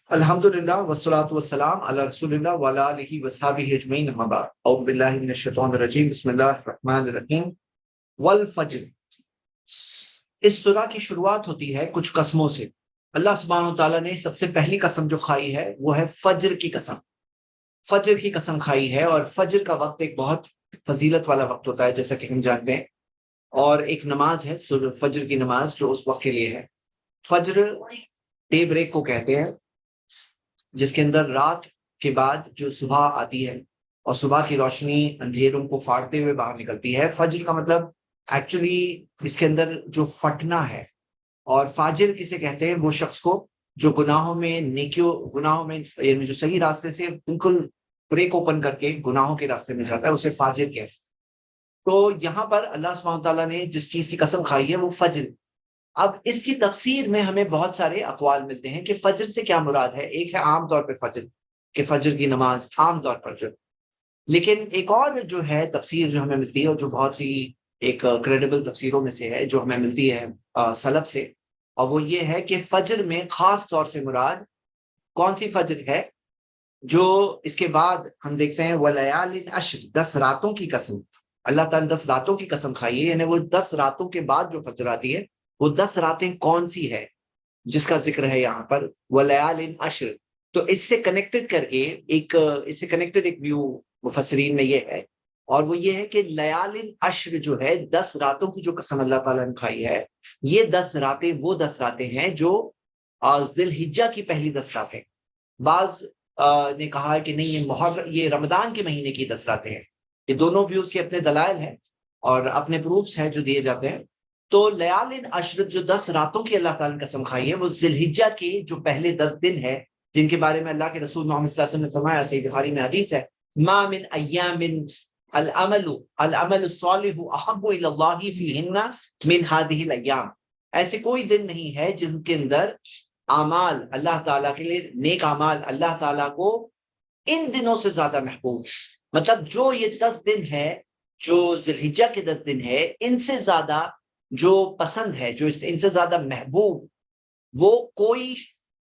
الحمدللہ والصلاۃ والسلام علی رسول اللہ وعلی آلہ وصحبہ اجمعین، اما بعد، اعوذ باللہ من الشیطان الرجیم، بسم اللہ الرحمن الرحیم۔ والفجر، اس سورہ کی شروعات ہوتی ہے کچھ قسموں سے۔ اللہ سبحانہ وتعالیٰ نے سب سے پہلی قسم جو کھائی ہے وہ ہے فجر کی قسم۔ فجر کی قسم کھائی ہے، اور فجر کا وقت ایک بہت فضیلت والا وقت ہوتا ہے جیسا کہ ہم جانتے ہیں، اور ایک نماز ہے فجر کی نماز جو اس وقت کے لیے ہے۔ فجر ڈے بریک کو کہتے ہیں، جس کے اندر رات کے بعد جو صبح آتی ہے اور صبح کی روشنی اندھیروں کو پھاڑتے ہوئے باہر نکلتی ہے۔ فجر کا مطلب ایکچولی اس کے اندر جو پھٹنا ہے، اور فاجر کسے کہتے ہیں؟ وہ شخص کو جو گناہوں میں یعنی جو صحیح راستے سے بالکل بریک اوپن کر کے گناہوں کے راستے میں جاتا ہے، اسے فاجر کہتے ہیں۔ تو یہاں پر اللہ سبحانہ تعالیٰ نے جس چیز کی قسم کھائی ہے وہ فجر۔ اب اس کی تفسیر میں ہمیں بہت سارے اقوال ملتے ہیں کہ فجر سے کیا مراد ہے۔ ایک ہے عام طور پہ فجر، کہ فجر کی نماز عام طور پر جو، لیکن ایک اور جو ہے تفسیر جو ہمیں ملتی ہے، اور جو بہت ہی ایک کریڈیبل تفسیروں میں سے ہے جو ہمیں ملتی ہے سلف سے، اور وہ یہ ہے کہ فجر میں خاص طور سے مراد کون سی فجر ہے؟ جو اس کے بعد ہم دیکھتے ہیں وَلَيَالٍ عَشْرٍ، 10 راتوں کی قسم۔ اللہ تعالیٰ نے 10 راتوں کی قسم کھائی ہے، یعنی وہ 10 راتوں کے بعد جو فجر آتی ہے وہ 10 راتیں کون سی ہے جس کا ذکر ہے یہاں پر وَلَيَالٍ عَشْرٍ۔ تو اس سے کنیکٹڈ کر کے ایک ویو مفسرین میں یہ ہے، اور وہ یہ ہے کہ لیالٍ عشر جو ہے 10 راتوں کی جو قسم اللہ تعالیٰ نے کھائی ہے، یہ 10 راتیں وہ 10 راتیں ہیں جو ذی الحجہ کی پہلی 10 راتیں۔ بعض نے کہا ہے کہ نہیں، یہ رمضان کے مہینے کی 10 راتیں ہیں۔ یہ دونوں ویوز کے اپنے دلائل ہیں اور اپنے پروفس ہیں جو دیے جاتے ہیں۔ تو لیالٍ عشر جو 10 راتوں کی اللہ تعالیٰ نے قسم کھائی ہے، وہ ذی الحجہ کے جو پہلے 10 دن ہے، جن کے بارے میں اللہ کے رسول محمد صلی اللہ علیہ وسلم نے فرمایا، صحیح بخاری میں حدیث ہے، ما من ایام العمل الصالح احب الی اللہ فیہن من ہذہ الایام۔ ایسے کوئی دن نہیں ہے جن کے اندر اعمال اللہ تعالیٰ کے لیے، نیک اعمال اللہ تعالیٰ کو ان دنوں سے زیادہ محبوب، مطلب جو یہ 10 دن ہے، جو ذی الحجہ کے 10 دن ہے، ان سے زیادہ جو پسند ہے، جو ان سے زیادہ محبوب، وہ کوئی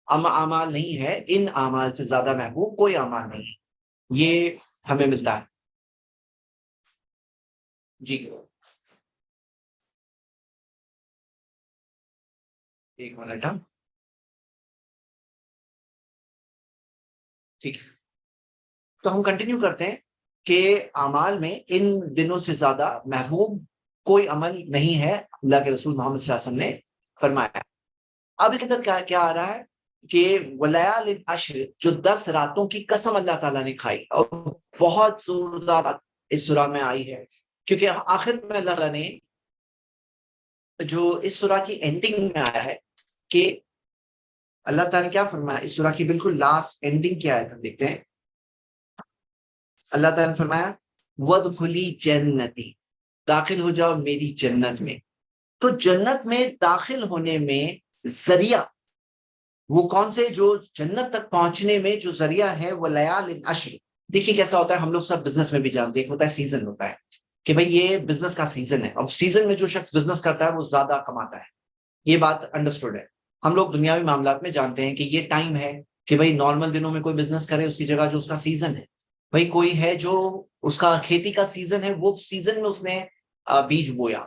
اعمال نہیں ہے۔ ان اعمال سے زیادہ محبوب کوئی اعمال نہیں ہے، یہ ہمیں ملتا ہے۔ جی ایک منٹ، ہاں ٹھیک ہے، تو ہم کنٹینیو کرتے ہیں کہ اعمال میں ان دنوں سے زیادہ محبوب کوئی عمل نہیں ہے، اللہ کے رسول محمد صلی اللہ علیہ وسلم نے فرمایا۔ اب اس کے اندر کیا آ رہا ہے کہ وَلَيَالٍ عَشْرٍ جو 10 راتوں کی قسم اللہ تعالیٰ نے کھائی، اور بہت زوردار اس سورہ میں آئی ہے، کیونکہ آخر میں اللہ تعالیٰ نے جو اس سورہ کی اینڈنگ میں آیا ہے کہ اللہ تعالیٰ نے کیا فرمایا، اس سورہ کی بالکل لاسٹ اینڈنگ کیا ہے، ہم دیکھتے ہیں۔ اللہ تعالیٰ نے فرمایا وَادْخُلِي جَنَّتِي، داخل ہو جاؤ میری جنت میں۔ تو جنت میں داخل ہونے میں ذریعہ وہ کون سے، جو جنت تک پہنچنے میں جو ذریعہ ہے وہ لیالٍ عشر۔ دیکھیے کیسا ہوتا ہے، ہم لوگ سب بزنس میں بھی جانتے ہیں، ہوتا ہے سیزن، ہوتا ہے کہ بھئی یہ بزنس کا سیزن ہے، اور سیزن میں جو شخص بزنس کرتا ہے وہ زیادہ کماتا ہے، یہ بات انڈرسٹوڈ ہے۔ ہم لوگ دنیاوی معاملات میں جانتے ہیں کہ یہ ٹائم ہے کہ بھئی نارمل دنوں میں کوئی بزنس کرے، اس کی جگہ جو اس کا سیزن ہے، بھئی کوئی ہے جو اس کا کھیتی کا سیزن ہے، وہ سیزن میں اس نے بیج بویا،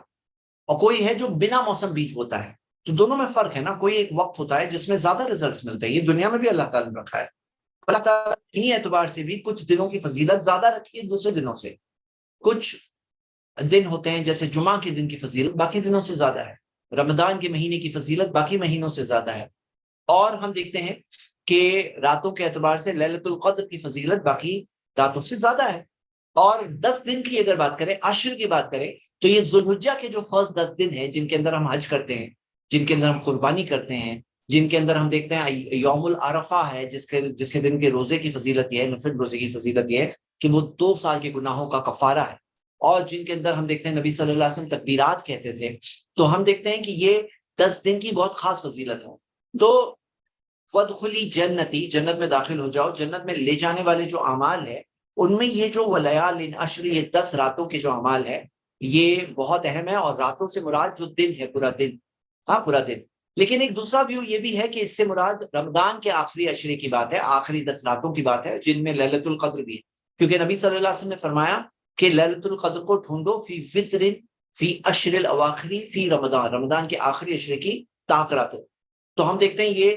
اور کوئی ہے جو بنا موسم بیج ہوتا ہے۔ تو دونوں میں فرق ہے نا، کوئی ایک وقت ہوتا ہے جس میں زیادہ ریزلٹس ملتے ہیں، یہ دنیا میں بھی اللہ تعالیٰ نے رکھا ہے۔ اللہ تعالیٰ انہی اعتبار سے بھی کچھ دنوں کی فضیلت زیادہ رکھی ہے دوسرے دنوں سے۔ کچھ دن ہوتے ہیں جیسے جمعہ کے دن کی فضیلت باقی دنوں سے زیادہ ہے، رمضان کے مہینے کی فضیلت باقی مہینوں سے زیادہ ہے، اور ہم دیکھتے ہیں کہ راتوں کے اعتبار سے لیلۃ القدر کی فضیلت باقی راتوں سے زیادہ ہے۔ اور 10 دن کی اگر بات کریں، عشر کی بات کریں، تو یہ ذو الحجہ کے جو فرسٹ 10 دن ہیں، جن کے اندر ہم حج کرتے ہیں، جن کے اندر ہم قربانی کرتے ہیں، جن کے اندر ہم دیکھتے ہیں یوم العرفہ ہے، جس کے دن کے روزے کی فضیلت یہ ہے، نفل روزے کی فضیلت یہ ہے کہ وہ 2 سال کے گناہوں کا کفارہ ہے، اور جن کے اندر ہم دیکھتے ہیں نبی صلی اللہ علیہ وسلم تکبیرات کہتے تھے، تو ہم دیکھتے ہیں کہ یہ 10 دن کی بہت خاص فضیلت ہے۔ تو وَادْخُلِي جَنَّتِي، جنت میں داخل ہو جاؤ، جنت میں لے جانے والے جو اعمال ہیں ان میں یہ جو وَلَيَالٍ عَشْرٍ، یہ 10 راتوں کے جو اعمال ہے یہ بہت اہم ہے، اور راتوں سے مراد جو دن ہے، پورا دن، ہاں پورا دن۔ لیکن ایک دوسرا ویو یہ بھی ہے کہ اس سے مراد رمضان کے آخری عشرے کی بات ہے، آخری 10 راتوں کی بات ہے، جن میں لیلۃ القدر بھی ہے، کیونکہ نبی صلی اللہ علیہ وسلم نے فرمایا کہ لیلۃ القدر کو ڈھونڈو فی وتر فی اشر الاواخری فی رمضان، رمضان کے آخری عشرے کی طاق راتوں. تو ہم دیکھتے ہیں یہ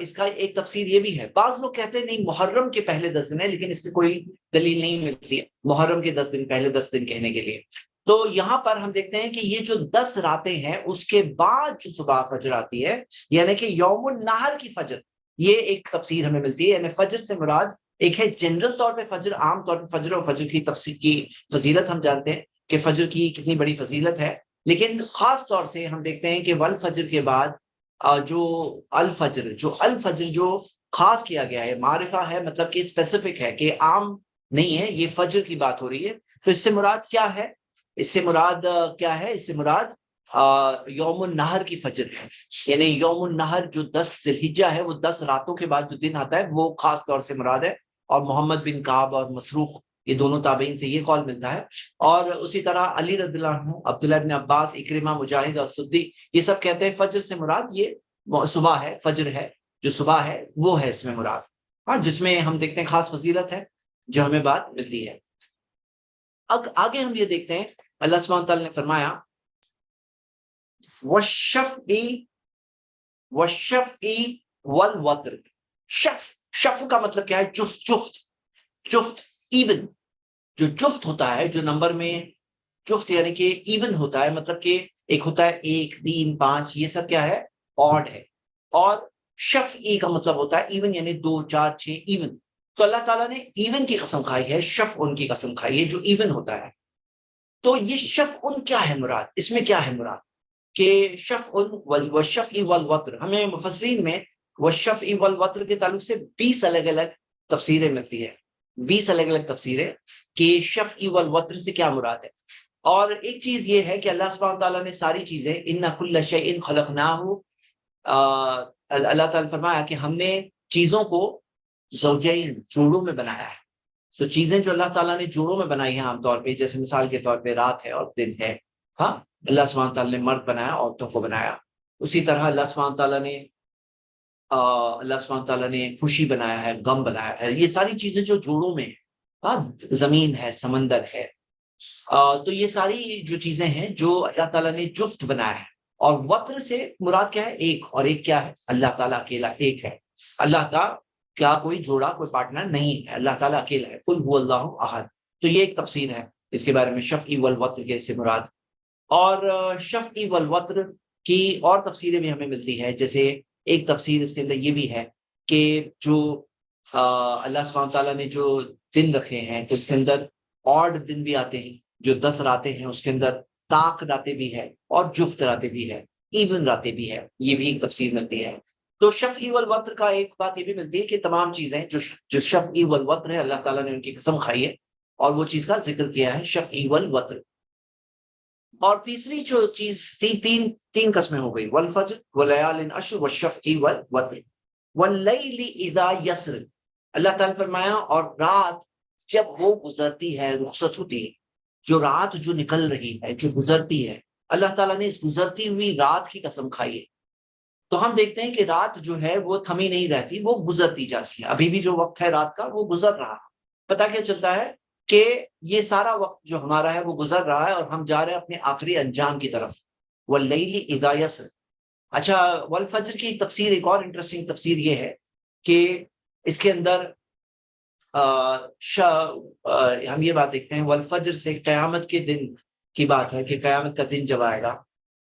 اس کا ایک تفسیر یہ بھی ہے. بعض لوگ کہتے ہیں نہیں محرم کے پہلے 10 دن ہے، لیکن اس کی کوئی دلیل نہیں ملتی ہے محرم کے 10 دن پہلے 10 دن کہنے کے لیے. تو یہاں پر ہم دیکھتے ہیں کہ یہ جو 10 راتیں ہیں اس کے بعد جو صبح فجر آتی ہے، یعنی کہ یوم النہر کی فجر، یہ ایک تفسیر ہمیں ملتی ہے. یعنی فجر سے مراد ایک ہے جنرل طور پہ فجر، عام طور پہ فجر اور فجر کی تفسیر کی فضیلت ہم جانتے ہیں کہ فجر کی کتنی بڑی فضیلت ہے، لیکن خاص طور سے ہم دیکھتے ہیں کہ والفجر کے بعد جو الفجر جو خاص کیا گیا ہے، معرفہ ہے، مطلب کہ اسپیسیفک ہے، کہ عام نہیں ہے، یہ فجر کی بات ہو رہی ہے. تو اس سے مراد کیا ہے؟ اس سے مراد کیا ہے؟ اس سے مراد یوم النہر کی فجر ہے. یعنی یوم النہر جو 10 ذی الحجہ ہے، وہ 10 راتوں کے بعد جو دن آتا ہے وہ خاص طور سے مراد ہے. اور محمد بن کعب اور مسروق یہ دونوں تابعین سے یہ قول ملتا ہے. اور اسی طرح علی رضی اللہ عنہ، عبداللہ بن عباس، اکرمہ، مجاہد اور سدی یہ سب کہتے ہیں فجر سے مراد یہ صبح ہے، فجر ہے، جو صبح ہے وہ ہے اس میں مراد. ہاں، جس میں ہم دیکھتے ہیں خاص فضیلت ہے جو ہمیں بات ملتی ہے. اب آگے ہم یہ دیکھتے ہیں اللہ سبحانہ تعالیٰ نے فرمایا وَالشَّفْعِ وَالْوَتْرِ. شف کا مطلب کیا ہے؟ جفت ایون. جو جفت ہوتا ہے، جو نمبر میں جفت یعنی کہ ایون ہوتا ہے، مطلب کہ ایک ہوتا ہے 1 3 5، یہ سب کیا ہے؟ آڈ ہے. اور شفعی کا مطلب ہوتا ہے ایون، یعنی 2 4 6 ایون. تو اللہ تعالیٰ نے ایون کی قسم کھائی ہے، شفع کی قسم کھائی ہے جو ایون ہوتا ہے. تو یہ شفع کیا ہے مراد؟ اس میں کیا ہے مراد کہ شفع والشفع والوتر؟ ہمیں مفسرین میں والشفع والوتر کے تعلق سے 20 الگ الگ تفسیریں ملتی ہے، 20 الگ الگ تفسیریں کہ شفع والوتر سے کیا مراد ہے. اور ایک چیز یہ ہے کہ اللہ سبحانہ تعالیٰ نے ساری چیزیں ان کل شیء خلقناہ، اللہ تعالیٰ نے فرمایا کہ ہم نے چیزوں کو زوجین، جوڑوں میں بنایا ہے. تو چیزیں جو اللہ تعالیٰ نے جوڑوں میں بنائی ہیں عام طور پہ، جیسے مثال کے طور پہ رات ہے اور دن ہے. ہاں، اللہ سبحانہ تعالیٰ نے مرد بنایا، عورتوں کو بنایا. اسی طرح اللہ سبحانہ تعالیٰ نے خوشی بنایا ہے، غم بنایا ہے. یہ ساری چیزیں جو جوڑوں میں، ہاں، زمین ہے، سمندر ہے. تو یہ ساری جو چیزیں ہیں جو اللہ تعالیٰ نے جفت بنایا ہے. اور وطر سے مراد کیا ہے؟ ایک. اور ایک کیا ہے؟ اللہ تعالیٰ اکیلا ایک ہے. اللہ کا کیا کوئی جوڑا، کوئی پارٹنر نہیں ہے، اللہ تعالیٰ اکیلا ہے. قل هو اللہ احد. تو یہ ایک تفسیر ہے اس کے بارے میں، شفعی والوتر کے سے مراد. اور شفعی والوتر کی اور تفسیریں بھی ہمیں ملتی ہے. جیسے ایک تفسیر اس کے اندر یہ بھی ہے کہ جو اللہ سبحانہ تعالیٰ نے جو دن رکھے ہیں اس کے اندر آڈ دن بھی آتے ہیں، جو 10 راتیں ہیں اس کے اندر طاق راتیں بھی ہے اور جفت راتیں بھی ہے، ایون راتیں بھی ہے. یہ بھی ایک تفسیر ملتی ہے. تو شفعی والوتر کا ایک بات یہ بھی ملتی ہے کہ تمام چیزیں جو شفعی والوتر ہے، اللہ تعالیٰ نے ان کی قسم کھائی ہے اور وہ چیز کا ذکر کیا ہے، شفعی والوتر. اور تیسری جو چیز، تین قسمیں ہو گئی، والفجر ولیال عشر والشفعی والوتر واللیل اذا یسر. اللہ تعالیٰ نے فرمایا اور رات جب وہ گزرتی ہے، رخصت ہوتی ہے، جو رات جو نکل رہی ہے، جو گزرتی ہے، اللہ تعالیٰ نے اس گزرتی ہوئی رات کی قسم کھائی ہے. تو ہم دیکھتے ہیں کہ رات جو ہے وہ تھمی نہیں رہتی، وہ گزرتی جاتی ہے. ابھی بھی جو وقت ہے رات کا وہ گزر رہا ہے. پتہ کیا چلتا ہے کہ یہ سارا وقت جو ہمارا ہے وہ گزر رہا ہے اور ہم جا رہے ہیں اپنے آخری انجام کی طرف. واللیل اذا یسر. اچھا، والفجر کی تفسیر، ایک اور انٹرسٹنگ تفسیر یہ ہے کہ اس کے اندر ہم یہ بات دیکھتے ہیں والفجر سے قیامت کے دن کی بات ہے کہ قیامت کا دن جب آئے گا،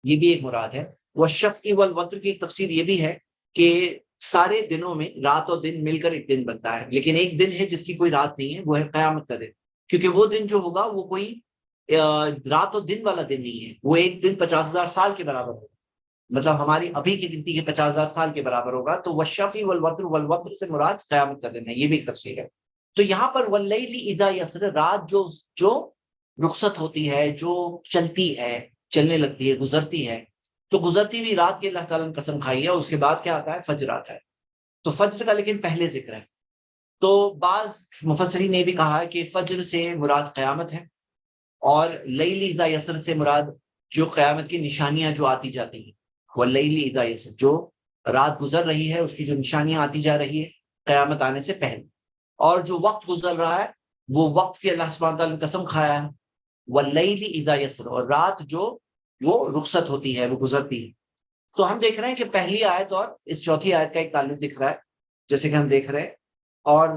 یہ بھی ایک مراد ہے. والشفع والوتر کی تفسیر یہ بھی ہے کہ سارے دنوں میں رات اور دن مل کر ایک دن بنتا ہے، لیکن ایک دن ہے جس کی کوئی رات نہیں ہے، وہ ہے قیامت کا دن. کیونکہ وہ دن جو ہوگا وہ کوئی رات اور دن والا دن نہیں ہے، وہ ایک دن 50,000 سال کے برابر ہوگا، مطلب ہماری ابھی کی گنتی کے 50,000 سال کے برابر ہوگا. تو والشفع والوتر، والوتر سے مراد قیامت کا دن ہے، یہ بھی ایک تفسیر ہے. تو یہاں پر واللیل اذا یسر، رات جو رخصت ہوتی ہے، جو چلتی ہے، چلنے لگتی ہے، گزرتی ہے. تو گزرتی ہوئی رات کی اللہ تعالیٰ نے قسم کھائی ہے. اس کے بعد کیا آتا ہے؟ فجر آتا ہے. تو فجر کا لیکن پہلے ذکر ہے. تو بعض مفسرین نے بھی کہا ہے کہ فجر سے مراد قیامت ہے، اور لیل اذا یسر سے مراد جو قیامت کی نشانیاں جو آتی جاتی ہیں. واللیل اذا یسر، جو رات گزر رہی ہے اس کی جو نشانیاں آتی جا رہی ہے قیامت آنے سے پہلے، اور جو وقت گزر رہا ہے وہ وقت کی اللہ سبحانہ تعالیٰ نے قسم کھایا ہے، واللیل اذا یسر، اور رات جو وہ رخصت ہوتی ہے، وہ گزرتی ہے۔ تو ہم دیکھ رہے ہیں کہ پہلی آیت اور اس چوتھی آیت کا ایک تعلق دکھ رہا ہے، جیسے کہ ہم دیکھ رہے ہیں، اور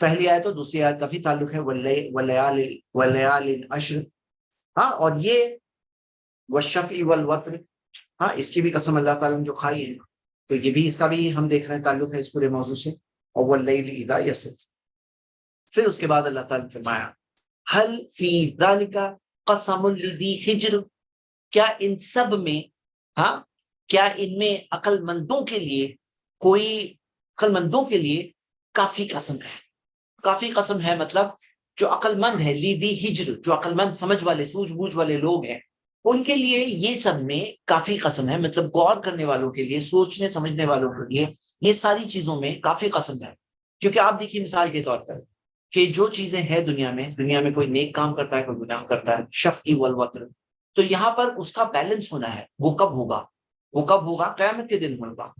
پہلی آیت اور دوسری آیت کا بھی تعلق ہے، ولیال عشر، ہاں، اور یہ والشفع والوتر، ہاں، اس کی بھی قسم اللہ تعالیٰ نے جو کھائی ہے، تو یہ بھی اس کا بھی ہم دیکھ رہے ہیں تعلق ہے اس پورے موضوع سے، اور واللیل اذا یسر۔ پھر اس کے بعد اللہ تعالیٰ نے فرمایا حل فی ذالک قسم لذی حجر، کیا ان سب میں، ہاں، کیا ان میں عقل مندوں کے لیے کوئی، عقل مندوں کے لیے کافی قسم ہے، کافی قسم ہے، مطلب جو عقل مند ہے، لیدی ہجر، جو عقل مند سمجھ والے سوجھ بوجھ والے لوگ ہیں، ان کے لیے یہ سب میں کافی قسم ہے، مطلب غور کرنے والوں کے لیے، سوچنے سمجھنے والوں کے لیے یہ ساری چیزوں میں کافی قسم ہے۔ کیونکہ آپ دیکھیے مثال کے طور پر کہ جو چیزیں ہیں دنیا میں کوئی نیک کام کرتا ہے، کوئی گناہ کرتا ہے، شفع والوتر، تو یہاں پر اس کا بیلنس ہونا ہے، وہ کب ہوگا؟ وہ کب ہوگا؟ قیامت کے دن ہوگا۔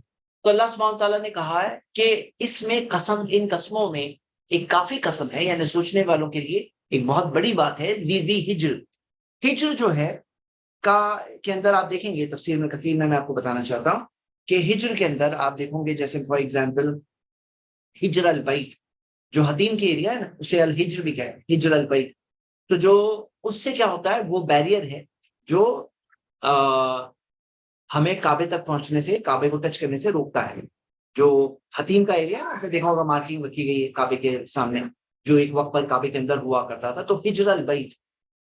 تو اللہ سبحانہ تعالیٰ نے کہا ہے کہ اس میں قسم، ان قسموں میں ایک کافی قسم ہے، یعنی سوچنے والوں کے لیے ایک بہت بڑی بات ہے، لی ہجر، ہجر جو ہے کے اندر آپ دیکھیں گے تفسیر میں کثیر میں آپ کو بتانا چاہتا ہوں کہ ہجر کے اندر آپ دیکھیں گے، جیسے فار ایگزامپل ہجر البیت، جو حتیم کی ایریا ہے نا، اسے الہجر بھی کہتے ہیں، ہجر البیت، تو جو اس سے کیا ہوتا ہے، وہ بیریئر ہے جو ہمیں کعبے تک پہنچنے سے، کعبے کو ٹچ کرنے سے روکتا ہے۔ جو حتیم کا ایریا آپ نے دیکھا ہوگا، مارکنگ رکھی گئی ہے کعبے کے سامنے، جو ایک وقت پر کعبے کے اندر ہوا کرتا تھا، تو ہجر البیت۔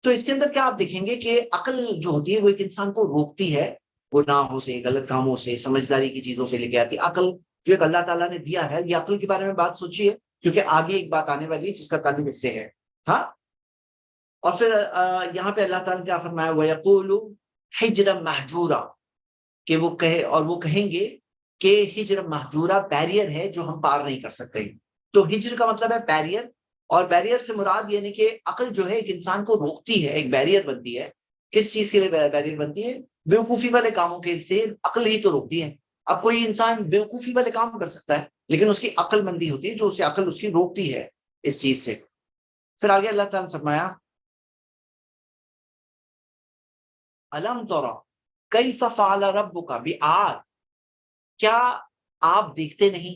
تو اس کے اندر کیا آپ دیکھیں گے کہ عقل جو ہوتی ہے وہ ایک انسان کو روکتی ہے گناہوں سے، غلط کاموں سے، سمجھداری کی چیزوں سے لے کے آتی ہے۔ عقل جو ایک اللہ تعالیٰ نے دیا ہے، یہ عقل کے بارے میں بات سوچیے، کیونکہ آگے ایک بات آنے والی ہے جس کا تعلق اس سے ہے، ہاں۔ اور پھر یہاں پہ اللہ تعالیٰ نے کیا فرمایا، وَيَقُولُ حِجْرًا مَحْجُورًا، کہ وہ کہے، اور وہ کہیں گے کہ ہجر محجورہ، بیریئر ہے جو ہم پار نہیں کر سکتے۔ تو ہجر کا مطلب ہے بیریئر، اور بیریئر سے مراد یعنی کہ عقل جو ہے ایک انسان کو روکتی ہے، ایک بیریئر بنتی ہے۔ کس چیز کے لیے بیریئر بنتی ہے؟ بیوقوفی والے کاموں کے سے عقل ہی تو روکتی ہے۔ اب کوئی انسان بیوقوفی والے کام کر سکتا ہے، لیکن اس کی عقل مندی ہوتی ہے جو اسے عقل اس کی روکتی ہے اس چیز سے۔ پھر آگے اللہ تعالیٰ نے فرمایا الم ترى کیف فعل ربک بعاد، کیا آپ دیکھتے نہیں،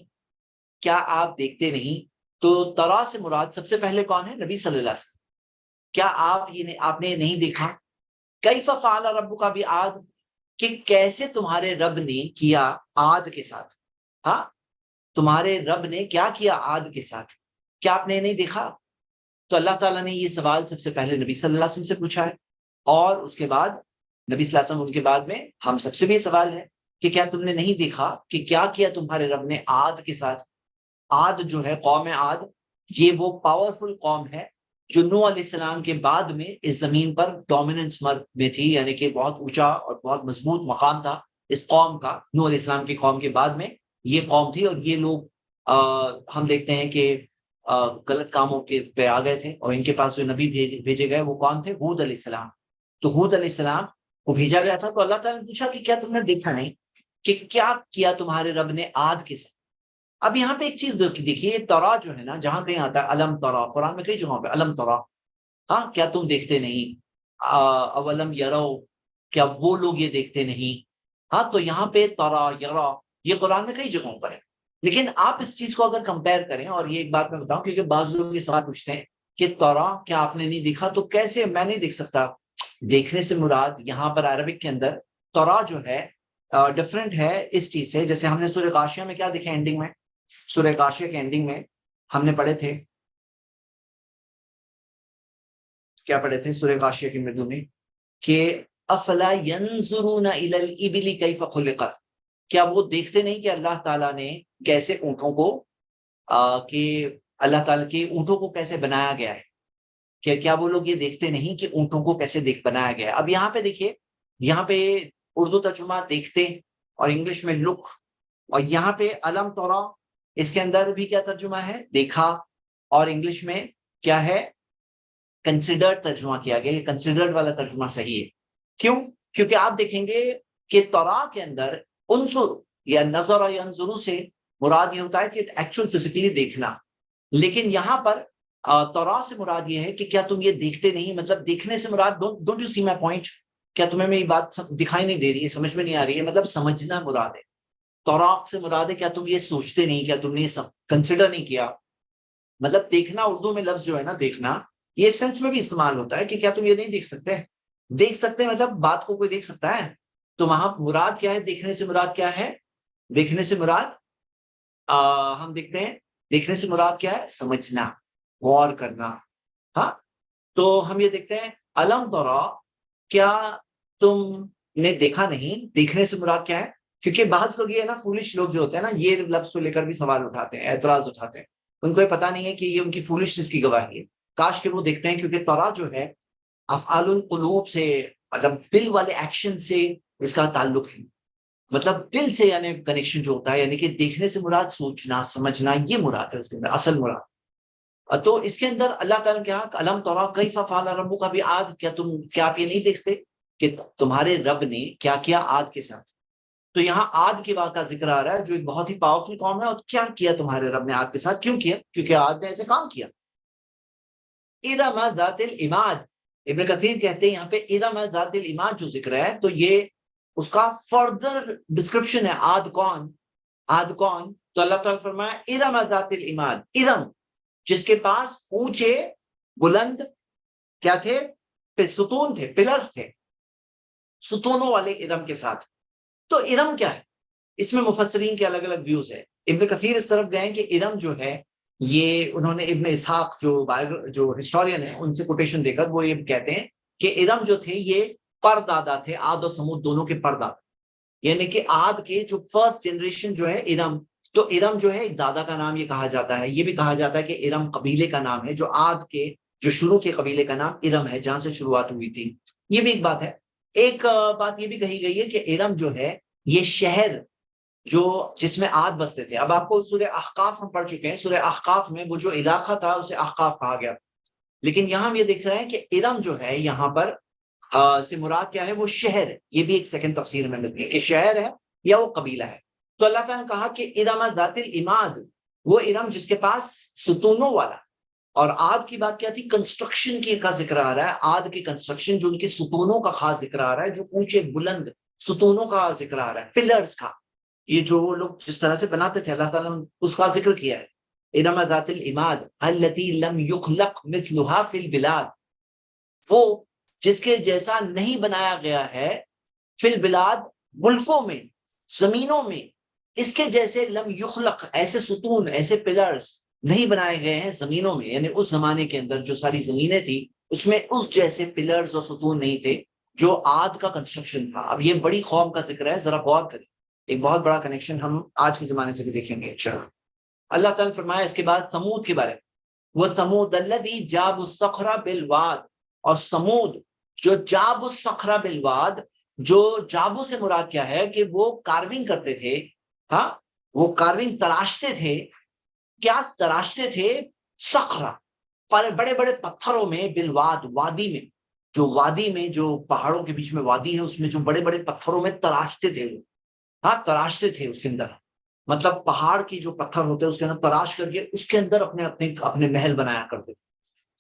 کیا آپ دیکھتے نہیں؟ تو ترا سے مراد سب سے پہلے کون ہے؟ نبی صلی اللہ علیہ وسلم۔ کیا آپ نے نہیں دیکھا؟ کیف فعل ربک بعاد، کہ کیسے تمہارے رب نے کیا عاد کے ساتھ، ہاں، تمہارے رب نے کیا کیا عاد کے ساتھ، کیا آپ نے نہیں دیکھا؟ تو اللہ تعالیٰ نے یہ سوال سب سے پہلے نبی صلی اللہ علیہ وسلم سے پوچھا ہے، اور اس کے بعد نبی صلی اللہ علیہ وسلم، ان کے بعد میں ہم سب سے بھی یہ سوال ہے کہ کیا تم نے نہیں دیکھا کہ کیا کیا تمہارے رب نے عاد کے ساتھ؟ عاد جو ہے، قوم عاد، یہ وہ پاورفل قوم ہے جو نوح علیہ السلام کے بعد میں اس زمین پر ڈومیننس میں تھی، یعنی کہ بہت اونچا اور بہت مضبوط مقام تھا اس قوم کا۔ نوح علیہ السلام کی قوم کے بعد میں یہ قوم تھی، اور یہ لوگ ہم دیکھتے ہیں کہ غلط کاموں کے پہ آ گئے تھے، اور ان کے پاس جو نبی بھیجے گئے وہ کون تھے؟ ہود علیہ السلام۔ تو ہود علیہ السلام کو بھیجا گیا تھا، تو اللہ تعالیٰ نے پوچھا کہ کیا تم نے دیکھا نہیں کہ کیا کیا تمہارے رب نے عاد کے ساتھ؟ اب یہاں پہ ایک چیز دیکھیے، ترا جو ہے نا، جہاں کہیں آتا ہے الم ترا، قرآن میں کئی جگہوں پہ الم ترا، ہاں، کیا تم دیکھتے نہیں؟ اولم یرو، کیا وہ لوگ یہ دیکھتے نہیں؟ ہاں، تو یہاں پہ ترا، یرا، یہ قرآن میں کئی جگہوں پر ہے۔ لیکن آپ اس چیز کو اگر کمپیئر کریں، اور یہ ایک بات میں بتاؤں، کیونکہ بعض لوگ یہ سوال پوچھتے ہیں کہ ترا، کیا آپ نے نہیں دیکھا؟ تو کیسے میں نہیں دیکھ سکتا؟ دیکھنے سے مراد یہاں پر عربک کے اندر ترا جو ہے ڈفرنٹ ہے اس چیز سے، جیسے ہم نے سورہ غاشیہ میں کیا دیکھا، اینڈنگ میں، سورہ غاشیہ کے اینڈنگ میں ہم نے پڑھے تھے، کیا پڑھے تھے سورہ غاشیہ کے مردوں میں، کہ افلا ينظرون الى الابل كيف خلقت، کیا وہ دیکھتے نہیں کہ اللہ تعالیٰ نے کیسے اونٹوں کو کہ اللہ تعالیٰ کے اونٹوں کو کیسے بنایا گیا ہے؟ کیا وہ لوگ یہ دیکھتے نہیں کہ اونٹوں کو کیسے بنایا گیا ہے؟ اب یہاں پہ دیکھیے، یہاں پہ اردو ترجمہ دیکھتے، اور انگلش میں لک، اور یہاں پہ علم تورا، اس کے اندر بھی کیا ترجمہ ہے؟ دیکھا، اور انگلش میں کیا ہے؟ کنسیڈرڈ ترجمہ کیا گیا، کنسیڈرڈ والا ترجمہ صحیح ہے۔ کیوں؟ کیونکہ آپ دیکھیں گے کہ تورا کے اندر انظر یا نظر یا انظرو سے مراد یہ ہوتا ہے کہ ایکچوئل فزیکلی دیکھنا، لیکن یہاں پر تورا سے مراد یہ ہے کہ کیا تم یہ دیکھتے نہیں، مطلب دیکھنے سے مراد don't you see my point, کیا تمہیں میری بات دکھائی نہیں دے رہی ہے، سمجھ میں نہیں آ رہی ہے، مطلب سمجھنا مراد ہے۔ تورا سے مراد ہے کیا تم یہ سوچتے نہیں، کیا تم نے یہ کنسیڈر نہیں کیا، مطلب دیکھنا اردو میں لفظ جو ہے نا دیکھنا، یہ سینس میں بھی استعمال ہوتا ہے کہ کیا تم یہ نہیں دیکھ سکتے، دیکھ سکتے مطلب بات کو کوئی دیکھ سکتا ہے، تو وہاں مراد کیا ہے، دیکھنے سے مراد کیا ہے، دیکھنے سے مراد ہم دیکھتے ہیں دیکھنے سے مراد کیا ہے، سمجھنا، غور کرنا۔ ہاں تو ہم یہ دیکھتے ہیں الم ترا، کیا تم نے دیکھا نہیں، دیکھنے سے مراد کیا ہے، کیونکہ بعض لوگ یہ نا فولش لوگ جو ہوتے ہیں نا یہ لفظ کو لے کر بھی سوال اٹھاتے ہیں، اعتراض اٹھاتے ہیں، ان کو یہ پتا نہیں ہے کہ یہ ان کی فولشنس کی گواہی ہے، کاش کہ وہ دیکھتے ہیں، کیونکہ ترا جو ہے افعال القلوب سے، مطلب دل والے ایکشن سے اس کا تعلق ہے، مطلب دل سے یعنی کنیکشن جو ہوتا ہے، یعنی کہ دیکھنے سے مراد سوچنا سمجھنا، یہ مراد ہے اس کے اندر اصل مراد۔ تو اس کے اندر اللہ تعالیٰ نے کہا الم ترا کیف فعل ربک بعاد، کیا آپ یہ نہیں دیکھتے کہ تمہارے رب نے کیا کیا عاد کے ساتھ۔ تو یہاں عاد کے واقعہ ذکر آ رہا ہے جو ایک بہت ہی پاورفل قوم ہے، اور کیا کیا تمہارے رب نے عاد کے ساتھ، کیوں کیا، کیونکہ عاد نے ایسے کام کیا۔ ارم ذات العماد، ابن کثیر کہتے ہیں یہاں پہ ارم ذات العماد جو ذکر ہے تو یہ اس کا فردر ڈسکرپشن ہے، عاد کون، عاد کون، تو اللہ تعالیٰ فرمایا ارم ذات العماد، ارم جس کے پاس اونچے بلند کیا تھے، ستون تھے، پلرز تھے، ستونوں والے ارم کے ساتھ۔ تو ارم کیا ہے، اس میں مفسرین کے الگ الگ ویوز ہے، ابن کثیر اس طرف گئے کہ ارم جو ہے یہ انہوں نے ابن اسحاق جو ہسٹورین ہیں ان سے کوٹیشن دے کر وہ یہ کہتے ہیں کہ ارم جو تھے یہ پردادا تھے، عاد اور سمود دونوں کے پردادا، یعنی کہ عاد کے جو فرسٹ جنریشن جو ہے ارم، تو ارم جو ہے ایک دادا کا نام یہ کہا جاتا ہے، یہ بھی کہا جاتا ہے کہ ارم قبیلے کا نام ہے، جو عاد کے جو شروع کے قبیلے کا نام ارم ہے جہاں سے شروعات ہوئی تھی، یہ بھی ایک بات ہے۔ ایک بات یہ بھی کہی گئی ہے کہ ارم جو ہے یہ شہر جو جس میں عاد بستے تھے، اب آپ کو سورہ احقاف ہم پڑھ چکے ہیں، سورہ احقاف میں وہ جو علاقہ تھا اسے احقاف کہا گیا، لیکن یہاں ہم یہ دیکھ رہے ہیں کہ ارم جو ہے یہاں پر سے مراد کیا ہے، وہ شہر ہے، یہ بھی ایک سیکنڈ تفسیر میں ملتی ہے کہ شہر ہے یا وہ قبیلہ ہے۔ تو اللہ تعالیٰ نے کہا کہ ارم ذات العماد، وہ ارم جس کے پاس ستونوں والا، اور عاد کی بات کیا تھی، کنسٹرکشن کی کا ذکر آ رہا ہے، عاد کی کنسٹرکشن جو ان کے ستونوں کا خاص ذکر آ رہا ہے، جو اونچے بلند ستونوں کا ذکر آ رہا ہے، پلرز کا، یہ جو وہ لوگ جس طرح سے بناتے تھے اللہ تعالیٰ نے اس کا ذکر کیا ہے، ارم ذات العماد التي لم يخلق مثلها في البلاد، وہ جس کے جیسا نہیں بنایا گیا ہے فی البلاد، ملکوں میں، زمینوں میں، اس کے جیسے لم یخلق، ایسے ستون ایسے پلرز نہیں بنائے گئے ہیں زمینوں میں، یعنی اس زمانے کے اندر جو ساری زمینیں تھی اس میں اس جیسے پلرز اور ستون نہیں تھے جو عاد کا کنسٹرکشن تھا۔ اب یہ بڑی قوم کا ذکر ہے، ذرا غور کریں، ایک بہت بڑا کنیکشن ہم آج کے زمانے سے بھی دیکھیں گے انشاءاللہ۔ اللہ تعالیٰ نے فرمایا اس کے بعد سمود کے بارے میں، وَثَمُودَ الَّذِي جَابُوا الصَّخْرَ بِالْوَادِ، اور سمود جو جاب الصخرہ بالواد، جو جابو سے مراد کیا ہے کہ وہ کارونگ کرتے تھے، ہاں وہ کارونگ تراشتے تھے، کیا تراشتے تھے، صخرہ بڑے بڑے پتھروں میں، بالواد وادی میں، جو وادی میں جو پہاڑوں کے بیچ میں وادی ہے اس میں جو بڑے بڑے پتھروں میں تراشتے تھے، ہاں تراشتے تھے اس کے اندر، مطلب پہاڑ کی جو پتھر ہوتے ہیں اس کے اندر تراش کر کے اس کے اندر اپنے محل بنایا کرتے تھے۔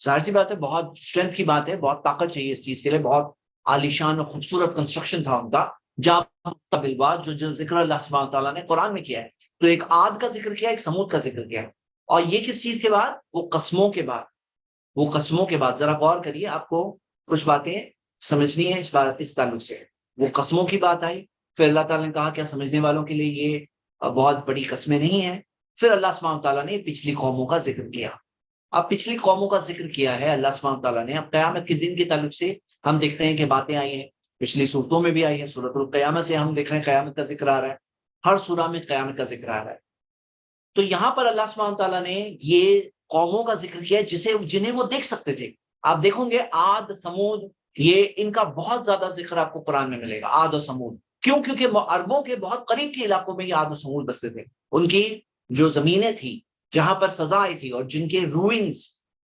ظاہر سی بات ہے بہت اسٹرینتھ کی بات ہے، بہت طاقت چاہیے اس چیز کے لیے، بہت عالیشان اور خوبصورت کنسٹرکشن تھا ان کا، بالواد جو ذکر اللہ سبحانہ تعالیٰ نے قرآن میں کیا ہے، تو ایک عاد کا ذکر کیا ہے، ایک سمود کا ذکر کیا ہے، اور یہ کس چیز کے بعد، وہ قسموں کے بعد، وہ قسموں کے بعد، ذرا غور کریے، آپ کو کچھ باتیں سمجھنی ہے اس تعلق سے، وہ قسموں کی بات آئی، پھر اللہ تعالیٰ نے کہا کیا سمجھنے والوں کے لیے یہ بہت بڑی قسمیں نہیں ہیں، پھر اللہ سبحانہ تعالیٰ نے پچھلی قوموں کا ذکر کیا۔ اب پچھلی قوموں کا ذکر کیا ہے اللہ سبحانہ تعالیٰ نے، اب قیامت کے دن کے تعلق سے ہم دیکھتے ہیں کہ باتیں آئی ہیں، پچھلی صورتوں میں بھی آئی ہے، سورۃ القیامہ سے ہم دیکھ رہے ہیں قیامت کا ذکر آ رہا ہے، ہر سورہ میں قیامت کا ذکر آ رہا ہے۔ تو یہاں پر اللہ سبحانہ تعالیٰ نے یہ قوموں کا ذکر کیا جنہیں وہ دیکھ سکتے تھے۔ آپ دیکھو گے عاد سمود، یہ ان کا بہت زیادہ ذکر آپ کو قرآن میں ملے گا، عاد اور سمود، کیوں؟ کیونکہ عربوں کے بہت قریب کے علاقوں میں یہ عاد اور سمود بستے تھے، ان کی جو زمینیں تھیں جہاں پر سزا آئی تھی، اور جن کے روئنز،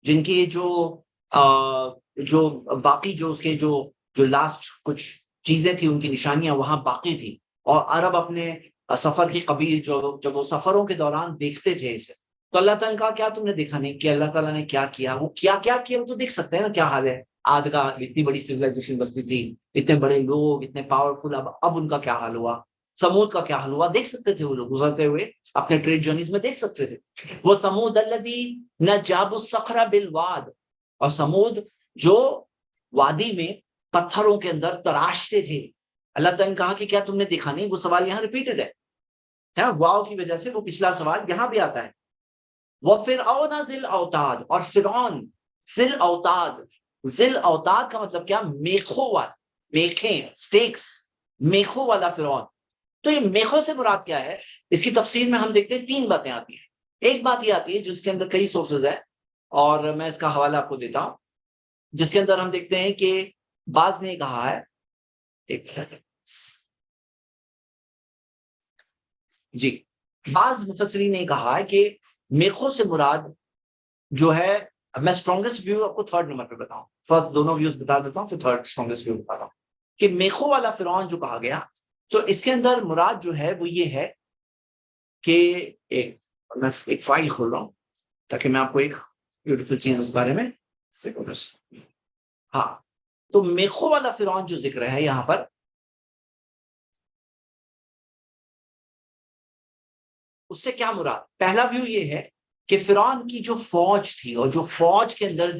جن کے جو باقی جو اس کے جو لاسٹ کچھ چیزیں تھیں، ان کی نشانیاں وہاں باقی تھی، اور عرب اپنے سفر کی قبیل جب وہ سفروں کے دوران دیکھتے تھے اسے، تو اللہ تعالیٰ نے کہا کیا تم نے دیکھا نہیں کہ اللہ تعالیٰ نے کیا کیا؟ وہ کیا کیا وہ تو دیکھ سکتے ہیں نا، کیا حال ہے آج کا، اتنی بڑی سویلائزیشن بستی تھی، اتنے بڑے لوگ، اتنے پاورفل، اب ان کا کیا حال ہوا، سمود کا کیا حال ہوا، دیکھ سکتے تھے وہ لوگ گزرتے ہوئے اپنے ٹریڈ جرنیز میں دیکھ سکتے تھے. وہ سمود الذی نجاب الصخر بالواد، اور سمود جو وادی میں پتھروں کے اندر تراشتے تھے. اللہ تعالیٰ نے کہا کہ کیا تم نے دیکھا نہیں؟ وہ سوال یہاں ریپیٹڈ ہے، واو کی وجہ سے وہ پچھلا سوال یہاں بھی آتا ہے. وَفِرْعَوْنَ ذِي الْأَوْتَادِ، اور فرعون ذِل اوتاد. ذِل اوتاد کا مطلب کیا؟ میخوں والا، میخیں، سٹیکس، میخوں والا فرعون. تو یہ میخوں سے مراد کیا ہے؟ اس کی تفسیر میں ہم دیکھتے ہیں 3 باتیں آتی ہیں. ایک بات یہ آتی ہے جس کے اندر کئی سورسز ہے، اور میں اس کا حوالہ آپ کو دیتا ہوں، جس کے اندر ہم دیکھتے ہیں کہ بعض نے کہا ہے، ایک سیکنڈ جی، بعض مفسرین نے کہا ہے کہ میخوں سے مراد جو ہے، میں اسٹرانگسٹ ویو آپ کو 3rd نمبر پہ بتاؤں، فرسٹ دونوں ویوز بتا دیتا ہوں، پھر 3rd اسٹرانگسٹ ویو بتاتا ہوں، کہ میخوں والا فرعون جو کہا گیا، تو اس کے اندر مراد جو ہے وہ یہ ہے کہ میں ایک فائل کھول رہا ہوں تاکہ میں آپ کو ایک بیوٹیفل چیز اس بارے میں، ہاں، تو میخوں والا فرعون جو ذکر ہے یہاں پر، اس سے کیا مراد؟ پہلا ویو یہ ہے کہ فرعون کی جو فوج تھی، اور جو فوج کے اندر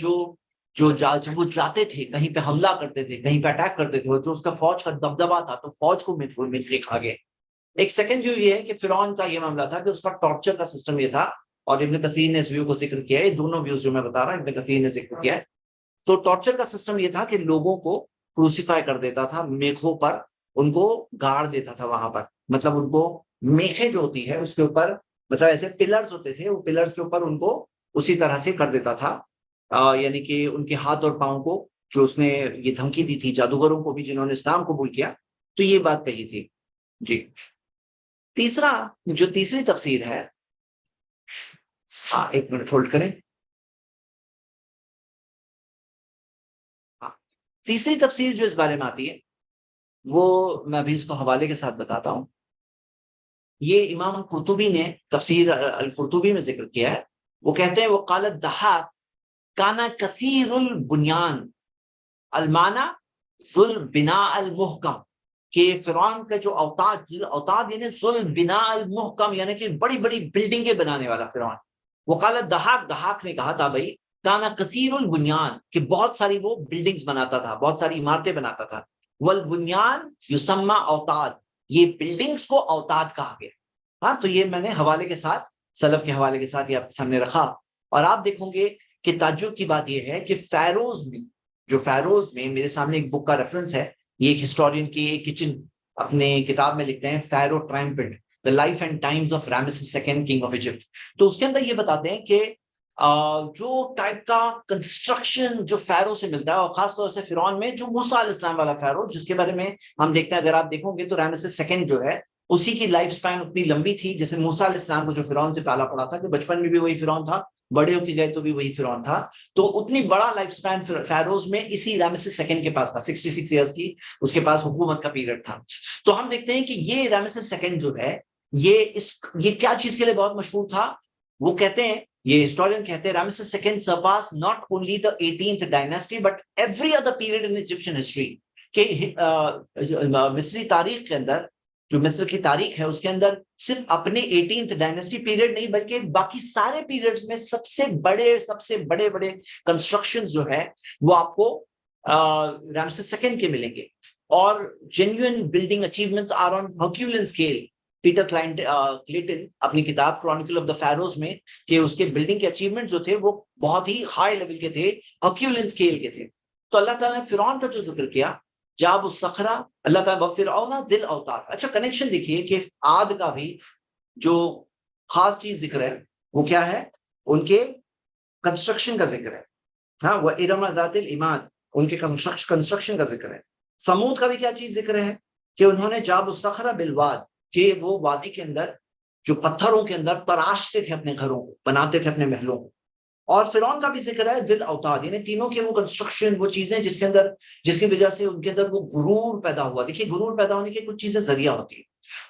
جب وہ جاتے تھے کہیں پہ حملہ کرتے تھے، کہیں پہ اٹیک کرتے تھے، اور جو اس کا فوج کا دبدبا تھا، تو فوج کو مصری کھا گئے. ایک سیکنڈ ویو یہ ہے کہ فرعون کا یہ معاملہ تھا کہ اس کا ٹارچر کا سسٹم یہ تھا، اور ابن کثیر نے اس ویو کو ذکر کیا ہے، دونوں ویوز جو میں بتا رہا ہوں ابن کثیر نے ذکر کیا ہے. تو ٹارچر کا سسٹم یہ تھا کہ لوگوں کو کروسیفائی کر دیتا تھا، میخوں پر ان کو گاڑ دیتا تھا وہاں پر، مطلب ان کو میخیں جو ہوتی ہے اس کے اوپر، مطلب ایسے پلرز ہوتے تھے، وہ پلرز کے اوپر ان کو اسی طرح سے کر دیتا تھا، یعنی کہ ان کے ہاتھ اور پاؤں کو، جو اس نے یہ دھمکی دی تھی جادوگروں کو بھی جنہوں نے اسلام قبول کیا، تو یہ بات کہی تھی. جی، تیسرا جو تیسری تفسیر ہے، ایک منٹ ہولڈ کریں، تیسری تفسیر جو اس بارے میں آتی ہے وہ میں بھی اس کو حوالے کے ساتھ بتاتا ہوں. یہ امام قرطبی نے تفسیر القرطبی میں ذکر کیا ہے. وہ کہتے ہیں وقال الضحاک کانا کثیر البنیان المانا ذل بنا المحکم، کہ فرعون کا جو اوتاد یعنی ذل بنا المحکم، یعنی کہ بڑی بڑی بلڈنگیں بنانے والا فرعون. وقال الضحاک نے کہا تھا بھائی کانا کثیر البنیان، کہ بہت ساری وہ بلڈنگز بناتا تھا، بہت ساری عمارتیں بناتا تھا. والبنیان یسمى اوتاد، یہ بلڈنگز کو اوتاد کہا گیا. ہاں، تو یہ میں نے حوالے کے ساتھ، سلف کے حوالے کے ساتھ یہ آپ کے سامنے رکھا. اور آپ دیکھو گے کہ تعجب کی بات یہ ہے کہ فیروز میں میرے سامنے ایک بک کا ریفرنس ہے، یہ ایک ہسٹورین کی ایک کچن اپنے کتاب میں لکھتے ہیں، فیرو ٹرائمپنٹ The Life and Times of Ramesses II King of Egypt. تو اس کے اندر یہ بتاتے ہیں کہ جو ٹائپ کا کنسٹرکشن جو فیرو سے ملتا ہے، اور خاص طور سے فرعون میں جو موسیٰ علیہ السلام والا فیرو، جس کے بارے میں ہم دیکھتے ہیں، اگر آپ دیکھو گے تو رامسس II جو ہے اسی کی لائف سپین اتنی لمبی تھی جیسے موسیٰ علیہ السلام کو جو فرعون سے پالا پڑا تھا، کہ بچپن میں بھی وہی فرعون تھا، بڑے ہو کے گئے تو بھی وہی فرعون تھا. تو اتنی بڑا لائف سپین فیروز میں اسی رامسس II کے پاس تھا، 66 ایئرس کی اس کے پاس حکومت کا پیریڈ تھا. تو ہم دیکھتے ہیں کہ یہ رامسس II جو ہے یہ کیا چیز کے لیے بہت مشہور تھا. وہ کہتے ہیں، یہ ہسٹورین کہتے ہیں، Ramses II surpassed not only the 18th dynasty but every other period in Egyptian history. کہ مصری تاریخ کے اندر، جو مصر کی تاریخ ہے اس کے اندر صرف اپنے 18th ڈائنیسٹی پیریڈ نہیں بلکہ باقی سارے پیریڈز میں سب سے بڑے کنسٹرکشن جو ہے وہ آپ کو رامسس II کے ملیں گے. اور genuine building achievements are on herculean scale. Peter Clayton اپنی کتاب کرونیکل آف دا فیروز میں، کہ اس کے بلڈنگ کے اچیومنٹ جو تھے وہ بہت ہی ہائی لیول کے تھے، ہرکیولین اسکیل کے تھے. تو اللہ تعالیٰ نے فرعون کا جو ذکر کیا، جاب الصخرہ، اللہ تعالیٰ وفرعون ذی الاوتاد. اچھا، کنیکشن دیکھیے کہ عاد کا بھی جو خاص چیز ذکر ہے وہ کیا ہے؟ ان کے کنسٹرکشن کا ذکر ہے. ہاں، وہ ارم ذات العماد، ان کے کنسٹرکشن کا ذکر ہے. سمود کا بھی کیا چیز ذکر ہے؟ کہ انہوں نے جاب الصخرہ بالواد، کہ وہ وادی کے اندر جو پتھروں کے اندر تراشتے تھے اپنے گھروں کو، بناتے تھے اپنے محلوں کو. اور فرعون کا بھی ذکر ہے ذل اوتاد، یعنی تینوں کے وہ کنسٹرکشن، وہ چیزیں جس کی وجہ سے ان کے اندر وہ غرور پیدا ہوا. دیکھیے غرور پیدا ہونے کی کچھ چیزیں ذریعہ ہوتی ہیں،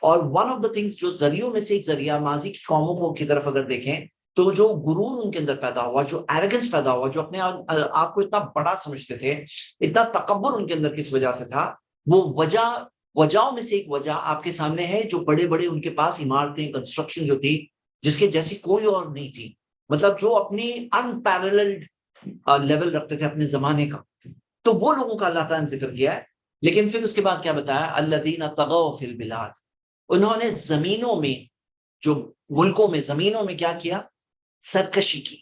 اور ون آف دا تھنگس جو ذریعوں میں سے ایک ذریعہ ماضی کی قوموں کو کی طرف اگر دیکھیں تو جو غرور ان کے اندر پیدا ہوا، جو ایروگنس پیدا ہوا، جو اپنے آپ کو اتنا بڑا سمجھتے تھے، اتنا تکبر ان کے اندر کس وجہ سے تھا، وہ وجہوں میں سے ایک وجہ آپ کے سامنے ہے. جو بڑے بڑے ان کے پاس عمارتیں، کنسٹرکشن جو تھی جس کے جیسی کوئی اور نہیں تھی، مطلب جو اپنی ان پیرللڈ لیول رکھتے تھے اپنے زمانے کا، تو وہ لوگوں کا اللہ تعالیٰ نے ذکر کیا ہے. لیکن پھر اس کے بعد کیا بتایا، الذین طغوا فی البلاد، انہوں نے زمینوں میں، جو ملکوں میں، زمینوں میں کیا کیا، سرکشی کی.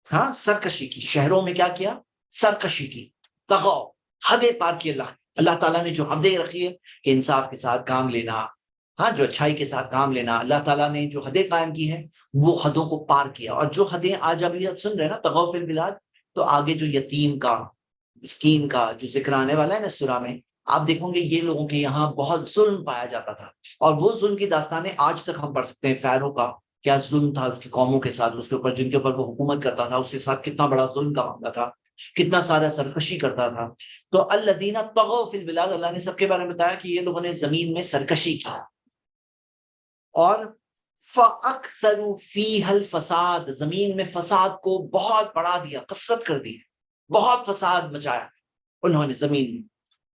ہاں سرکشی کی. شہروں میں کیا کیا، سرکشی کی. طغوا، حدیں پار کی. اللہ تعالیٰ نے جو حدیں رکھی ہے کہ انصاف کے ساتھ کام لینا، ہاں جو اچھائی کے ساتھ کام لینا، اللہ تعالیٰ نے جو حدیں قائم کی ہیں وہ حدوں کو پار کیا. اور جو حدیں آج ابھی آپ سن رہے ہیں نا طغوا فی البلاد، تو آگے جو یتیم کا، مسکین کا جو ذکر آنے والا ہے نا سورہ میں، آپ دیکھو گے یہ لوگوں کے یہاں بہت ظلم پایا جاتا تھا. اور وہ ظلم کی داستانیں آج تک ہم پڑھ سکتے ہیں. فیرو کا کیا ظلم تھا اس کی قوموں کے ساتھ، اس کے اوپر جن کے اوپر وہ حکومت کرتا تھا، اس کے ساتھ کتنا بڑا ظلم کا معاملہ تھا، کتنا سارا سرکشی کرتا تھا. تو الذین طغوا فی البلاد، اللہ نے سب کے بارے میں بتایا کہ یہ لوگوں نے زمین میں سرکشی کی. اور فَأَكْثَرُوا فِيهَا الْفَسَادَ، زمین میں فساد کو بہت بڑھا دیا، کثرت کر دی، بہت فساد مچایا. انہوں نے زمین میں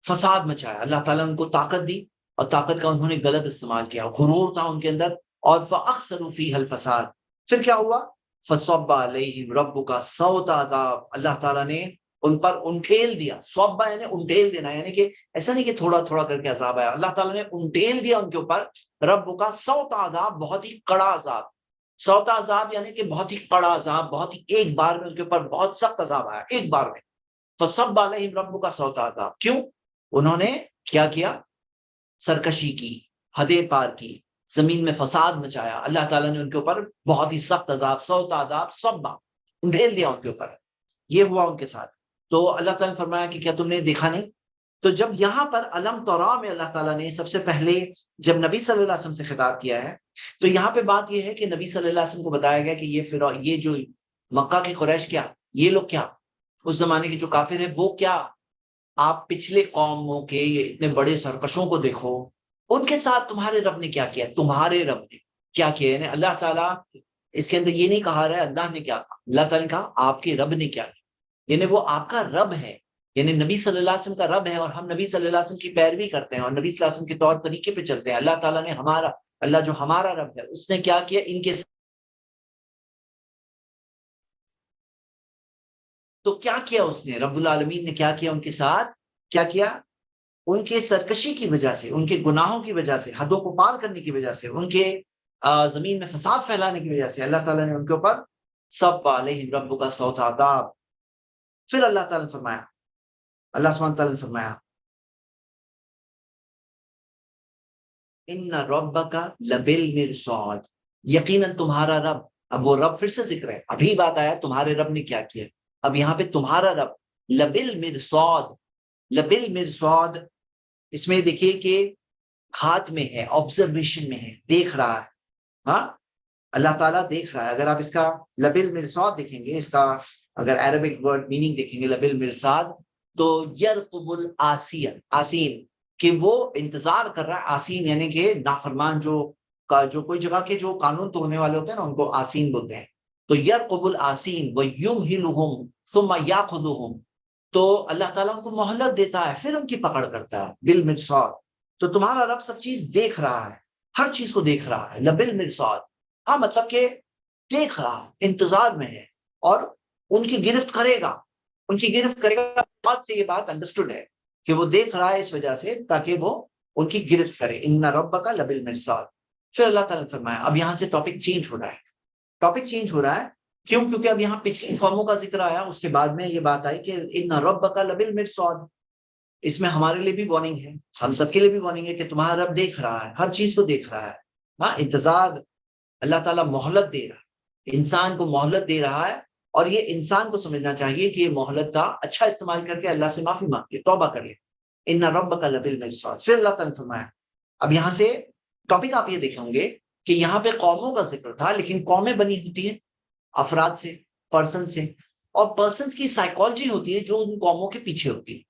فساد مچایا. اللہ تعالیٰ نے ان کو طاقت دی اور طاقت کا انہوں نے غلط استعمال کیا، غرور تھا ان کے اندر. اور فَأَكْثَرُوا فِيهَا الْفَسَادَ، پھر کیا ہوا، فَصَبَّ عَلَيْهِمْ رَبُّكَ صَوْتَ عَذَابٍ، اللہ تعالیٰ نے ان پر انٹھیل دیا. صبا یعنی انٹھیل دینا، یعنی کہ ایسا نہیں کہ تھوڑا تھوڑا کر کے عذاب آیا، اللہ تعالیٰ نے انٹھیل دیا ان کے اوپر. رب کا صوت عذاب، بہت ہی کڑا عذاب. صوت عذاب یعنی کہ بہت ہی کڑا عذاب، بہت ہی ایک بار میں ان کے اوپر بہت سخت عذاب آیا ایک بار میں. فصب علیہم رب کا صوت عذاب، کیوں؟ انہوں نے کیا کیا، سرکشی کی، حدیں پار کی، زمین میں فساد مچایا. اللہ تعالیٰ نے ان کے اوپر بہت ہی سخت عذاب، صوت عذاب، صبا، انڈھیل دیا ان کے اوپر. یہ ہوا ان کے ساتھ. تو اللہ تعالیٰ نے فرمایا کہ کیا تم نے دیکھا نہیں؟ تو جب یہاں پر علم ترا میں اللہ تعالیٰ نے سب سے پہلے جب نبی صلی اللہ علیہ وسلم سے خطاب کیا ہے، تو یہاں پہ بات یہ ہے کہ نبی صلی اللہ علیہ وسلم کو بتایا گیا کہ یہ جو مکہ کے قریش، کیا یہ لوگ، کیا اس زمانے کے جو کافر ہیں وہ، کیا آپ پچھلے قوموں کے یہ اتنے بڑے سرکشوں کو دیکھو، ان کے ساتھ تمہارے رب نے کیا کیا، تمہارے رب نے کیا کیا. یعنی اللہ تعالیٰ اس کے اندر یہ نہیں کہا رہا ہے اللہ نے کیا کہا، اللہ تعالیٰ نے کہا آپ کے رب نے کیا کیا. یعنی وہ آپ کا رب ہے، یعنی نبی صلی اللہ علیہ وسلم کا رب ہے، اور ہم نبی صلی اللہ علیہ وسلم کی پیروی کرتے ہیں اور نبی صلی اللہ علیہ وسلم کے طور طریقے پہ چلتے ہیں. اللہ تعالیٰ نے اللہ جو ہمارا رب ہے اس نے کیا کیا ان کے، تو کیا کیا اس نے، رب العالمین نے کیا کیا ان کے ساتھ، کیا کیا، ان کے سرکشی کی وجہ سے، ان کے گناہوں کی وجہ سے، حدوں کو پار کرنے کی وجہ سے، ان کے زمین میں فساد پھیلانے کی وجہ سے، اللہ تعالیٰ نے ان کے اوپر صب علیہم رب کا صوت عذاب. پھر اللہ تعالیٰ نے فرمایا، اللہ سبحانہ تعالیٰ نے فرمایا ان ربک لبالمرصاد، یقیناً تمہارا رب. اب وہ رب پھر سے ذکر ہے، ابھی بات آیا تمہارے رب نے کیا کیا، اب یہاں پہ تمہارا رب لبالمرصاد. لبالمرصاد اس میں دیکھیے کہ ہاتھ میں ہے، آبزرویشن میں ہے، دیکھ رہا ہے. ہاں اللہ تعالیٰ دیکھ رہا ہے. اگر آپ اس کا لبالمرصاد دیکھیں گے، اس کا اگر عربک ورڈ میننگ دیکھیں گے لبالمرصاد، تو یرقب آسین، کہ وہ انتظار کر رہا ہے. آسین یعنی کہ نافرمان جو کوئی جگہ کے جو قانون توڑنے والے ہوتے ہیں نا، ان کو آسین بولتے ہیں. تو یرقب الآسین ویمہلہم ثم یاخذہم، تو اللہ تعالیٰ ان کو مہلت دیتا ہے پھر ان کی پکڑ کرتا ہے بالمرصاد. تو تمہارا رب سب چیز دیکھ رہا ہے، ہر چیز کو دیکھ رہا ہے. لبالمرصاد، ہاں مطلب کہ دیکھ رہا ہے، انتظار میں ہے، اور ان کی گرفت کرے گا، ان کی گرفت کرے گا. بات سے یہ بات انڈرسٹوڈ ہے کہ وہ دیکھ رہا ہے اس وجہ سے تاکہ وہ ان کی گرفت کرے. ان ربک لبالمرصاد. پھر اللہ تعالیٰ نے فرمایا، اب یہاں سے ٹاپک چینج ہو رہا ہے. ٹاپک چینج ہو رہا ہے کیوں؟ کیونکہ اب یہاں پچھلی قوموں کا ذکر آیا، اس کے بعد میں یہ بات آئی کہ ان ربک لبالمرصاد. اس میں ہمارے لیے بھی وارننگ ہے، ہم سب کے لیے بھی وارننگ ہے کہ تمہارا رب دیکھ رہا ہے، ہر چیز کو دیکھ رہا ہے. ہاں انتظار، اللہ تعالیٰ مہلت دے رہا ہے، انسان کو مہلت دے رہا ہے. اور یہ انسان کو سمجھنا چاہیے کہ یہ مہلت کا اچھا استعمال کر کے اللہ سے معافی مانگ لے، توبہ کر لے. ان ربک لبالمرصاد. پھر اللہ تعالیٰ نے فرمایا، اب یہاں سے ٹاپک آپ یہ دیکھیں گے کہ یہاں پہ قوموں کا ذکر تھا، لیکن قومیں بنی ہوتی ہیں افراد سے. پرسن سے. اور پرسنس کی سائیکالوجی ہوتی ہے جو ان قوموں کے پیچھے ہوتی ہے,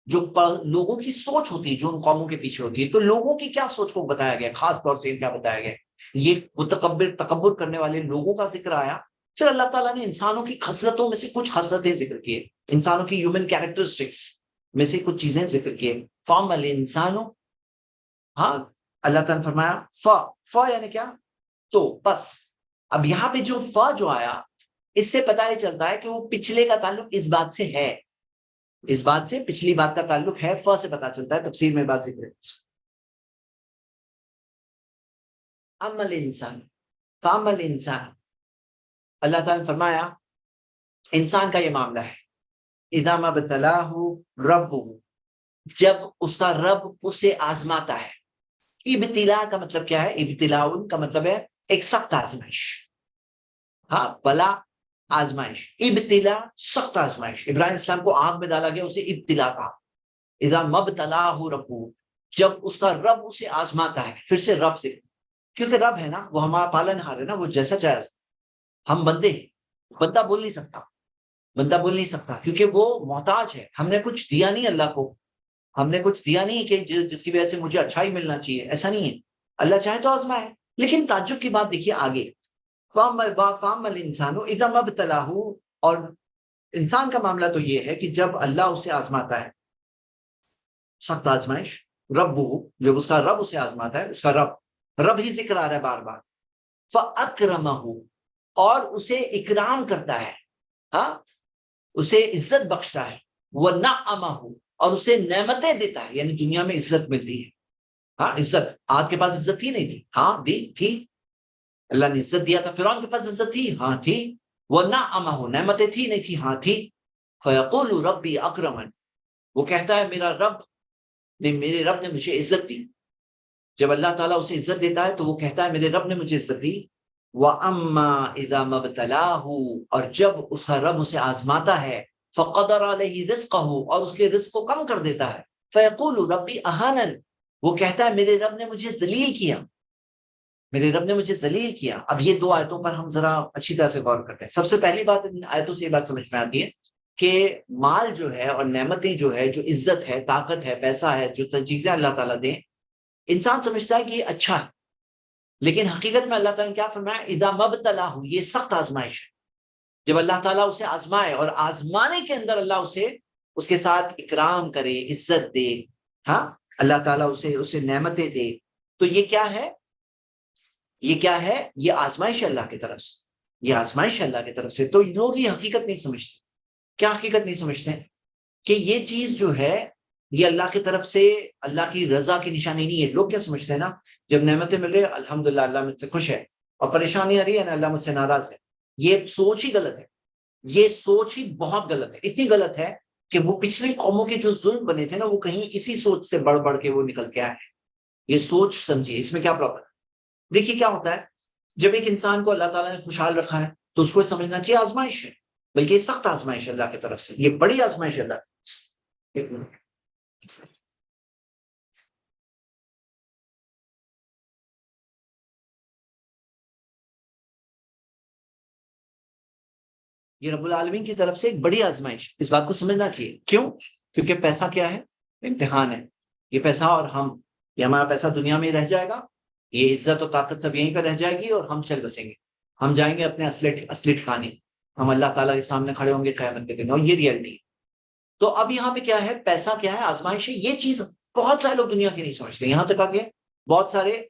جو لوگوں کی سوچ ہوتی ہے جو ان قوموں کے پیچھے ہوتی ہے. تو لوگوں کی کیا سوچ کو بتایا گیا, خاص طور سے کیا بتایا گیا, یہ تکبر کرنے والے لوگوں کا ذکر آیا. پھر اللہ تعالیٰ نے انسانوں کی خصلتوں میں سے کچھ خصلتیں ذکر کیے, انسانوں کی ہیومن کیریکٹرسٹکس میں سے کچھ چیزیں ذکر کیے. فام الانسانو, ہاں اللہ تعالیٰ نے فرمایا فا یعنی کیا, تو بس. اب یہاں پہ جو فا جو آیا, اس سے پتہ یہ چلتا ہے کہ وہ پچھلے کا تعلق اس بات سے ہے, اس بات سے پچھلی بات کا تعلق ہے, فا سے پتہ چلتا ہے. تفسیر میں بات ذکر ہے. اما الانسان فاما الانسان, اللہ تعالیٰ نے فرمایا انسان کا یہ معاملہ ہے, اذا ما ابتلاہ ربہ, جب اس کا رب اسے آزماتا ہے. ابتلا کا مطلب کیا ہے, ابتلاء کا مطلب ہے ایک سخت آزمائش. ہاں بلا آزمائش, ابتلا سخت آزمائش. ابراہیم السلام کو آگ میں ڈالا گیا, اسے ابتلا کہا. اذا ما ابتلاہ ربہ, جب اس کا رب اسے آزماتا ہے. پھر سے رب سے, کیونکہ رب ہے نا, وہ ہمارا پالن ہار ہے نا, وہ جیسا چاہے. ہم بندے, بندہ بول نہیں سکتا, بندہ بول نہیں سکتا کیونکہ وہ محتاج ہے. ہم نے کچھ دیا نہیں اللہ کو, ہم نے کچھ دیا نہیں کہ جس کی وجہ سے مجھے اچھا ہی ملنا چاہیے, ایسا نہیں ہے. اللہ چاہے تو آزمائے. لیکن تعجب کی بات دیکھیے آگے, فَأَمَّا الْإِنسَانُ إِذَا مَا ابْتَلَاهُ, اور انسان کا معاملہ تو یہ ہے کہ جب اللہ اسے آزماتا ہے, سخت آزمائش, ربہ, جب اس کا رب اسے آزماتا ہے, اس کا رب ہی ذکر آ رہا ہے بار بار. فَأَكْرَمَهُ, اور اسے اکرام کرتا ہے, ہاں اسے عزت بخشتا ہے. وَنَعَمَهُ, اور اسے نعمتیں دیتا ہے, یعنی دنیا میں عزت ملتی ہے. ہاں عزت, آپ کے پاس عزت ہی نہیں تھی, ہاں دی تھی, اللہ نے عزت دیا تھا. فرعون کے پاس عزت تھی, ہاں تھی. وَنَعَمَهُ, نعمتیں تھی نہیں تھی, ہاں تھی. فَيَقُولُ رَبِّي أَكْرَمَنِ, وہ کہتا ہے میرے رب نے مجھے عزت دی. جب اللہ تعالیٰ اسے عزت دیتا ہے تو وہ کہتا ہے میرے رب نے مجھے عزت دی. وَأَمَّا إِذَا مَا ابْتَلَاهُ, اور جب اس کا رب اسے آزماتا ہے, فَقَدَرَ عَلَيْهِ رِزْقَهُ, اور اس کے رزق کو کم کر دیتا ہے. فَيَقُولُ رَبِّي أَهَانَنِ, وہ کہتا ہے میرے رب نے مجھے ذلیل کیا, میرے رب نے مجھے ذلیل کیا. اب یہ دو آیتوں پر ہم ذرا اچھی طرح سے غور کرتے ہیں. سب سے پہلی بات ان آیتوں سے یہ بات سمجھ میں آتی ہے کہ مال جو ہے اور نعمتیں جو ہے, جو عزت ہے, طاقت ہے, پیسہ ہے, جو چیزیں اللہ تعالیٰ دیں, انسان سمجھتا ہے کہ یہ اچھا ہے. لیکن حقیقت میں اللہ تعالیٰ نے کیا فرمایا, اذا ما ابتلاہ, یہ سخت آزمائش ہے. جب اللہ تعالیٰ اسے آزمائے, اور آزمانے کے اندر اللہ اسے اس کے ساتھ اکرام کرے, عزت دے, ہاں اللہ تعالیٰ اسے نعمتیں دے, تو یہ کیا ہے, یہ کیا ہے, یہ آزمائش ہے اللہ کی طرف سے, یہ آزمائش ہے اللہ کی طرف سے. تو لوگ یہ حقیقت نہیں سمجھتے. کیا حقیقت نہیں سمجھتے, کہ یہ چیز جو ہے یہ اللہ کی طرف سے اللہ کی رضا کی نشانی نہیں ہے. لوگ کیا سمجھتے ہیں نا, جب نعمتیں مل رہی, الحمدللہ اللہ مجھ سے خوش ہے, اور پریشانی آ رہی ہے نا, اللہ مجھ سے ناراض ہے. یہ سوچ ہی غلط ہے, یہ سوچ ہی بہت غلط ہے. اتنی غلط ہے کہ وہ پچھلی قوموں کے جو ظلم بنے تھے نا, وہ کہیں اسی سوچ سے بڑھ کے وہ نکل کے آئے. یہ سوچ سمجھیے, اس میں کیا پرابلم ہے. دیکھیے کیا ہوتا ہے, جب ایک انسان کو اللہ تعالیٰ نے خوشحال رکھا ہے تو اس کو سمجھنا چاہیے آزمائش ہے, بلکہ یہ سخت آزمائش ہے اللہ کی طرف سے, یہ بڑی آزمائش ہے اللہ. ایک منٹ, یہ رب العالمین کی طرف سے ایک بڑی آزمائش, اس بات کو سمجھنا چاہیے. کیوں؟ کیونکہ پیسہ کیا ہے, امتحان ہے. یہ پیسہ اور یہ ہمارا پیسہ دنیا میں رہ جائے گا, یہ عزت اور طاقت سب یہیں پہ رہ جائے گی, اور ہم چل بسیں گے. ہم جائیں گے اپنے اصلی ٹھکانے, ہم اللہ تعالیٰ کے سامنے کھڑے ہوں گے قیامت کے دن, اور یہ ریئلٹی. تو اب یہاں پہ کیا ہے, پیسہ کیا ہے, آزمائش ہے. یہ چیز بہت سارے لوگ دنیا کے نہیں سمجھتے, یہاں تک آ کے بہت سارے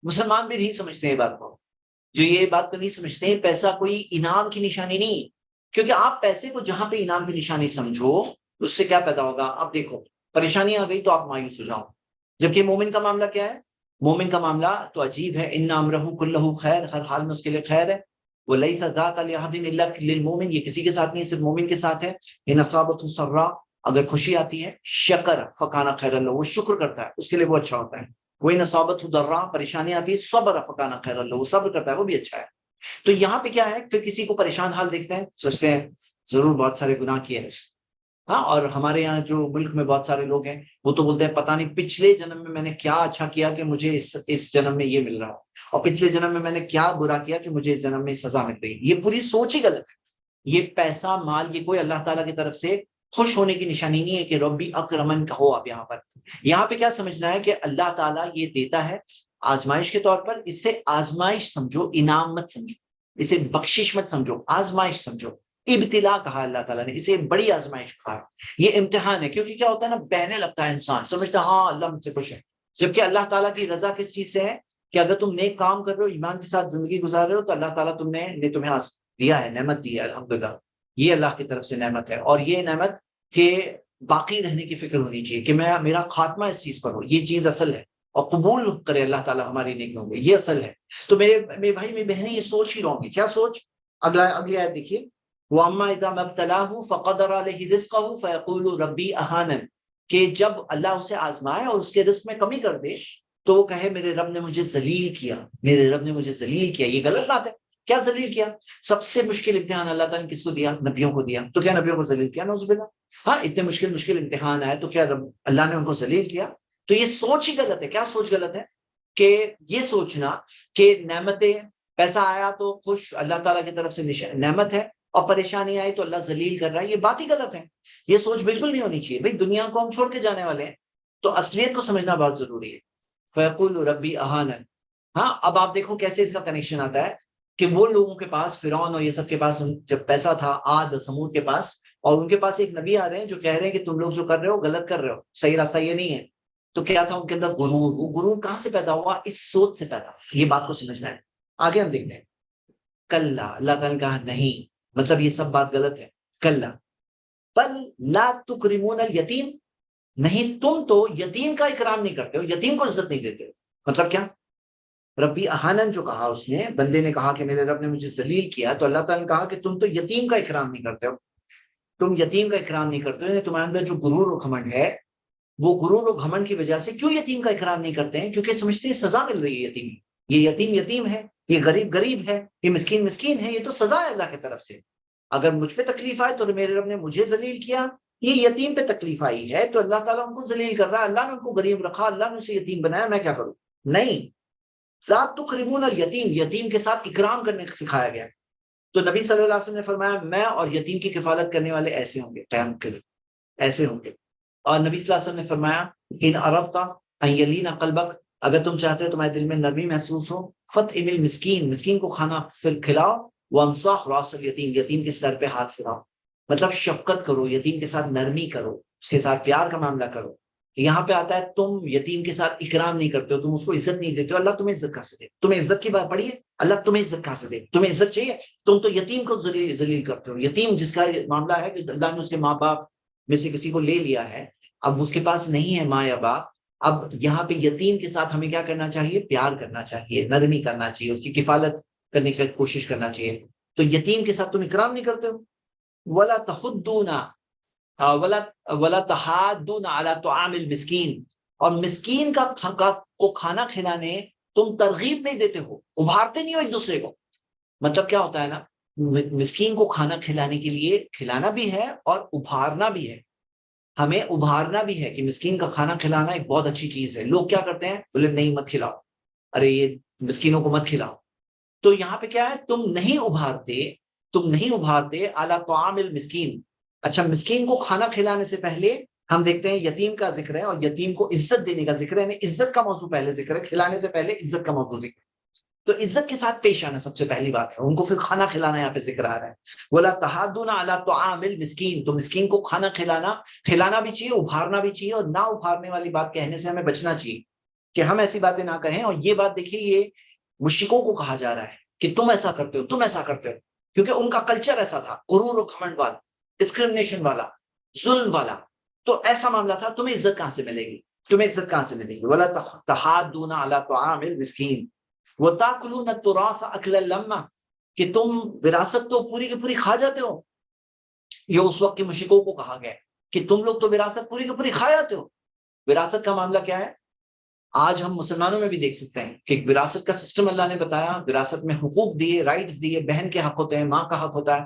مسلمان بھی نہیں سمجھتے یہ بات کو. جو یہ بات کو نہیں سمجھتے, پیسہ کوئی انعام کی نشانی نہیں. کیونکہ آپ پیسے کو جہاں پہ انعام کی نشانی سمجھو, اس سے کیا پیدا ہوگا. اب دیکھو, پریشانی آ گئی تو آپ مایوس ہو جاؤ. جبکہ مومن کا معاملہ کیا ہے, مومن کا معاملہ تو عجیب ہے. ان امرہ کلہ خیر, ہر حال میں اس کے لیے خیر ہے. ولیس ذاک لأحد الا للمؤمن, یہ کسی کے ساتھ نہیں, صرف مومن کے ساتھ ہے. ان اصابته سرا, اگر خوشی آتی ہے, شکر فکان خیر له, وہ شکر کرتا ہے, اس کے لیے وہ اچھا ہوتا ہے. وان اصابته ضرا, پریشانی آتی ہے, صبر فکان خیر له, وہ صبر کرتا ہے, وہ بھی اچھا ہے. تو یہاں پہ کیا ہے, پھر کسی کو پریشان حال دیکھتے ہیں, سوچتے ہیں ضرور بہت سارے گناہ کیے ہیں. ہاں, اور ہمارے یہاں جو ملک میں بہت سارے لوگ ہیں, وہ تو بولتے ہیں پتہ نہیں پچھلے جنم میں میں نے کیا اچھا کیا کہ مجھے اس جنم میں یہ مل رہا ہے, اور پچھلے جنم میں میں نے کیا برا کیا کہ مجھے اس جنم میں سزا مل رہی ہے. یہ پوری سوچ ہی غلط ہے. یہ پیسہ مال یہ کوئی اللہ تعالیٰ کی طرف سے خوش ہونے کی نشانی نہیں ہے کہ ربی اکرمن کہو آپ یہاں پہ کیا سمجھنا ہے کہ اللہ تعالیٰ یہ دیتا ہے آزمائش کے طور پر. اس سے آزمائش سمجھو، انعام مت سمجھو، اسے بخشش مت سمجھو، آزمائش سمجھو. ابتلا کہا اللہ تعالیٰ نے، اسے بڑی آزمائش کہا. یہ امتحان ہے، کیونکہ کیا ہوتا ہے نا، بہنے لگتا ہے انسان، سمجھتا ہے ہاں اللہ مجھ سے خوش ہے. جبکہ اللہ تعالیٰ کی رضا کس چیز سے ہے کہ اگر تم نیک کام کر رہے ہو، ایمان کے ساتھ زندگی گزار رہے ہو، تو اللہ تعالیٰ نے تمہیں دیا ہے، نعمت دی ہے. الحمدللہ یہ اللہ کی طرف سے نعمت ہے. اور یہ نعمت کہ باقی رہنے کی فکر ہونی چاہیے کہ میرا خاتمہ اس چیز پر ہو، یہ چیز اصل ہے. اور قبول کرے اللہ تعالیٰ ہماری نیکیوں کو، یہ اصل ہے. تو میرے بھائی میری بہنیں یہ سوچ ہی رہوں گی. کیا سوچ؟ اگلی آیت دیکھیے، وَأَمَّا إِذَا مَا ابْتَلَاهُ فَقَدَرَ عَلَيْهِ رِزْقَهُ فَيَقُولُ رَبِّي أَهَانَنِ، کہ جب اللہ اسے آزمائے اور اس کے رزق میں کمی کر دے تو وہ کہے میرے رب نے مجھے ذلیل کیا، میرے رب نے مجھے ذلیل کیا. یہ غلط بات ہے. کیا ذلیل کیا؟ سب سے مشکل امتحان اللہ تعالیٰ نے کس کو دیا؟ نبیوں کو دیا. تو کیا نبیوں کو ذلیل کیا؟ نعوذ باللہ. ہاں اتنے مشکل امتحان آئے تو کیا اللہ نے ان کو ذلیل کیا؟ تو یہ سوچ ہی غلط ہے. کیا سوچ غلط ہے؟ کہ یہ سوچنا کہ نعمتیں، پیسہ آیا تو خوش، اللہ تعالیٰ کی طرف سے نعمت ہے، اور پریشانی آئی تو اللہ ذلیل کر رہا ہے. یہ بات ہی غلط ہے. یہ سوچ بالکل نہیں ہونی چاہیے. بھائی دنیا کو ہم چھوڑ کے جانے والے ہیں، تو اصلیت کو سمجھنا بہت ضروری ہے. فیقول ربی اہانن. ہاں اب آپ دیکھو کیسے اس کا کنیکشن آتا ہے کہ وہ لوگوں کے پاس، فرعون اور یہ سب کے پاس جب پیسہ تھا، عاد اور سمود کے پاس، اور ان کے پاس ایک نبی آ رہے ہیں جو کہہ رہے ہیں کہ تم لوگ جو کر رہے ہو غلط کر رہے ہو، صحیح راستہ یہ نہیں ہے. تو کیا تھا ان کے اندر؟ غرور. وہ غرور کہاں سے پیدا ہوا؟ اس سوچ سے پیدا ہوا. یہ بات کو سمجھنا ہے. آگے ہم دیکھتے ہیں. کلا، اللہ تعالیٰ نے کہا نہیں، مطلب یہ سب بات غلط ہے. کلا بل لا تکرمون الیتیم، نہیں تم تو یتیم کا اکرام نہیں کرتے ہو، یتیم کو عزت نہیں دیتے ہو. مطلب کیا؟ ربی اہانن جو کہا اس نے، بندے نے کہا کہ میرے رب نے مجھے ذلیل کیا، تو اللہ تعالیٰ نے کہا کہ تم تو یتیم کا اکرام نہیں کرتے ہو. تم یتیم کا اکرام نہیں کرتے ہو. یعنی تمہارے اندر جو غرور و گھمنڈ ہے، وہ غرور و گھمنڈ کی وجہ سے کیوں یتیم کا اکرام نہیں کرتے ہیں؟ کیونکہ سمجھتے ہیں سزا مل رہی ہے یتیم. یہ یتیم یتیم ہے، یہ غریب غریب ہے، یہ مسکین مسکین ہے، یہ تو سزا ہے اللہ کی طرف سے. اگر مجھ پہ تکلیف آئے تو میرے رب نے مجھے ذلیل کیا، یہ یتیم پہ تکلیف آئی ہے تو اللہ تعالیٰ ان کو ذلیل کر رہا ہے، اللہ نے ان کو غریب رکھا، اللہ نے اسے یتیم بنایا، میں کیا کروں؟ نہیں. ذات تکرمون الیتیم، یتیم کے ساتھ اکرام کرنے کا سکھایا گیا. تو نبی صلی اللہ علیہ وسلم نے فرمایا میں اور یتیم کی کفالت کرنے والے ایسے ہوں گے قیامت کے دن، ایسے ہوں گے. اور نبی صلی اللہ علیہ وسلم نے فرمایا ان عرفت ان یلین قلبک، اگر تم چاہتے ہو تمہارے دل میں نرمی محسوس ہو، فطعم المسکین، مسکین کو کھانا کھلاؤ، وامسح راس الیتیم، یتیم کے سر پہ ہاتھ پھیراؤ. مطلب شفقت کرو، یتیم کے ساتھ نرمی کرو، اس کے ساتھ پیار کا معاملہ کرو. یہاں پہ آتا ہے تم یتیم کے ساتھ اکرام نہیں کرتے ہو، تم اس کو عزت نہیں دیتے ہو. اللہ تمہیں عزت کہاں سے دے؟ تمہیں عزت کی بات پڑی ہے؟ اللہ تمہیں عزت کہاں سے دے؟ تمہیں عزت چاہیے؟ تم تو یتیم کو ذلیل کرتے ہو. یتیم جس کا معاملہ ہے کہ اللہ نے اس کے ماں باپ میں سے کسی کو لے لیا ہے، اب اس کے پاس نہیں ہے ماں یا باپ، اب یہاں پہ یتیم کے ساتھ ہمیں کیا کرنا چاہیے؟ پیار کرنا چاہیے، نرمی کرنا چاہیے، اس کی کفالت کرنے کی کوشش کرنا چاہیے. تو یتیم کے ساتھ تم اکرام نہیں کرتے ہو. ولا تحضون ولا تحاضون علی طعام المسکین، اور مسکین کو کھانا کھلانے تم ترغیب نہیں دیتے ہو، ابھارتے نہیں ہو ایک دوسرے کو. مطلب کیا ہوتا ہے نا، مسکین کو کھانا کھلانے کے لیے کھلانا بھی ہے اور ابھارنا بھی ہے. ہمیں ابھارنا بھی ہے کہ مسکین کا کھانا کھلانا ایک بہت اچھی چیز ہے. لوگ کیا کرتے ہیں؟ بولے نہیں مت کھلاؤ، ارے یہ مسکینوں کو مت کھلاؤ. تو یہاں پہ کیا ہے؟ تم نہیں ابھارتے اعلیٰ طعام المسکین. اچھا مسکین کو کھانا کھلانے سے پہلے ہم دیکھتے ہیں یتیم کا ذکر ہے، اور یتیم کو عزت دینے کا ذکر ہے. یعنی عزت کا موضوع پہلے ذکر ہے، کھلانے سے پہلے عزت کا موضوع ذکر ہے. تو عزت کے ساتھ پیش آنا سب سے پہلی بات ہے. ان کو پھر کھانا کھلانا یہاں پہ ذکر آ رہا ہے. وَلَا تَحَاضُونَ عَلَىٰ طَعَامِ الْمِسْكِينِ، تو مسکین کو کھانا کھلانا بھی چاہیے، ابھارنا بھی چاہیے. اور نہ ابھارنے والی بات کہنے سے ہمیں بچنا چاہیے کہ ہم ایسی باتیں نہ کہیں. اور یہ بات دیکھیے، یہ مشرکوں کو کہا جا رہا ہے کہ تم ایسا کرتے ہو، تم ایسا کرتے ہو، کیونکہ ان کا کلچر ایسا تھا، غرور و گھمنڈ والا، ڈسکرمنیشن والا، ظلم والا. تو ایسا معاملہ تھا. تمہیں عزت کہاں سے ملے گی؟ تمہیں عزت کہاں سے ملے گی؟ وَلَا تَحَاضُونَ عَلَىٰ طَعَامِ الْمِسْكِينِ وَتَأْكُلُونَ التُّرَاثَ أَكْلًا لَمًّا، کہ تم وراثت تو پوری کی پوری کھا جاتے ہو. یہ اس وقت کے مشرکوں کو کہا گیا کہ تم لوگ تو وراثت پوری کی پوری کھا جاتے ہو. وراثت کا معاملہ کیا ہے؟ آج ہم مسلمانوں میں بھی دیکھ سکتے ہیں کہ وراثت کا سسٹم اللہ نے بتایا، وراثت میں حقوق دیے، رائٹس دیے، بہن کے حق ہوتے ہیں، ماں کا حق ہوتا ہے.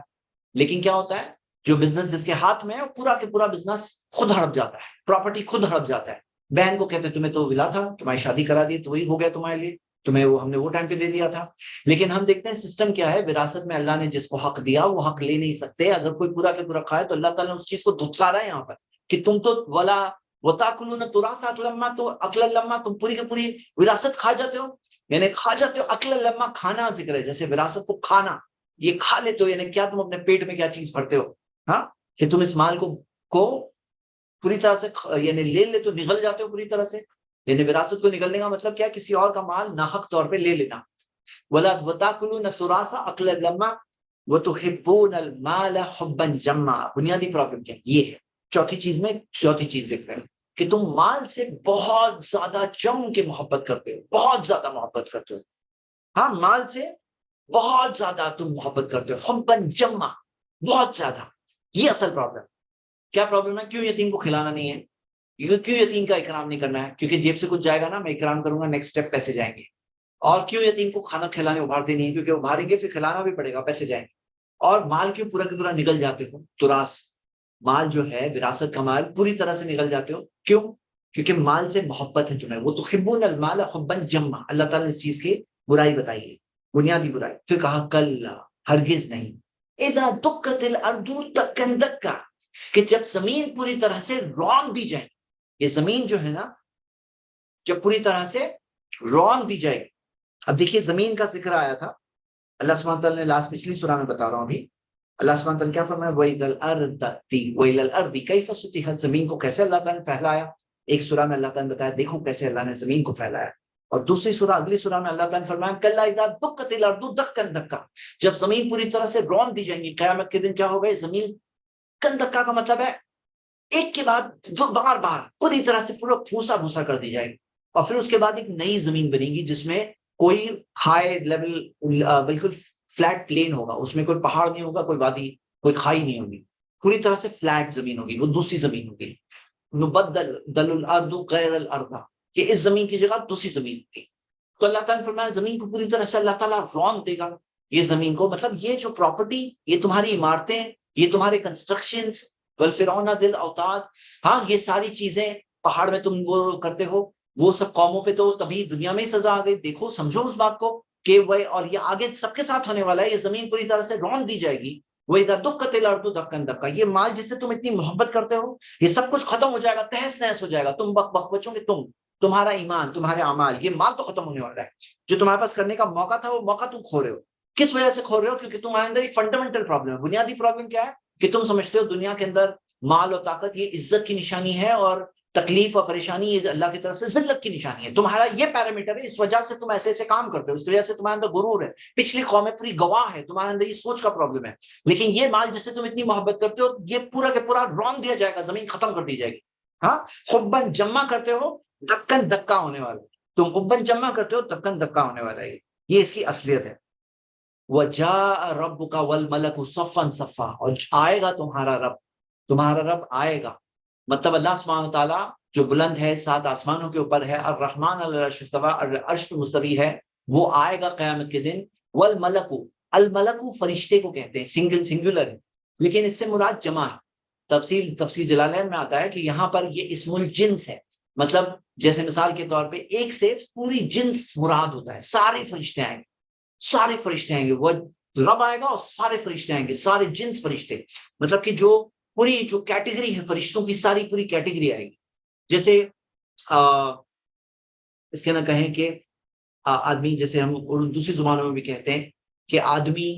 لیکن کیا ہوتا ہے؟ جو بزنس جس کے ہاتھ میں ہے، پورا کے پورا بزنس خود ہڑپ جاتا ہے، پراپرٹی خود ہڑپ جاتا ہے. بہن کو کہتے تمہیں تو ولا تھا، تمہاری شادی کرا دی تو وہی ہو گیا تمہارے لیے. تمہیں وہ ہم نے وہ ٹائم پہ دے دیا تھا. لیکن ہم دیکھتے ہیں سسٹم کیا ہے, وراثت میں اللہ نے جس کو حق دیا وہ حق لے نہیں سکتے. اگر کوئی پورا کے پورا کھائے تو اللہ تعالیٰ نے اس چیز کو دھتکارا ہے یہاں پر کہ تم تو ولا وتاکلون التراث اکلا لما, تو اکل لما, تم پوری کی پوری وراثت کھا جاتے ہو, یعنی کھا جاتے ہو. اکل لما کھانا ذکر ہے, جیسے وراثت کو کھانا, یہ کھا لیتے ہو, یعنی کیا تم اپنے پیٹ میں کیا چیز بھرتے ہو, ہاں, کہ تم اس مال کو پوری طرح سے یعنی لے لیتے ہو, نگل جاتے ہو پوری طرح سے. یعنی وراثت کو نگلنے کا مطلب کیا, کسی اور کا مال ناحق طور پہ لے لینا. ولا وتاکلون التراث اکلا لما وتحبون المال حبا جما. بنیادی پرابلم کیا یہ ہے, چوتھی چیز میں چوتھی چیز ذکر ہے کہ تم مال سے بہت زیادہ جم کے محبت کرتے ہو, بہت زیادہ محبت کرتے ہو. ہاں, مال سے بہت زیادہ تم محبت کرتے ہو, حبا جما, بہت زیادہ. یہ اصل پرابلم. کیا پرابلم ہے, کیوں یتیم کو کھلانا نہیں ہے, کیوں یتیم کا اکرام نہیں کرنا ہے, کیونکہ جیب سے کچھ جائے گا نا, میں اکرام کروں گا, نیکسٹ اسٹیپ پیسے جائیں گے. اور کیوں یتیم کو کھانا کھلانے ابھارتے نہیں ہے, کیونکہ ابھاریں گے پھر کھلانا بھی پڑے گا, پیسے جائیں گے. اور مال کیوں پورا پورا نگل جاتے ہو, تراث مال جو ہے وراثت کا مال پوری طرح سے نگل جاتے ہو, کیوں, کیونکہ مال سے محبت ہے تمہیں. وہ تحبون المال حبا جما, اللہ تعالیٰ نے اس چیز کی برائی بتائی ہے, بنیادی برائی. پھر کہا کلا, ہرگز نہیں, اذا دکت الارض دکا دکا, کہ جب زمین پوری طرح سے رون دی جائے. یہ زمین جو ہے نا, جب پوری طرح سے رون دی جائے. اب دیکھیے زمین کا ذکر آیا تھا, اللہ سبحانہ تعالیٰ نے لاسٹ پچھلی سورہ میں بتا رہا ہوں ابھی, اللہ سبحانہ تعالیٰ کیا فرمایا, وَإِلَى الْأَرْضِ كَيْفَ سُطِحَتْ, زمین کو کیسے اللہ تعالیٰ نے پھیلایا. ایک سورہ میں اللہ تعالیٰ نے بتایا دیکھو کیسے اللہ نے زمین کو پھیلایا, اور دوسری سورہ اگلی سورہ میں اللہ تعالیٰ نے فرمایا کَلَّا إِذَا دُكَّتِ الْأَرْضُ دَكًّا دَكًّا, جب زمین پوری طرح سے رون دی جائیں گی قیامت کے دن. کیا ہوگا, زمین کن دکا کا مطلب ہے ایک کے بعد بار بار پوری طرح سے پورا پھوسا بھوسا کر دی جائے گی, اور پھر اس کے بعد ایک نئی زمین بنے گی جس میں کوئی ہائی لیول, بالکل فلیٹ پلین ہوگا, اس میں کوئی پہاڑ نہیں ہوگا, کوئی وادی, کوئی کھائی نہیں ہوگی, پوری طرح سے فلیٹ زمین ہوگی, وہ دوسری زمین ہوگی. نبدل الارض غیر الارض, کہ اس زمین کی جگہ دوسری زمین ہوگی. تو اللہ تعالیٰ نے فرمایا زمین کو پوری طرح سے اللہ تعالیٰ رون دے گا. یہ زمین کو مطلب یہ جو پراپرٹی, یہ تمہاری عمارتیں, یہ تمہارے کنسٹرکشنز, والفرعون ذی الاوتاد, ہاں, یہ ساری چیزیں پہاڑ میں تم وہ کرتے ہو, وہ سب قوموں پہ تو تبھی دنیا میں ہی سزا آ گئی. دیکھو سمجھو اس بات کو کہ وہ, اور یہ آگے سب کے ساتھ ہونے والا ہے, یہ زمین پوری طرح سے رون دی جائے گی. وَإِذَا دُكَّتِ الْأَرْضُ دَكًّا دَكًّا, یہ مال جس سے تم اتنی محبت کرتے ہو, یہ سب کچھ ختم ہو جائے گا, تہس نہس ہو جائے گا. تم بخ بچوں گے, تمہارا ایمان, تمہارے اعمال, یہ مال تو ختم ہونے والا ہے. جو تمہارے پاس کرنے کا موقع تھا وہ موقع تم کھو رہے ہو. کس وجہ سے کھو رہے ہو, کیونکہ تمہارے اندر ایک فنڈامنٹل پرابلم ہے. بنیادی پرابلم کیا ہے کہ تم سمجھتے ہو دنیا کے اندر مال اور طاقت یہ عزت کی نشانی ہے, اور تکلیف اور پریشانی یہ اللہ کی طرف سے ذلت کی نشانی ہے. تمہارا یہ پیرامیٹر ہے, اس وجہ سے تم ایسے ایسے کام کرتے ہو, اس وجہ سے تمہارے اندر غرور ہے. پچھلی قومیں پوری گواہ ہے, تمہارے اندر یہ سوچ کا پرابلم ہے. لیکن یہ مال جس سے تم اتنی محبت کرتے ہو, یہ پورا کے پورا رون دیا جائے گا, زمین ختم کر دی جائے گی. ہاں, حبن جمع کرتے ہو, دکن دکا ہونے والا. تم حبن جمع کرتے ہو, دکن دکا ہونے والا ہے. یہ اس کی اصلیت ہے. وَجَاءَ رَبُّكَ وَالْمَلَكُ صَفًّا صَفًّا, اور آئے گا تمہارا رب آئے گا. مطلب اللہ سبحانہ تعالیٰ جو بلند ہے, 7 آسمانوں کے اوپر ہے, الرحمن علی العرش استویٰ, عرش پہ مستوی ہے, وہ آئے گا قیامت کے دن. والملک, الملک فرشتے کو کہتے ہیں, سنگولر ہے, لیکن اس سے مراد جمع ہے. تفسیر جلالین میں آتا ہے کہ یہاں پر یہ اسم الجنس ہے, مطلب جیسے مثال کے طور پہ ایک سے پوری جنس مراد ہوتا ہے. سارے فرشتے آئیں گے, سارے فرشتے آئیں گے, وہ رب آئے گا اور سارے فرشتے آئیں گے, سارے جنس فرشتے, مطلب کہ جو پوری جو کیٹیگری ہے فرشتوں کی, ساری پوری کیٹیگری آئے گی. جیسے اس کے نہ کہیں کہ آدمی, جیسے ہم دوسری زبانوں میں بھی کہتے ہیں کہ آدمی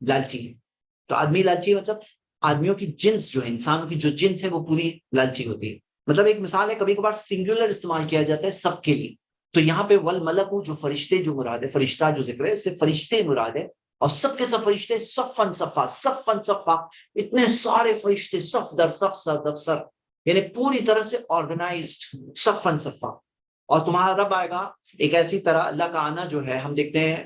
لالچی ہے. تو آدمی لالچی مطلب آدمیوں کی جنس جو ہے, انسانوں کی جو جنس ہے وہ پوری لالچی ہوتی ہے. مطلب ایک مثال ہے, کبھی کبھار سنگولر استعمال کیا جاتا ہے سب کے لیے. تو یہاں پہ والملک جو فرشتے جو مراد ہے, فرشتہ جو ذکر ہے اس سے فرشتے مراد ہے, اور سب کے سب فرشتے صفن صفا, صفن صفا, اتنے سارے فرشتے صف در صف, سر در سر, یعنی پوری طرح سے آرگنائزڈ, صفن صفا. اور تمہارا رب آئے گا ایک ایسی طرح. اللہ کا آنا جو ہے ہم دیکھتے ہیں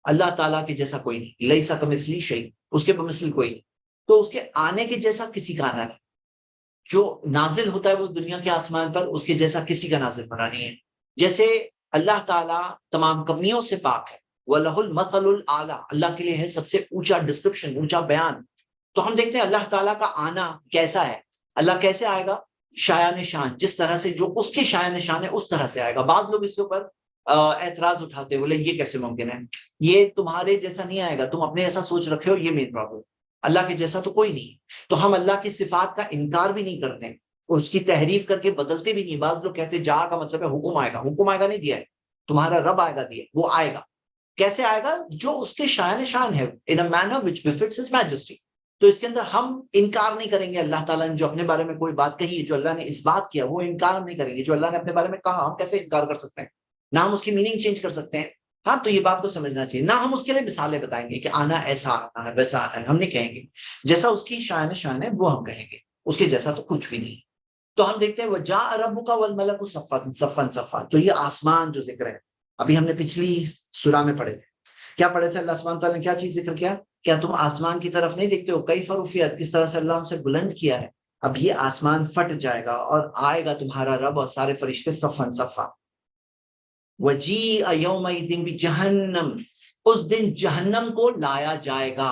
اللہ تعالیٰ کے جیسا کوئی نہیں, لیسا کمثلہ شیء, اس کے مثل کوئی نہیں. تو اس کے آنے کے جیسا کسی کا آنا نہیں. جو نازل ہوتا ہے وہ دنیا کے آسمان پر, اس کے جیسا کسی کا نازل ہونا نہیں ہے. جیسے اللہ تعالیٰ تمام کمیوں سے پاک ہے, وَلَهُ الْمَثَلُ الْأَعْلَىٰ, اللہ کے لیے ہے سب سے اونچا ڈسکرپشن, اونچا بیان. تو ہم دیکھتے ہیں اللہ تعالیٰ کا آنا کیسا ہے. اللہ کیسے آئے گا, شایان شان, جس طرح سے جو اس کے شایان شان ہے اس طرح سے آئے گا. بعض لوگ اس کے اوپر اعتراض اٹھاتے بولے یہ کیسے ممکن ہے، یہ تمہارے جیسا نہیں آئے گا، تم اپنے ایسا سوچ رکھے ہو، یہ مین پرابلم، اللہ کے جیسا تو کوئی نہیں۔ تو ہم اللہ کی صفات کا انکار بھی نہیں کرتے، اس کی تحریف کر کے بدلتے بھی نہیں۔ بعض لوگ کہتے جا کا مطلب ہے حکم آئے گا، حکم آئے گا نہیں دیا ہے، تمہارا رب آئے گا دیا، وہ آئے گا، کیسے آئے گا؟ جو اس کے شان ہے، in a manner which befits his majesty۔ تو اس کے اندر ہم انکار نہیں کریں گے، اللہ تعالیٰ نے جو اپنے بارے میں کوئی بات کہی ہے، جو اللہ نے اس بات کیا، وہ انکار ہم نہیں کریں گے۔ جو اللہ نے اپنے بارے میں کہا ہم کیسے انکار کر سکتے ہیں؟ نہ ہم اس کی میننگ چینج کر سکتے ہیں، ہاں، تو یہ بات کو سمجھنا چاہیے۔ نہ ہم اس کے لیے مثالیں بتائیں گے کہ آنا ایسا آنا ہے ویسا آنا ہے، ہم نہیں کہیں گے، جیسا اس کی شان ہے وہ ہم کہیں گے، اس کے جیسا تو کچھ بھی نہیں۔ تو ہم دیکھتے ہیں وَجَاءَ رَبُّكَ وَالْمَلَكُ صَفًّا صَفًّا، تو یہ آسمان جو ذکر ہے، ابھی ہم نے پچھلی سورہ میں پڑھے تھے، کیا پڑھے تھے؟ اللہ سبحانہ تعالیٰ نے کیا چیز ذکر کیا؟ کیا تم آسمان کی طرف نہیں دیکھتے ہو؟ کیف رفعت، کس طرح سے اللہ ہم سے بلند کیا ہے۔ اب یہ آسمان پھٹ جائے گا اور آئے گا تمہارا رب اور سارے فرشتے صفًا صفًا۔ وَجِیءَ یَوْمَئِذٍ بِجَہَنَّمَ، اس دن جہنم کو لایا جائے گا،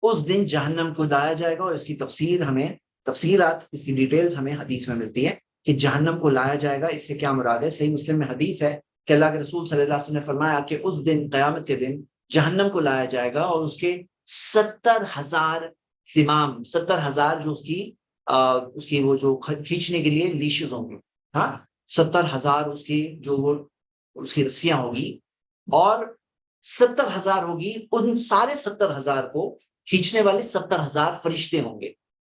اس دن جہنم کو لایا جائے گا، اور اس کی تفسیر ہمیں، تفصیلات اس کی ڈیٹیلز ہمیں حدیث میں ملتی ہے کہ جہنم کو لایا جائے گا، اس سے کیا مراد ہے؟ صحیح مسلم میں حدیث ہے کہ اللہ کے رسول صلی اللہ علیہ وسلم نے فرمایا کہ اس دن، قیامت کے دن، جہنم کو لایا جائے گا اور اس کے 70,000 زمام، 70,000 جو اس کی وہ جو کھینچنے کے لیے لیشز ہوں گے، ہاں، 70,000 اس کی جو وہ اس کی رسیاں ہوگی، اور 70,000 ہوگی، ان سارے 70,000 کو کھینچنے والے 70,000 فرشتے ہوں گے،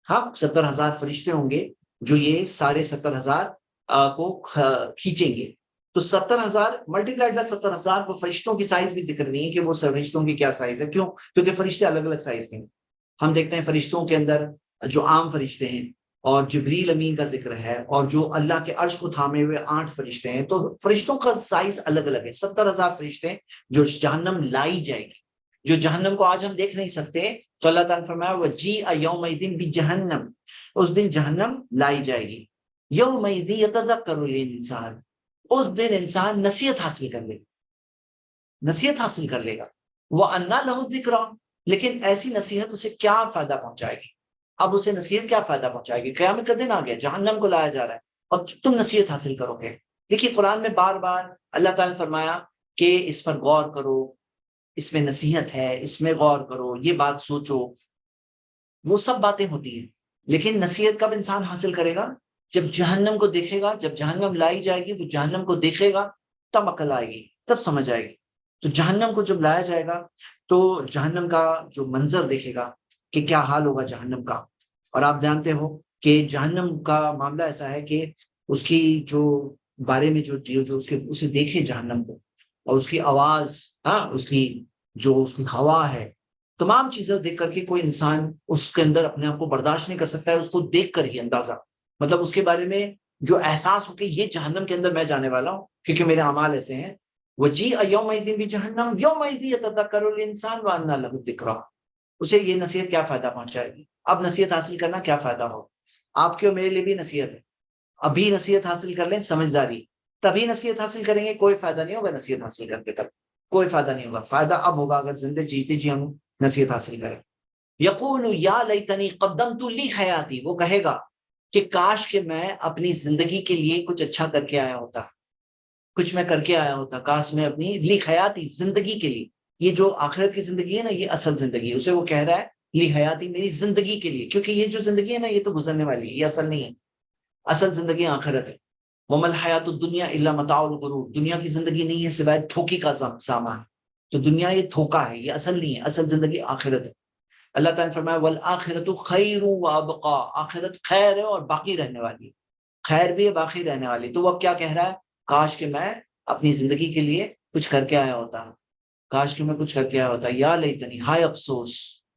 ہاں، 70,000 فرشتے ہوں گے جو یہ سارے 70,000 کو کھینچیں گے۔ تو 70,000 ملٹیپلائڈ بائی 70,000، وہ فرشتوں کی سائز بھی ذکر نہیں ہے کہ وہ فرشتوں کی کیا سائز ہے، کیوں؟ کیونکہ فرشتے الگ الگ سائز کے ہیں۔ ہم دیکھتے ہیں فرشتوں کے اندر جو عام فرشتے ہیں، اور جبریل امین کا ذکر ہے، اور جو اللہ کے عرش کو تھامے ہوئے 8 فرشتے ہیں، تو فرشتوں کا سائز الگ الگ ہے۔ 70,000 فرشتے جو جہنم لائی جائے گی، جو جہنم کو آج ہم دیکھ نہیں سکتے، تو اللہ تعالیٰ نے فرمایا وَجِیءَ یَوْمَئِذٍ بِجَہَنَّمَ، اس دن جہنم لائی جائے گی۔ یَوْمَئِذٍ یَتَذَکَّرُ الْإِنسَانُ، اس دن انسان نصیحت حاصل کر لے گا، نصیحت حاصل کر لے گا۔ وَأَنَّىٰ لَهُ الذِّکْرَىٰ، لیکن ایسی نصیحت اسے کیا فائدہ پہنچائے گی؟ اب اسے نصیحت کیا فائدہ پہنچائے گی؟ قیامت کا دن آ گیا، جہنم کو لایا جا رہا ہے، اور تم نصیحت حاصل کرو گے۔ دیکھیے قرآن میں بار بار اللہ تعالیٰ نے فرمایا کہ اس پر غور کرو، اس میں نصیحت ہے، اس میں غور کرو، یہ بات سوچو، وہ سب باتیں ہوتی ہیں، لیکن نصیحت کب انسان حاصل کرے گا؟ جب جہنم کو دیکھے گا، جب جہنم لائی جائے گی، وہ جہنم کو دیکھے گا، تب عقل آئے گی، تب سمجھ آئے گی۔ تو جہنم کو جب لایا جائے گا تو جہنم کا جو منظر دیکھے گا کہ کیا حال ہوگا جہنم کا، اور آپ جانتے ہو کہ جہنم کا معاملہ ایسا ہے کہ اس کی جو بارے میں جو اسے دیکھے جہنم کو، اور اس کی آواز، ہاں، اس کی ہوا ہے، تمام چیزیں دیکھ کر کے کوئی انسان اس کے اندر اپنے آپ کو برداشت نہیں کر سکتا ہے، اس کو دیکھ کر ہی اندازہ، مطلب اس کے بارے میں جو احساس ہو کہ یہ جہنم کے اندر میں جانے والا ہوں کیونکہ میرے اعمال ایسے ہیں۔ وَجِیءَ یَوْمَئِذٍ بِجَہَنَّمَ یَوْمَئِذٍ یَتَذَکَّرُ الْإِنسَانُ وَأَنَّىٰ لَهُ الذِّکْرَىٰ، اسے یہ نصیحت کیا فائدہ پہنچائے گی؟ اب نصیحت حاصل کرنا کیا فائدہ ہو؟ آپ کے اور میرے لیے بھی نصیحت ہے، ابھی نصیحت حاصل کر لیں، سمجھداری، تبھی نصیحت حاصل کریں گے، کوئی فائدہ نہیں ہوگا نصیحت حاصل کر کے، تب کوئی فائدہ نہیں ہوگا۔ فائدہ اب ہوگا اگر زندہ جیتے جی ہم نصیحت حاصل کریں۔ یقول یا لیتنی قدمت لی حیاتی، وہ کہے گا کہ کاش کہ میں اپنی زندگی کے لیے کچھ اچھا کر کے آیا ہوتا، کچھ میں کر کے آیا ہوتا، کاش میں اپنی لی حیاتی، زندگی کے لیے، یہ جو آخرت کی زندگی ہے نا، یہ اصل زندگی ہے، اسے وہ کہہ رہا ہے لی حیاتی، میری زندگی کے لیے، کیونکہ یہ جو زندگی ہے نا یہ تو گزرنے والی ہے، یہ اصل نہیں ہے، اصل زندگی آخرت ہے۔ وَمَا الْحَيَاةُ الدُّنْيَا إِلَّا مَتَاعُ الْغُرُورِ، دنیا کی زندگی نہیں ہے سوائے دھوکے کا سامان، تو دنیا یہ دھوکا ہے، یہ اصل نہیں ہے، اصل زندگی آخرت ہے۔ اللہ تعالیٰ نے فرمایا وَالْآخِرَةُ خَيْرٌ وَأَبْقَىٰ، آخرت خیر ہے اور باقی رہنے والی ہے، خیر بھی ہے، باقی رہنے والی۔ تو وہ اب کیا کہہ رہا ہے؟ کاش کہ میں اپنی زندگی کے لیے کچھ کر کے آیا ہوتا، کاش کہ میں کچھ کر کے آیا ہوتا، یا لیتنی، ہائے افسوس،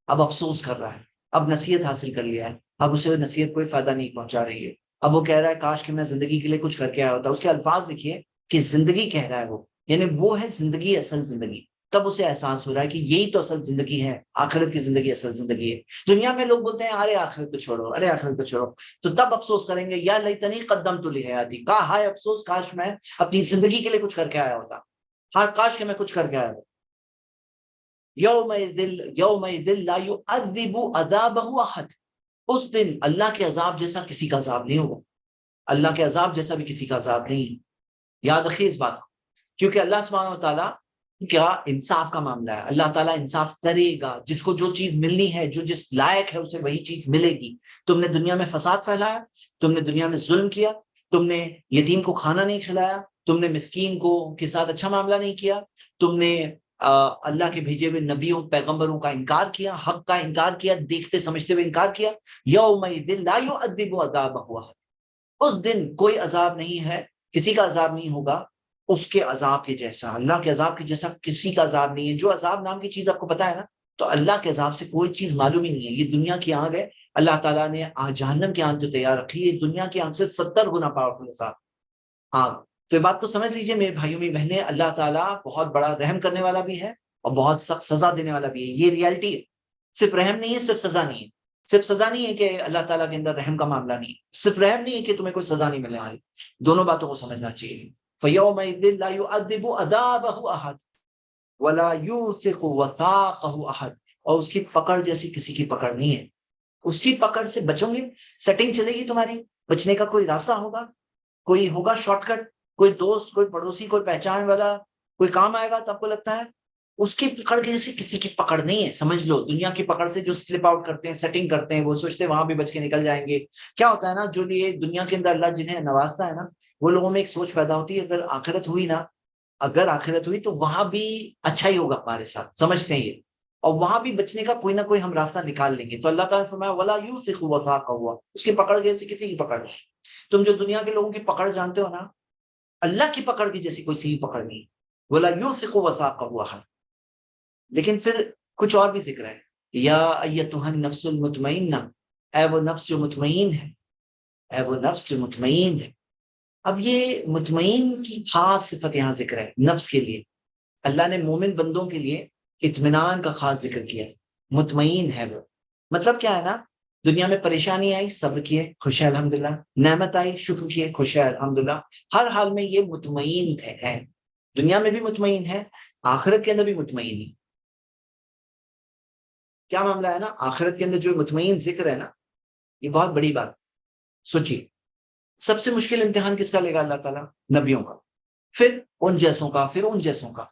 اب افسوس کر رہا ہے، اب نصیحت حاصل کر لیا ہے، اب اسے نصیحت کوئی فائدہ نہیں پہنچا رہی ہے، اب وہ کہہ رہا ہے کاش کہ میں زندگی کے لیے کچھ کر کے آیا ہوتا۔ اس کے الفاظ دیکھیے کہ زندگی کہہ رہا ہے وہ، یعنی وہ ہے زندگی، اصل زندگی، تب اسے احساس ہو رہا ہے کہ یہی تو اصل زندگی ہے، آخرت کی زندگی اصل زندگی ہے۔ دنیا میں لوگ بولتے ہیں ارے آخرت کو چھوڑو، ارے آخرت کو چھوڑو، تو تب افسوس کریں گے یا لیتنی قدمت لحیاتی، کہا ہائے افسوس، کاش میں اپنی زندگی کے لیے کچھ کر کے آیا ہوتا، ہاں کاش کہ میں کچھ کر کے آیا ہوتا۔ یومئذ لا یعذب عذابہ احد، اس دن اللہ کے عذاب جیسا کسی کا عذاب نہیں ہوگا، اللہ کے عذاب جیسا بھی کسی کا عذاب نہیں۔ یاد رکھیے اس بات کو کیونکہ اللہ سبحانہ و تعالیٰ کیا انصاف کا معاملہ ہے. اللہ تعالیٰ انصاف کرے گا. جس کو جو چیز ملنی ہے، جو جس لائق ہے، اسے وہی چیز ملے گی. تم نے دنیا میں فساد پھیلایا، تم نے دنیا میں ظلم کیا، تم نے یتیم کو کھانا نہیں کھلایا، تم نے مسکین کو کے ساتھ اچھا معاملہ نہیں کیا، تم نے اللہ کے بھیجے ہوئے نبیوں پیغمبروں کا انکار کیا، حق کا انکار کیا، دیکھتے سمجھتے ہوئے انکار کیا. یومئذ لا یعذب عذابہ احد، اس دن کوئی عذاب نہیں ہے، کسی کا عذاب نہیں ہوگا اس کے عذاب کے جیسا. اللہ کے عذاب کے جیسا کسی کا عذاب نہیں ہے. جو عذاب نام کی چیز آپ کو پتا ہے نا، تو اللہ کے عذاب سے کوئی چیز معلوم ہی نہیں ہے. یہ دنیا کی آگ ہے. اللہ تعالیٰ نے جہنم کی آگ جو تیار رکھی ہے، دنیا کی آگ سے 70 گنا پاورفل عذاب آگ. تو یہ بات کو سمجھ لیجئے میرے بھائیوں میں بہنیں، اللہ تعالیٰ بہت بڑا رحم کرنے والا بھی ہے اور بہت سخت سزا دینے والا بھی ہے. یہ ریالٹی ہے. صرف رحم نہیں ہے، صرف سزا نہیں ہے. صرف سزا نہیں ہے کہ اللہ تعالیٰ کے اندر رحم کا معاملہ نہیں ہے، صرف رحم نہیں ہے کہ تمہیں کوئی سزا نہیں ملنے والی. دونوں باتوں کو سمجھنا چاہیے. فَيَوْمَئِذٍ لَا يُعَذِّبُ عَذَابَهُ أَحَدٌ وَلَا يُوثِقُ وَثَاقَهُ أَحَدٌ. اور اس کی پکڑ جیسی کسی کی پکڑ نہیں ہے. اس کی پکڑ سے بچو گے، سیٹنگ چلے گی تمہاری. بچنے کا کوئی راستہ ہوگا، کوئی ہوگا شارٹ کٹ، کوئی دوست، کوئی پڑوسی، کوئی پہچان والا کوئی کام آئے گا تو آپ کو لگتا ہے. اس کی پکڑ کے جیسے کسی کی پکڑ نہیں ہے. سمجھ لو دنیا کی پکڑ سے جو سلپ آؤٹ کرتے ہیں، سیٹنگ کرتے ہیں، وہ سوچتے ہیں وہاں بھی بچ کے نکل جائیں گے. کیا ہوتا ہے نا، جو یہ دنیا کے اندر اللہ جنہیں نوازتا ہے نا، وہ لوگوں میں ایک سوچ پیدا ہوتی ہے اگر آخرت ہوئی نا، اگر آخرت ہوئی تو وہاں بھی اچھا ہی ہوگا ہمارے ساتھ. سمجھتے ہیں یہ، اور وہاں بھی بچنے کا کوئی نہ کوئی ہم راستہ نکال لیں گے. تو اللہ تعالیٰ نے فرمایا وَلَا يُوثِقُ وَثَاقَهُ، اس کی پکڑ جیسی کسی کی پکڑ نہیں. تم جو دنیا کے لوگوں کی پکڑ جانتے ہو نا، اللہ کی پکڑ کی جیسی کوئی سی پکڑ نہیں. وَلَا يُوثِقُ وَثَاقَهُ أَحَدٌ. لیکن پھر کچھ اور بھی ذکر ہے. یا ایتھا النفس المطمئنہ، اے وہ نفس جو مطمئن ہے، اے وہ نفس جو مطمئن ہے. اب یہ مطمئن کی خاص صفت یہاں ذکر ہے نفس کے لیے. اللہ نے مومن بندوں کے لیے اطمینان کا خاص ذکر کیا. مطمئن ہے وہ. مطلب کیا ہے نا، دنیا میں پریشانی آئی صبر کیے، خوش ہے الحمدللہ. نعمت آئی شکر کیے، خوش ہے الحمدللہ. ہر حال میں یہ مطمئن ہے. دنیا میں بھی مطمئن ہے، آخرت کے اندر بھی مطمئن ہے. کیا معاملہ ہے نا، آخرت کے اندر جو مطمئن ذکر ہے نا، یہ بہت بڑی بات. سوچیے، سب سے مشکل امتحان کس کا لے گا اللہ تعالیٰ؟ نبیوں کا، پھر ان جیسوں کا، پھر ان جیسوں کا.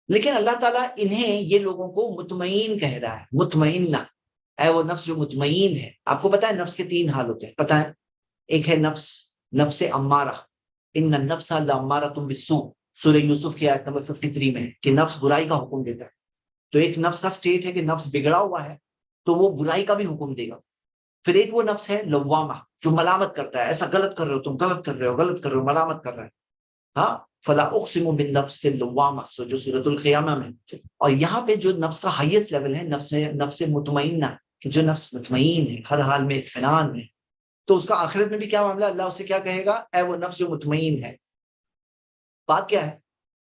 لیکن اللہ تعالیٰ انہیں، یہ لوگوں کو مطمئن کہہ رہا ہے. مطمئنہ، اے وہ نفس جو مطمئن ہے. آپ کو پتا ہے نفس کے 3 حال ہوتے ہیں، پتا ہے؟ ایک ہے نفس امارہ، ان النفس لامارۃ بالسوء، سورہ یوسف کی آیت نمبر 53 میں، کہ نفس برائی کا حکم دیتا ہے. تو ایک نفس کا سٹیٹ ہے کہ نفس بگڑا ہوا ہے تو وہ برائی کا بھی حکم دے گا. پھر ایک وہ نفس ہے لوامہ، جو ملامت کرتا ہے، ایسا غلط کر رہے ہو تم، غلط کر رہے ہو، غلط کر رہے ہو، ملامت کر رہا ہے. ہاں، فلا اقسم بالنفس اللوامہ، جو سورۃ القیامہ میں. اور یہاں پہ جو نفس کا ہائیسٹ لیول ہے، نفس مطمئنہ، کہ جو نفس مطمئن ہے، ہر حال میں اطمینان ہے. تو اس کا آخرت میں بھی کیا معاملہ، اللہ اسے کیا کہے گا؟ اے وہ نفس جو مطمئن ہے. بات کیا ہے،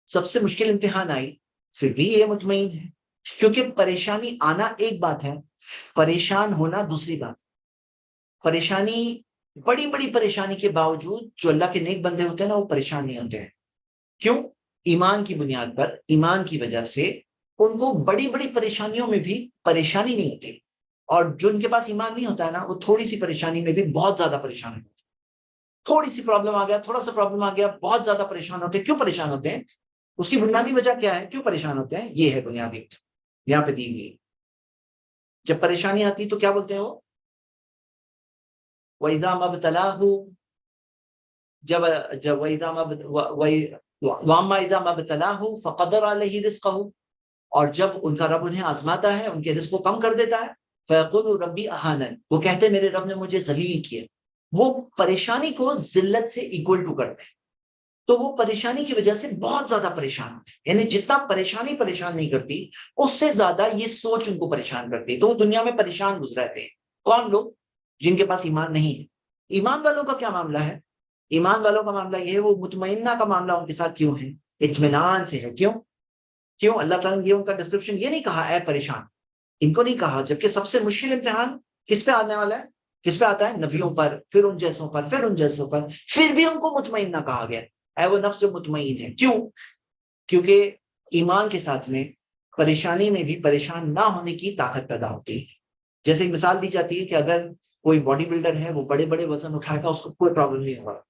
سب سے مشکل امتحان آئی پھر بھی یہ مطمئن ہے. کیونکہ پریشانی آنا ایک بات ہے، پریشان ہونا دوسری بات. پریشانی، بڑی بڑی پریشانی کے باوجود جو اللہ کے نیک بندے ہوتے ہیں نا، وہ پریشان نہیں ہوتے ہیں. کیوں؟ ایمان کی بنیاد پر، ایمان کی وجہ سے ان کو بڑی بڑی پریشانیوں میں بھی پریشانی نہیں ہوتی. اور جو ان کے پاس ایمان نہیں ہوتا ہے نا، وہ تھوڑی سی پریشانی میں بھی بہت زیادہ پریشان ہوتے ہیں. تھوڑی سی پرابلم آ گیا، تھوڑا سا پرابلم آ گیا، بہت زیادہ پریشان ہوتے ہیں. کیوں پریشان ہوتے ہیں؟ اس کی بنیادی وجہ کیا ہے، کیوں پریشان ہوتے ہیں؟ یہ ہے بنیادی وجہ یہاں پہ دی ہوئی. جب پریشانی آتی تو کیا بولتے ہیں وہ؟ وَإِذَا مَبْتَلَاهُ، جب وَأَمَّا إِذَا مَبْتَلَاهُ فَقَدَرَ عَلَيْهِ رِزْقَهُ، اور جب ان کا رب انہیں آزماتا ہے، ان کے رزق کو کم کر دیتا ہے، فَيَقُولُ رَبِّي أَهَانَنِ، وہ کہتے ہیں میرے رب نے مجھے ذلیل کیا. وہ پریشانی کو ذلت سے ایکول ٹو کرتے ہیں. تو وہ پریشانی کی وجہ سے بہت زیادہ پریشان ہوتے ہیں. یعنی جتنا پریشانی پریشان نہیں کرتی، اس سے زیادہ یہ سوچ ان کو پریشان کرتی ہے. تو وہ دنیا میں پریشان گزرتے ہیں. کون لوگ؟ جن کے پاس ایمان نہیں ہے. ایمان والوں کا کیا معاملہ ہے؟ ایمان والوں کا معاملہ یہ ہے، وہ مطمئنہ کا معاملہ ان کے ساتھ کیوں ہے؟ اطمینان سے ہے. کیوں اللہ تعالیٰ نے یہ ان کا ڈسکرپشن یہ نہیں کہا اے پریشان، ان کو نہیں کہا. جبکہ سب سے مشکل امتحان کس پہ آنے والا ہے؟ کس پہ آتا ہے؟ نبیوں پر، پھر ان جیسوں پر، پھر ان جیسوں پر. پھر بھی ان کو مطمئنہ کہا گیا، اے وہ نفس مطمئن ہے. کیوں؟ کیونکہ ایمان کے ساتھ میں پریشانی میں بھی پریشان نہ ہونے کی طاقت پیدا ہوتی ہے. جیسے ایک مثال دی جاتی ہے کہ اگر کوئی باڈی بلڈر ہے، وہ بڑے بڑے وزن اٹھائے گا، اس کو کوئی پرابلم نہیں ہوگا.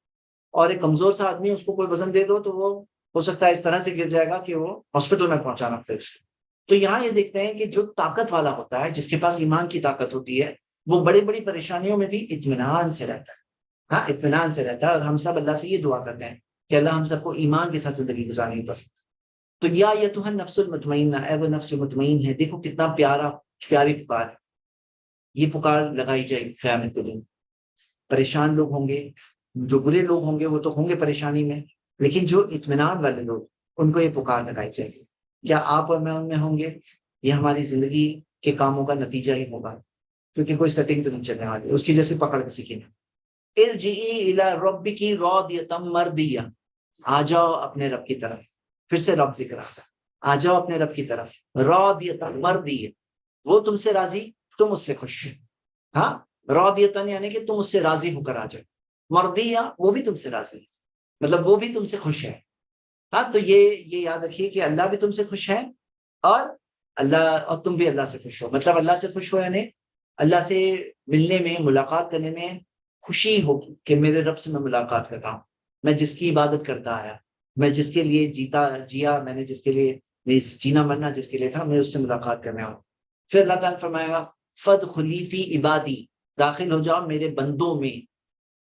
اور ایک کمزور سا آدمی، اس کو کوئی وزن دے دو تو وہ ہو سکتا ہے اس طرح سے گر جائے گا کہ وہ ہاسپٹل میں پہنچانا پھر اس کو۔ تو یہاں یہ دیکھتے ہیں کہ جو طاقت والا ہوتا ہے، جس کے پاس ایمان کی طاقت ہوتی ہے، وہ بڑی بڑی پریشانیوں میں بھی اطمینان سے رہتا ہے۔ ہاں، اطمینان سے رہتا ہے، اور ہم سب اللہ سے یہ دعا کرتے ہیں کہ اللہ ہم سب کو ایمان کے ساتھ زندگی گزارنے کی توفیق۔ تو یا ایتھا النفس المطمئنہ، اے وہ نفس مطمئن ہے، دیکھو کتنا پیاری پکار ہے۔ یہ پکار لگائی جائے گی قیامت کے دن۔ پریشان لوگ ہوں گے، جو برے لوگ ہوں گے وہ تو ہوں گے پریشانی میں، لیکن جو اطمینان والے لوگ، ان کو یہ پکار لگائی جائے گی۔ کیا آپ اور میں ان میں ہوں گے؟ یہ ہماری زندگی کے کاموں کا نتیجہ ہی ہوگا، کیونکہ کوئی سیٹنگ تو نہیں چلنے والی اس کی جیسے پکڑ کسی کی نہیں۔ ارجعی الی ربک راضیۃ مرضیہ، آ جاؤ اپنے رب کی طرف۔ پھر سے رب ذکر آتا ہے، آ جاؤ اپنے رب کی طرف، راضیۃ مرضیہ، وہ تم سے راضی، تم اس سے خوش۔ ہاں، راضیۃ یعنی کہ تم اس سے راضی ہو کر آ جاؤ، مرضیہ وہ بھی تم سے راضی ہے، مطلب وہ بھی تم سے خوش ہے۔ ہاں، تو یہ یاد رکھیے کہ اللہ بھی تم سے خوش ہے، اور اور تم بھی اللہ سے خوش ہو۔ مطلب اللہ سے خوش ہو یعنی اللہ سے ملنے میں، ملاقات کرنے میں خوشی ہوگی کہ میرے رب سے میں ملاقات کر رہا ہوں، میں جس کی عبادت کرتا آیا، میں جس کے لیے جیا، میں نے جس کے لیے جینا مرنا جس کے لیے تھا، میں اس سے ملاقات کرنے آؤں۔ پھر اللہ تعالیٰ فرمائے گا فادخلی فی عبادی، داخل ہو جاؤ میرے بندوں میں۔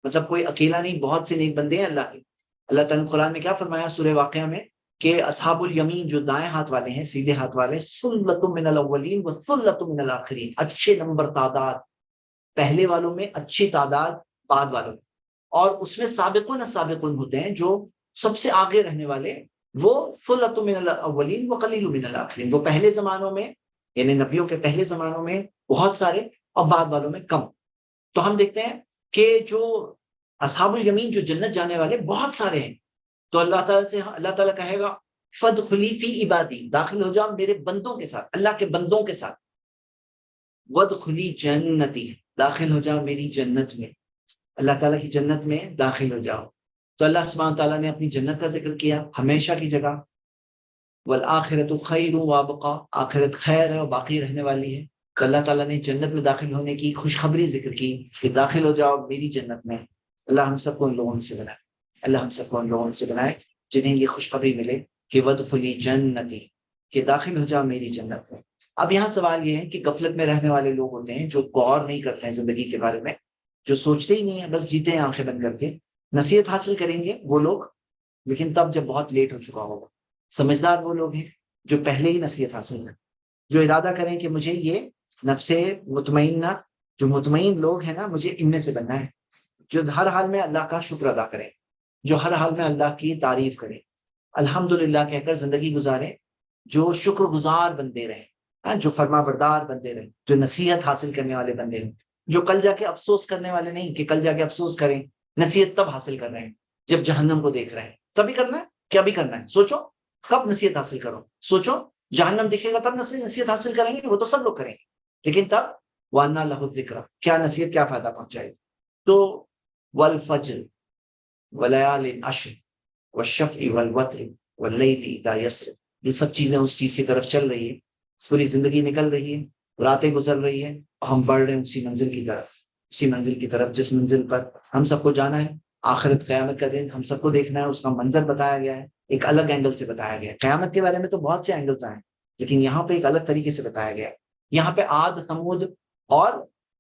مطلب کوئی اکیلا نہیں، بہت سے نیک بندے ہیں اللہ کے۔ اللہ تعالیٰ نے قرآن میں کیا فرمایا سورہ واقعہ میں کہ اصحاب الیمین جو دائیں ہاتھ والے ہیں، سیدھے ہاتھ والے، ثلۃ من الاولین وثلۃ من الاخرین، اچھے نمبر تعداد پہلے والوں میں، اچھی تعداد بعد والوں میں، اور اس میں سابقون السابقون ہوتے ہیں، جو سب سے آگے رہنے والے، وہ ثلۃ من الاولین وقلیل من الاخرین، وہ پہلے زمانوں میں یعنی نبیوں کے پہلے زمانوں میں بہت سارے، اور بعد والوں میں کم۔ تو ہم دیکھتے ہیں کہ جو اصحاب الیمین جو جنت جانے والے بہت سارے ہیں، تو اللہ تعالیٰ سے اللہ تعالیٰ کہے گا فادخلی فی عبادی، داخل ہو جاؤ میرے بندوں کے ساتھ، اللہ کے بندوں کے ساتھ۔ وادخلی جنتی، داخل ہو جاؤ میری جنت میں، اللہ تعالیٰ کی جنت میں داخل ہو جاؤ۔ تو اللہ سبحانہ تعالیٰ نے اپنی جنت کا ذکر کیا ہمیشہ کی جگہ، والآخرۃ خیر وابقیٰ، آخرت خیر ہے اور باقی رہنے والی ہے۔ تو اللہ تعالیٰ نے جنت میں داخل ہونے کی خوشخبری ذکر کی کہ داخل ہو جاؤ میری جنت میں۔ اللہ ہم سب کو ان لوگوں سے بنائے، اللہ ہم سب کو ان لوگوں سے بنائے جنہیں یہ خوشخبری ملے کہ وادخلی جنتی، کہ داخل ہو جاؤ میری جنت میں۔ اب یہاں سوال یہ ہے کہ غفلت میں رہنے والے لوگ ہوتے ہیں جو غور نہیں کرتے ہیں زندگی کے بارے میں، جو سوچتے ہی نہیں ہیں، بس جیتے ہیں آنکھیں بند کر کے۔ نصیحت حاصل کریں گے وہ لوگ، لیکن تب جب بہت لیٹ ہو چکا ہوگا۔ سمجھدار وہ لوگ ہیں جو پہلے ہی نصیحت حاصل کریں، جو ارادہ کریں کہ مجھے یہ نفس مطمئنہ، جو مطمئن لوگ ہیں نا، مجھے ان میں سے بننا ہے، جو ہر حال میں اللہ کا شکر ادا کریں، جو ہر حال میں اللہ کی تعریف کریں، الحمدللہ کہہ کر زندگی گزاریں، جو شکر گزار بندے رہیں، جو فرما بردار بندے رہیں، جو نصیحت حاصل کرنے والے بندے رہیں، جو کل جا کے افسوس کرنے والے نہیں کہ کل جا کے افسوس کریں۔ نصیحت تب حاصل کر رہے ہیں جب جہنم کو دیکھ رہے ہیں، تبھی کرنا ہے، کیا بھی کرنا ہے، سوچو کب نصیحت حاصل کرو، سوچو جہنم دکھے گا تب نصیحت حاصل کریں گے، وہ تو سب لوگ کریں گے، لیکن تب وَأَنَّىٰ لَهُ الذِّكْرَىٰ، کیا نصیحت کیا فائدہ پہنچائے گی۔ تو والفجر وليال عشر والشفع والوتر واللیل اذا یسر، یہ سب چیزیں اس چیز کی طرف چل رہی ہے، پوری زندگی نکل رہی ہے، راتیں گزر رہی ہے، اور ہم بڑھ رہے ہیں اسی منزل کی طرف، اسی منزل کی طرف جس منزل پر ہم سب کو جانا ہے۔ آخرت قیامت کا دن ہم سب کو دیکھنا ہے، اس کا منظر بتایا گیا ہے، ایک الگ اینگل سے بتایا گیا ہے۔ قیامت کے بارے میں تو بہت سے اینگلز آئے ہیں، لیکن یہاں پہ ایک الگ طریقے سے بتایا گیا ہے۔ یہاں پہ عاد، ثمود، اور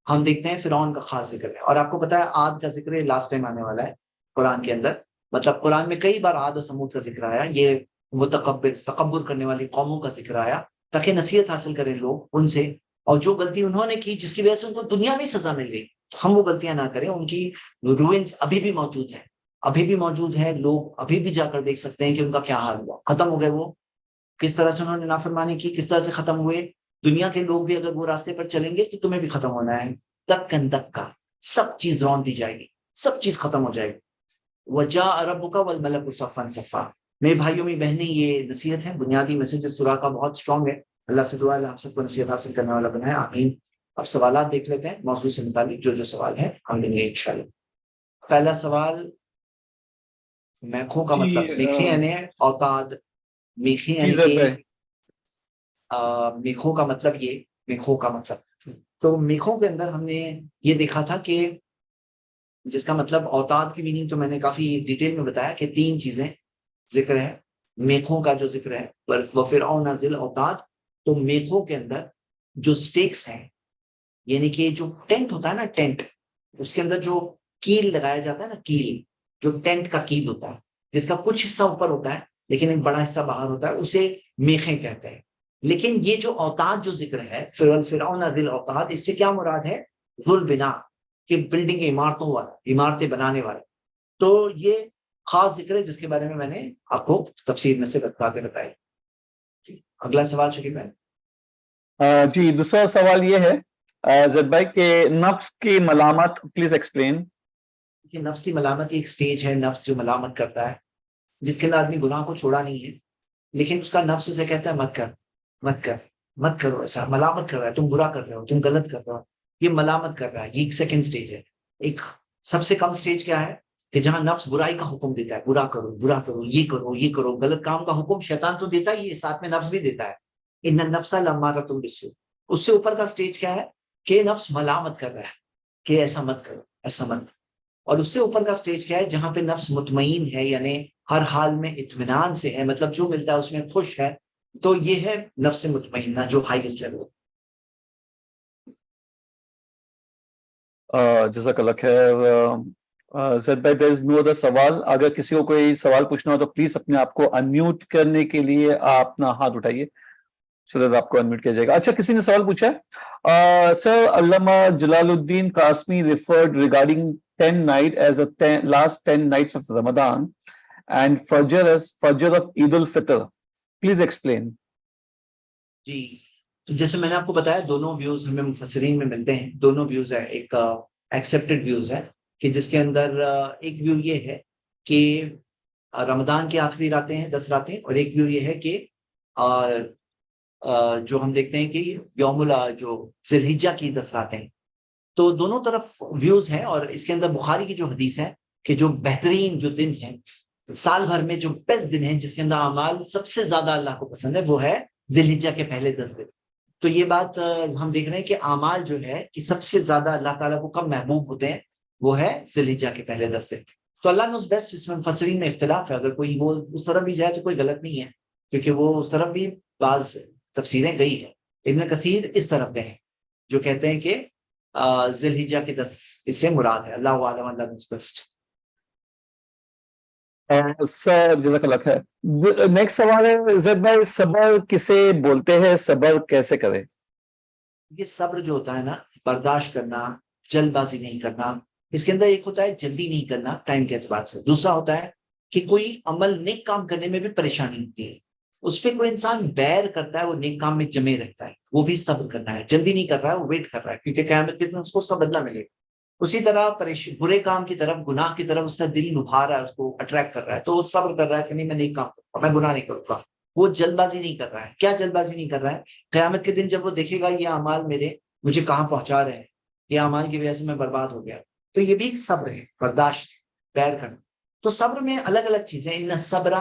ہم دیکھتے ہیں فرعون کا خاص ذکر ہے۔ اور آپ کو پتا ہے عاد کا ذکر لاسٹ ٹائم آنے والا ہے قرآن کے اندر، مطلب قرآن میں کئی بار عاد و ثمود کا ذکر آیا، یہ تکبر کرنے والی قوموں کا ذکر آیا تاکہ نصیحت حاصل کریں لوگ ان سے، اور جو غلطی انہوں نے کی جس کی وجہ سے ان کو دنیا میں سزا مل گئی، تو ہم وہ غلطیاں نہ کریں۔ ان کی روئنس ابھی بھی موجود ہے، ابھی بھی موجود ہے، لوگ ابھی بھی جا کر دیکھ سکتے ہیں کہ ان کا کیا حال ہوا، ختم ہو گئے وہ، کس طرح سے انہوں نے نافرمانی کی، کس طرح سے ختم ہوئے۔ دنیا کے لوگ بھی اگر وہ راستے پر چلیں گے تو تمہیں بھی ختم ہونا ہے، دکن دکا، سب چیز رون دی جائے گی، سب چیز ختم ہو جائے گی۔ وَجَاءَ رَبُّكَ وَالْمَلَكُ صَفًّا صَفًّا، میرے بھائیوں میں بہنیں، یہ نصیحت ہے، بنیادی میسج سورہ کا بہت اسٹرانگ ہے۔ اللہ سے دعا ہے ہم سب کو نصیحت حاصل کرنے والا بنائے، آمین۔ اب سوالات دیکھ لیتے ہیں موضوع سے متعلق، جو سوال ہیں ہم لیں گے انشاءاللہ۔ پہلا سوال، میخوں کا جی مطلب، میخیں یعنی اوتاد، میخیں یعنی چیزیں پہ کہ میخوں کا مطلب یہ، میخوں کا مطلب، تو میخوں کے اندر ہم نے یہ دیکھا تھا کہ جس کا مطلب اوتاد کی میننگ تو میں نے کافی ڈیٹیل میں بتایا کہ تین چیزیں ذکر ہے۔ میخوں کا جو ذکر ہے وفرعون ذی الاوتاد، تو میخوں کے اندر جو سٹیکس ہیں، یعنی کہ جو ٹینٹ ہوتا ہے نا، ٹینٹ، اس کے اندر جو کیل لگایا جاتا ہے نا، کیل، جو ٹینٹ کا کیل ہوتا ہے جس کا کچھ حصہ اوپر ہوتا ہے لیکن ایک بڑا حصہ باہر ہوتا ہے، اسے میخیں کہتے ہیں. لیکن یہ جو اوتاد جو ذکر ہے فرعون ذی الاوتاد، اس سے کیا مراد ہے؟ ذو البنا، کہ بلڈنگ عمارتوں والا، عمارتیں بنانے والا. تو یہ خاص ذکر ہے جس کے بارے میں نے آپ کو تفسیر میں سے باتیں بتائی. اگلا سوال شکیب بھائی. جی دوسرا سوال یہ ہے زید بھائی کہ نفس کی ملامت پلیز ایکسپلین. کہ نفس کی ملامت ایک سٹیج ہے، نفس جو ملامت کرتا ہے، جس کے اندر آدمی گناہ کو چھوڑا نہیں ہے لیکن اس کا نفس اسے کہتا ہے مت کر، مت کر، مت کرو ایسا. ملامت کر رہا ہے، تم برا کر رہے ہو، تم غلط کر رہے ہو، یہ ملامت کر رہا ہے. یہ ایک سیکنڈ سٹیج ہے. ایک سب سے کم سٹیج کیا ہے؟ کہ جہاں نفس برائی کا حکم دیتا ہے، برا کرو، برا کرو، یہ کرو، یہ کرو، غلط کام کا حکم شیطان تو دیتا ہی ہے، ساتھ میں نفس بھی دیتا ہے. ان النفس لامارۃ بالسوء. اس سے اوپر کا سٹیج کیا ہے؟ کہ نفس ملامت کر رہا ہے کہ ایسا مت کرو، ایسا مت. اور اس سے اوپر کا سٹیج کیا ہے؟ جہاں پہ نفس مطمئن ہے، یعنی ہر حال میں اطمینان سے ہے، مطلب جو ملتا ہے اس میں خوش ہے. تو یہ ہے نفس مطمئنہ جو ہائیسٹ لیول. جزاک اللہ خیر. زید بھائی دیر از نو ادر سوال. اگر کسی کو کوئی سوال پوچھنا ہو تو پلیز اپنے آپ کو انمیوٹ کرنے کے لیے آپ اپنا ہاتھ اٹھائیے، چلو آپ کو انمیوٹ کیا جائے گا. اچھا کسی نے سوال پوچھا ہے سر، علامہ جلال الدین Qasmi referred regarding 10 night as a last 10 nights of Ramadan and Fajr as Fajr of Eid al-Fitr. Please explain. جی جیسے میں نے آپ کو بتایا، دونوں ویوز ہمیں مفسرین میں ملتے ہیں. دونوں ویوز ہے، ایک ایکسیپٹڈ ویوز ہے کہ جس کے اندر ایک ویو یہ ہے کہ رمضان کی آخری راتیں ہیں 10 راتیں، اور ایک ویو یہ ہے کہ جو ہم دیکھتے ہیں کہ یوم جو ذی الحجہ کی 10 راتیں. تو دونوں طرف ویوز ہیں. اور اس کے اندر بخاری کی جو حدیث ہے کہ جو بہترین جو دن ہے سال بھر میں، جو بیسٹ دن ہے جس کے اندر اعمال سب سے زیادہ اللہ کو پسند ہے، وہ ہے ذی الحجہ کے پہلے 10 دن. تو یہ بات ہم دیکھ رہے ہیں کہ اعمال جو ہے کہ سب سے زیادہ اللہ تعالیٰ کو کب محبوب ہوتے ہیں، وہ ہے ذی الحجہ کے پہلے 10 دن. تو اللہ نوز بیسٹ. اس میں مفسرین میں اختلاف ہے، اگر کوئی وہ اس طرف بھی جائے تو کوئی غلط نہیں ہے، کیونکہ وہ اس طرف بھی بعض تفسیریں گئی ہیں. ابن کثیر اس طرف گئے ہیں جو کہتے ہیں کہ ذی الحجہ کے 10 اس سے مراد ہے. اللہ عالم، اللہ نوز بیسٹ. سر جزاک اللہ خیر. نیکسٹ سوال ہے زید بھائی، صبر کسے بولتے ہیں، صبر کیسے کرے؟ یہ صبر جو ہوتا ہے نا، برداشت کرنا، جلد بازی نہیں کرنا. اس کے اندر ایک ہوتا ہے جلدی نہیں کرنا ٹائم کے اعتبار سے، دوسرا ہوتا ہے کہ کوئی عمل نیک کام کرنے میں بھی پریشانی ہوتی ہے، اس پہ کوئی انسان بیر کرتا ہے، وہ نیک کام میں جمے رہتا ہے، وہ بھی صبر کرنا ہے. جلدی نہیں کر رہا ہے، وہ ویٹ کر رہا ہے، کیونکہ قیامت کے دن اس کو اس کا بدلہ ملے. اسی طرح برے کام کی طرف، گناہ کی طرف اس کا دل نبھا رہا ہے، اس کو اٹریکٹ کر رہا ہے، تو وہ صبر کر رہا ہے کہ نہیں میں نیک کام کروں گا، میں گناہ نہیں کروں گا. وہ جلد بازی نہیں کر رہا ہے. کیا جلد بازی نہیں کر رہا ہے؟ قیامت کے دن جب وہ دیکھے گا یہ اعمال مجھے کہاں پہنچا رہے ہیں، یہ اعمال کی وجہ سے میں برباد ہو گیا، تو یہ بھی ایک صبر ہے، برداشت، بیر کرنا. تو صبر میں الگ الگ چیزیں. انما الصبر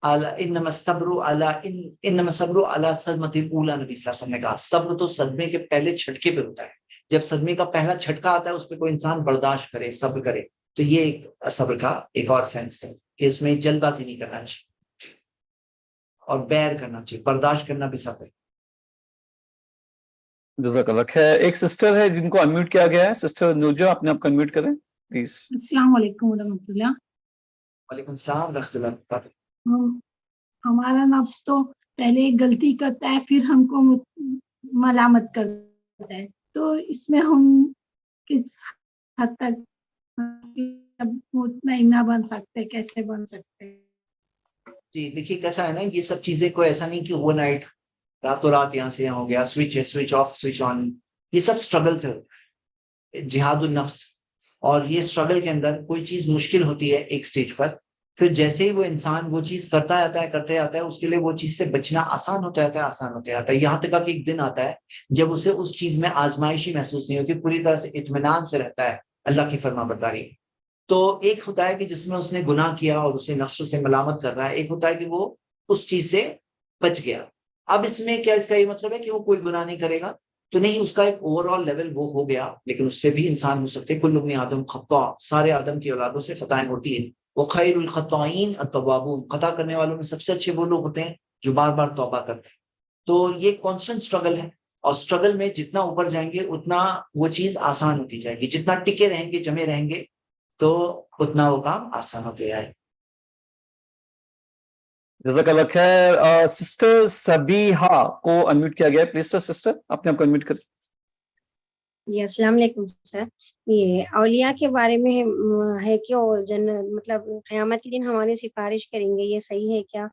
علی صدمۃ الاولی، نبی صلی اللہ علیہ وسلم نے کہا صبر تو صدمے کے پہلے جھٹکے پہ ہوتا ہے. جب صدمے کا پہلا جھٹکا آتا ہے اس پہ کوئی انسان برداشت کرے، صبر کرے. تو یہ ایک صبر کا ایک اور سینس ہے کہ اس میں جلد بازی نہیں کرنا چاہیے اور بیر کرنا چاہیے. برداشت کرنا بھی صبر ہے. جزاک اللہ خیر. ایک سسٹر ہے جن کو انمیوٹ کیا گیا ہے، سسٹر نوجا، اپنے آپ کو انمیوٹ کریں پلیز. السلام علیکم ورحمۃ اللہ. وعلیکم السلام ورحمۃ اللہ. ہمارا نفس تو پہلے غلطی کرتا ہے، پھر ہم کو ملامت کرتا ہے، تو اس میں ہم کس حد تک مطمئنہ بن سکتے، کیسے بن سکتے؟ جی دیکھیے کیسا ہے نا، یہ سب چیزیں کوئی ایسا نہیں کہ اوور نائٹ راتوں رات یہاں سے یہاں ہو گیا، سوئچ ہے، سوئچ آف، سوئچ آن. یہ سب اسٹرگلس ہے، جہاد النفس. اور یہ اسٹرگل کے اندر کوئی چیز مشکل ہوتی ہے ایک سٹیج پر، پھر جیسے ہی وہ انسان وہ چیز کرتا آتا ہے کرتے آتا ہے، اس کے لیے وہ چیز سے بچنا آسان ہوتا جاتا ہے، آسان ہوتا جاتا ہے، یہاں تک کہ ایک دن آتا ہے جب اسے اس چیز میں آزمائشی محسوس نہیں ہوتی، پوری طرح سے اطمینان سے رہتا ہے اللہ کی فرما برداری. تو ایک ہوتا ہے کہ جس میں اس نے گناہ کیا اور اسے نفس سے ملامت کر رہا ہے، ایک ہوتا ہے کہ وہ اس چیز سے بچ گیا. اب اس میں کیا اس کا یہ مطلب ہے کہ وہ کوئی گناہ نہیں کرے گا؟ تو نہیں، اس کا ایک اوور آل لیول وہ ہو گیا، لیکن اس سے بھی انسان ہو سکتے. کل ابن آدم خطا، سارے آدم کی اولادوں سے خطائیں ہوتی ہیں، وخیر الخطائین التوابون، خطا کرنے والوں میں سب سے اچھے وہ لوگ ہوتے ہیں جو بار بار توبہ کرتے ہیں. تو یہ کانسٹنٹ اسٹرگل ہے، اور اسٹرگل میں جتنا اوپر جائیں گے اتنا وہ چیز آسان ہوتی جائے گی، جتنا ٹکے رہیں گے جمے رہیں گے تو اتنا وہ کام آسان ہوتے جائے. جزاک اللہ خیر. سسٹر سبیحہ کو انمیوٹ کیا گیا ہے، پلیز سسٹر اپنے آپ کو انمیوٹ کر. جی السلام علیکم سر. یہ اولیاء کے بارے میں ہے کہ وہ مطلب قیامت کے دن ہماری سفارش کریں گے، یہ صحیح ہے کیا؟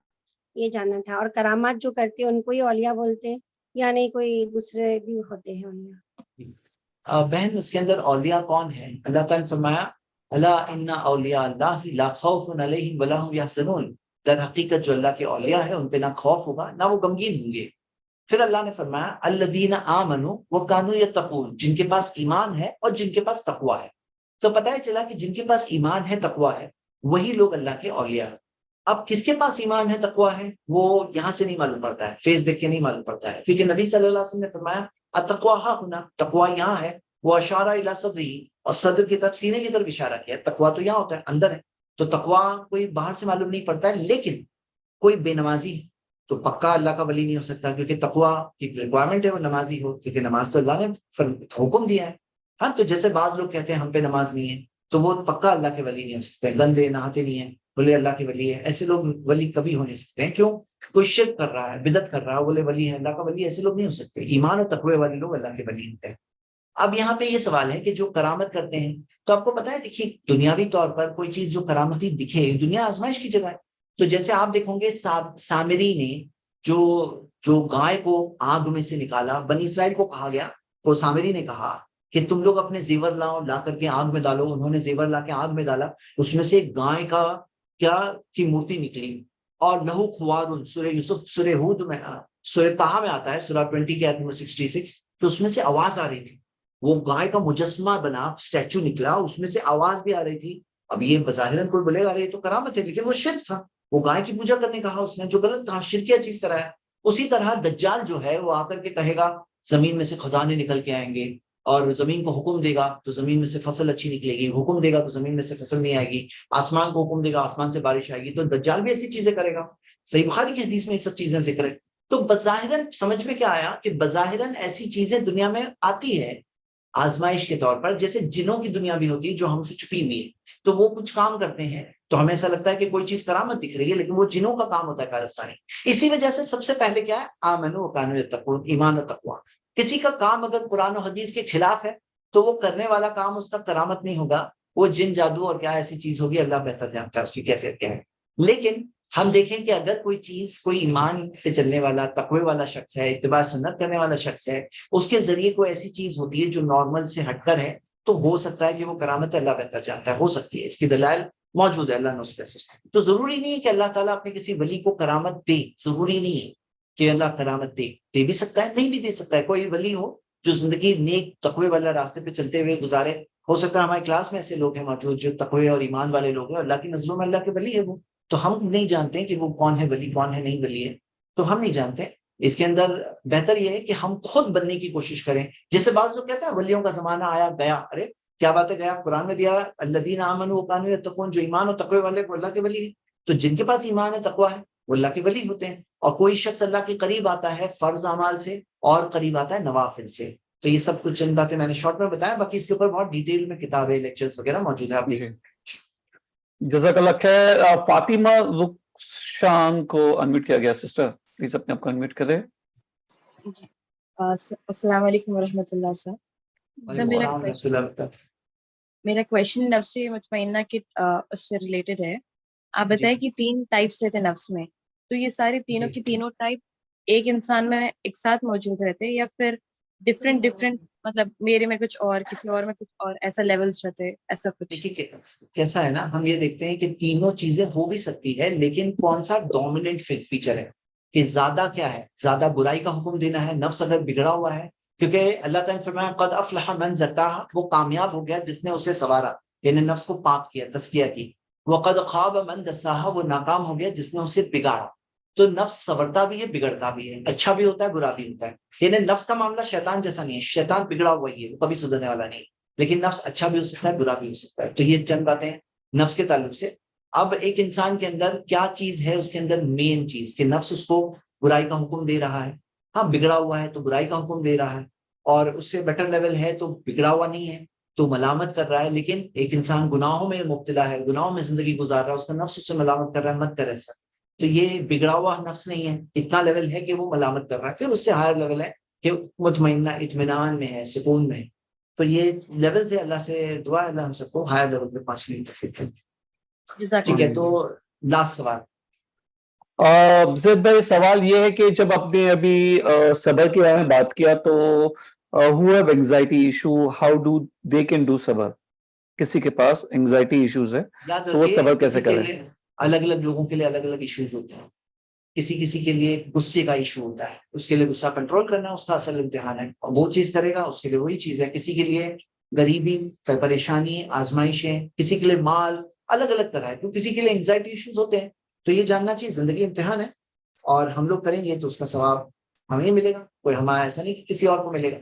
یہ جاننا تھا. اور کرامات جو کرتے ہیں ان کو ہی اولیاء بولتے ہیں یا نہیں کوئی دوسرے بھی ہوتے ہیں اولیاء؟ بہن اس کے اندر اولیاء کون ہے؟ اللہ تعالیٰ نے فرمایا الا ان اولیاء اللہ لا خوف علیہم ولا هم یحزنون، در حقیقت جو اللہ کے اولیاء ہے ان پہ نہ خوف ہوگا نہ وہ غمگین ہوں گے. پھر اللہ نے فرمایا الذین آمنوا وکانوا یتقون، جن کے پاس ایمان ہے اور جن کے پاس تقوی ہے. تو پتہ ہی چلا کہ جن کے پاس ایمان ہے تقوی ہے وہی لوگ اللہ کے اولیاء ہیں. اب کس کے پاس ایمان ہے تقوی ہے وہ یہاں سے نہیں معلوم پڑتا ہے، فیس دیکھ کے نہیں معلوم پڑتا ہے، کیونکہ نبی صلی اللہ علیہ وسلم نے فرمایا التقوی ہاں ہونا، تقوی یہاں ہے. وہ اشارہ الی صدری، اور صدر کی طرف سینے کی طرف اشارہ کیا. تقوی تو یہاں ہوتا ہے اندر ہے. تو تقوی کوئی باہر سے معلوم نہیں پڑتا ہے. لیکن کوئی بے نمازی تو پکا اللہ کا ولی نہیں ہو سکتا، کیونکہ تقوی کی ریکوائرمنٹ ہے وہ نمازی ہو، کیونکہ نماز تو اللہ نے حکم دیا ہے. ہاں تو جیسے بعض لوگ کہتے ہیں ہم پہ نماز نہیں ہے تو وہ پکا اللہ کے ولی نہیں ہو سکتے. گندے نہاتے نہیں ہیں بولے اللہ کے ولی ہے، ایسے لوگ ولی کبھی ہو نہیں سکتے ہیں. کیوں؟ کوئی شرک کر رہا ہے، بدعت کر رہا ہے، بولے ولی ہے اللہ کا ولی، ایسے لوگ نہیں ہو سکتے. ایمان اور تقوی والے لوگ اللہ کے ولی ہوتے ہیں. اب یہاں پہ یہ سوال ہے کہ جو کرامت کرتے ہیں تو آپ کو پتا ہے دیکھیے دنیاوی طور پر کوئی چیز جو کرامتی دکھے، دنیا آزمائش کی جگہ ہے. تو جیسے آپ دیکھو گے سامری نے جو گائے کو آگ میں سے نکالا، بنی اسرائیل کو کہا گیا، تو سامری نے کہا کہ تم لوگ اپنے زیور لاؤ، لا کر کے آگ میں ڈالو. انہوں نے زیور لا کے آگ میں ڈالا، اس میں سے ایک گائے کا کیا کی مورتی نکلی، اور لہو خوار. سورہ یوسف سورہ ہود میں سورہ طہ میں آتا ہے، سورہ 20 کی آیت نمبر 66، تو اس میں سے آواز آ رہی تھی. وہ گائے کا مجسمہ بنا، اسٹیچو نکلا، اس میں سے آواز بھی آ رہی تھی. اب یہ بظاہراً کوئی بولے گا یہ تو کرامت ہے، لیکن وہ شرک تھا. وہ گائے کی پوجا کرنے کہا اس نے، جو غلط کہا، شرکیہ چیز طرح ہے. اسی طرح دجال جو ہے وہ آ کر کے کہے گا زمین میں سے خزانے نکل کے آئیں گے، اور زمین کو حکم دے گا تو زمین میں سے فصل اچھی نکلے گی، حکم دے گا تو زمین میں سے فصل نہیں آئے گی، آسمان کو حکم دے گا آسمان سے بارش آئے گی. تو دجال بھی ایسی چیزیں کرے گا. صحیح بخاری کی حدیث میں یہ سب چیزیں ذکر ہے. تو بظاہراً سمجھ میں کیا آیا کہ بظاہراً ایسی چیزیں دنیا میں آتی ہے آزمائش کے طور پر. جیسے جنوں کی دنیا بھی ہوتی ہے جو ہم سے چھپی ہوئی ہے، تو وہ کچھ کام کرتے ہیں تو ہمیں ایسا لگتا ہے کہ کوئی چیز کرامت دکھ رہی ہے، لیکن وہ جنوں کا کام ہوتا ہے کارستانی. اسی وجہ سے سب سے پہلے کیا ہے؟ آمنو وکانوا یتقون، ایمان و تقوی. کسی کا کام اگر قرآن و حدیث کے خلاف ہے تو وہ کرنے والا کام اس کا کرامت نہیں ہوگا، وہ جن جادو اور کیا ایسی چیز ہوگی، اللہ بہتر جانتا ہے اس کی کیفیت کیا ہے. لیکن ہم دیکھیں کہ اگر کوئی چیز، کوئی ایمان پہ چلنے والا تقوی والا شخص ہے، اتباع سنت کرنے والا شخص ہے، اس کے ذریعے کوئی ایسی چیز ہوتی ہے جو نارمل سے ہٹ کر ہے، تو ہو سکتا ہے کہ وہ کرامت اللہ بہتر جانتا ہے، ہو سکتی ہے. اس کی دلائل موجود ہے، اللہ نے اس پہ. تو ضروری نہیں ہے کہ اللہ تعالیٰ اپنے کسی ولی کو کرامت دے، ضروری نہیں ہے کہ اللہ کرامت دے بھی سکتا ہے، نہیں بھی دے سکتا ہے. کوئی ولی ہو جو زندگی نیک تقوی والا راستے پہ چلتے ہوئے گزارے، ہو سکتا ہے ہماری کلاس میں ایسے لوگ ہیں موجود جو تقوی اور ایمان والے لوگ ہیں، اللہ کی نظروں میں اللہ کے ولی ہے وہ. تو ہم نہیں جانتے کہ وہ کون ہے ولی، کون ہے نہیں ولی ہے، تو ہم نہیں جانتے. اس کے اندر بہتر یہ ہے کہ ہم خود بننے کی کوشش کریں. جیسے بعض لوگ کہتے ہیں ولیوں کا زمانہ آیا گیا، ارے کیا بات ہے گیا؟ قرآن میں دیا الذین آمنوا وکانوا یتقون، جو ایمان اور تقوی والے وہ اللہ کے ولی ہیں. تو جن کے پاس ایمان ہے تقوی ہے وہ اللہ کے ولی ہوتے ہیں. اور کوئی شخص اللہ کے قریب آتا ہے فرض اعمال سے اور قریب آتا ہے نوافل سے. تو یہ سب کچھ چند باتیں میں نے شارٹ میں بتایا، باقی اس کے اوپر بہت ڈیٹیل میں کتابیں لیکچرز وغیرہ موجود ہیں، آپ دیکھ سکتے ہیں. جزاک اللہ خیر. فاطمہ رخشان کو انمیوٹ کیا گیا. سسٹر پلیز اپنے آپ کو انمیوٹ کریں. السلام علیکم ورحمۃ اللہ. سر میرا کویشچن نفس مطمئنہ کے اس سے ریلیٹڈ ہے. آپ بتائیں کہ 3 ٹائپس رہتے نفس میں، تو یہ سارے تینوں کی تینوں ٹائپ ایک انسان میں ایک ساتھ موجود رہتے یا پھر ڈفرینٹ مطلب میرے میں کچھ اور کسی اور میں کچھ اور، ایسا لیولز رہتے ایسا کچھ؟ دیکھیے کیسا ہے نا، ہم یہ دیکھتے ہیں کہ تینوں چیزیں ہو بھی سکتی ہے، لیکن کون سا ڈومیننٹ فیچر ہے کہ زیادہ کیا ہے، زیادہ برائی کا حکم دینا ہے. نفس اگر بگڑا ہوا ہے، کیونکہ اللہ تعالیٰ نے فرمایا قد افلح من زکاہا، وہ کامیاب ہو گیا جس نے اسے سنوارا، یعنی نفس کو پاک کیا، تزکیہ کی. وقد خاب من دساہا، وہ ناکام ہو گیا جس نے اسے بگاڑا. تو نفس سنورتا بھی ہے بگڑتا بھی ہے، اچھا بھی ہوتا ہے برا بھی ہوتا ہے. یعنی نفس کا معاملہ شیطان جیسا نہیں ہے، شیطان بگڑا ہوا ہی ہے، وہ کبھی سدھرنے والا نہیں، لیکن نفس اچھا بھی ہو سکتا ہے برا بھی ہو سکتا ہے. تو یہ چند باتیں نفس کے تعلق سے. اب ایک انسان کے اندر کیا چیز ہے، اس کے اندر مین چیز کہ نفس اس کو برائی کا حکم دے رہا ہے. ہاں بگڑا ہوا ہے تو برائی کا حکم دے رہا ہے، اور اس سے بیٹر لیول ہے تو بگڑا ہوا نہیں ہے تو ملامت کر رہا ہے. لیکن ایک انسان گناہوں میں مبتلا ہے، گناہوں میں زندگی گزار رہا ہے، اس کا نفس اس سے ملامت کر رہا ہے مت کر ایسا. تو یہ بگڑا ہوا نفس نہیں ہے، اتنا لیول ہے کہ وہ ملامت کر رہا ہے. پھر اس سے ہائر لیول ہے کہ مطمئنہ اطمینان میں ہے، سکون میں ہے. تو یہ لیول سے اللہ سے دعا ہے اللہ ہم سب کو ہائر لیول پہ پہنچنے کی توفیق دے. جزاک ٹھیک ہے، اللہ. تو لاسٹ سوال. زید بھائی سوال یہ ہے کہ جب آپ نے ابھی صبر کے بارے میں بات کیا تو who have anxiety issue, how do they can do صبر؟ کسی کے پاس انگزائٹی ایشوز ہے یاد تو وہ رکھیے صبر کیسے کسی کے کرے؟ لیے الگ الگ لوگوں کے لیے الگ الگ ایشوز ہوتے ہیں. کسی کے لیے غصے کا ایشو ہوتا ہے، اس کے لیے غصہ کنٹرول کرنا اس کا اصل امتحان ہے، اور وہ چیز کرے گا اس کے لیے وہی چیز ہے. کسی کے لیے غریبی، پریشانی، آزمائشیں، کسی کے لیے مال، الگ الگ طرح ہے. تو کسی کے لیے انگزائٹی ایشوز ہوتے ہیں. تو یہ جاننا چاہیے زندگی امتحان ہے، اور ہم لوگ کریں گے تو اس کا ثواب ہمیں ملے گا، کوئی ہمارا ایسا نہیں کہ کسی اور کو ملے گا.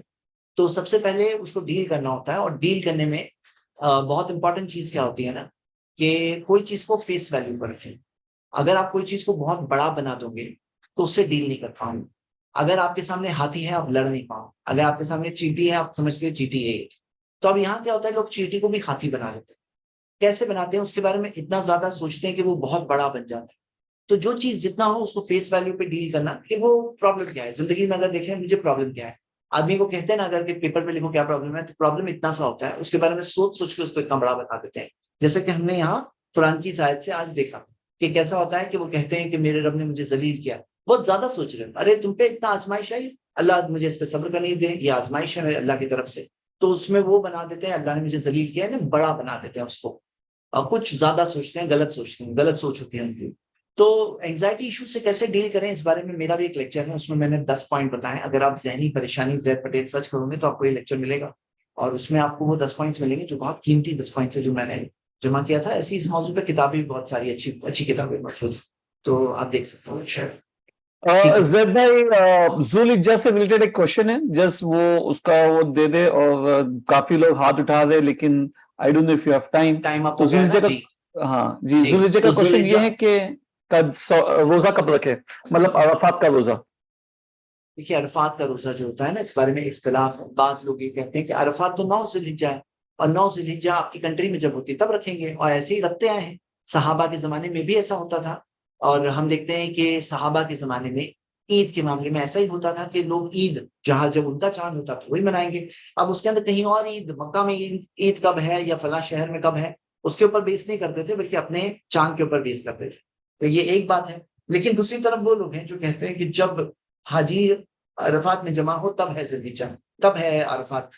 تو سب سے پہلے اس کو ڈیل کرنا ہوتا ہے، اور ڈیل کرنے میں بہت امپورٹنٹ چیز کیا ہوتی ہے نا کہ کوئی چیز کو فیس ویلیو پر رکھیں. اگر آپ کوئی چیز کو بہت بڑا بنا دو گے تو اس سے ڈیل نہیں کر پاؤں. اگر آپ کے سامنے ہاتھی ہے آپ لڑ نہیں پاؤ. اگر آپ کے سامنے چیٹی ہے آپ سمجھتے ہیں چیٹی ہے، تو اب یہاں کیا ہوتا ہے لوگ چیٹی کو بھی ہاتھی بنا لیتے ہیں. کیسے بناتے ہیں اس کے بارے میں اتنا زیادہ سوچتے ہیں کہ وہ بہت بڑا بن جاتا ہے. تو جو چیز جتنا ہو اس کو فیس ویلیو پہ ڈیل کرنا کہ وہ پرابلم کیا ہے زندگی میں. اگر دیکھیں مجھے پرابلم کیا ہے، آدمی کو کہتے ہیں نا اگر کہ پیپر پہ لکھو کیا پرابلم ہے، تو پرابلم اتنا سا ہوتا ہے اس کے بارے میں سوچ سوچ کے اس کو اتنا بڑا بتا دیتے ہیں. جیسے کہ ہم نے یہاں قرآن کی آیت سے آج دیکھا کہ کیسا ہوتا ہے کہ وہ کہتے ہیں کہ میرے رب نے مجھے ذلیل کیا. بہت زیادہ سوچ رہے ہیں، ارے تم پہ اتنا آزمائش ہے، اللہ مجھے اس پہ صبر کرنے دے، یہ آزمائش ہے اللہ کی طرف سے. تو اس میں وہ بنا دیتے ہیں اللہ نے مجھے ذلیل کیا ہے، بڑا بنا دیتے ہیں اس کو. اور کچھ زیادہ سوچتے ہیں، غلط سوچتے ہیں، غلط سوچ ہوتی ہے ان کی. تو اینگزائٹی ایشو سے کیسے ڈیل کریں اس بارے میں میرا بھی ایک لیکچر ہے، اس میں نے 10 پوائنٹ بتائے. اگر آپ ذہنی پریشانی زید پٹیل سرچ کرو گے تو آپ کو یہ لیکچر ملے گا، اور اس میں آپ کو وہ 10 پوائنٹس ملیں گے جو بہت قیمتی 10 پوائنٹس ہے جو میں نے جمع کیا تھا. ایسی اس موضوع پہ کتابیں بھی بہت ساری اچھی کتابیں موجود ہیں، تو آپ دیکھ سکتے ہو شاید. زید بھائی ذوالحجہ سے ریلیٹڈ ایک کوشچن ہے، جس وہ اس کا وہ دے دے، اور کافی لوگ ہاتھ اٹھا دے لیکن I don't know if you have time. Time up تو ہو گیا نا ذوالحجہ جی. کا، ہاں جی، جی ذوالحجہ تو کا کوشچن یہ ہے کہ روزہ کب رکھے، مطلب عرفات کا روزہ. دیکھیے عرفات کا روزہ جو ہوتا ہے نا اس بارے میں اختلاف ہے. بعض لوگ یہ کہتے ہیں کہ عرفات تو 9 ذی الحجہ ہے، اور 9 ذی الحجہ آپ کی کنٹری میں جب ہوتی ہے تب رکھیں گے، اور ایسے ہی رکھتے آئے ہیں. صحابہ کے زمانے میں بھی ایسا ہوتا تھا، اور ہم دیکھتے ہیں کہ صحابہ کے زمانے میں عید کے معاملے میں ایسا ہی ہوتا تھا کہ لوگ عید جہاں جب ان کا چاند ہوتا تو وہی منائیں گے. اب اس کے اندر کہیں اور عید، مکہ میں عید کب ہے یا فلاں شہر میں کب ہے اس کے اوپر بیس نہیں کرتے تھے، بلکہ اپنے چاند کے اوپر بیس کرتے تھے. تو یہ ایک بات ہے. لیکن دوسری طرف وہ لوگ ہیں جو کہتے ہیں کہ جب حاجی عرفات میں جمع ہو تب ہے ذی الحجہ، تب ہے عرفات.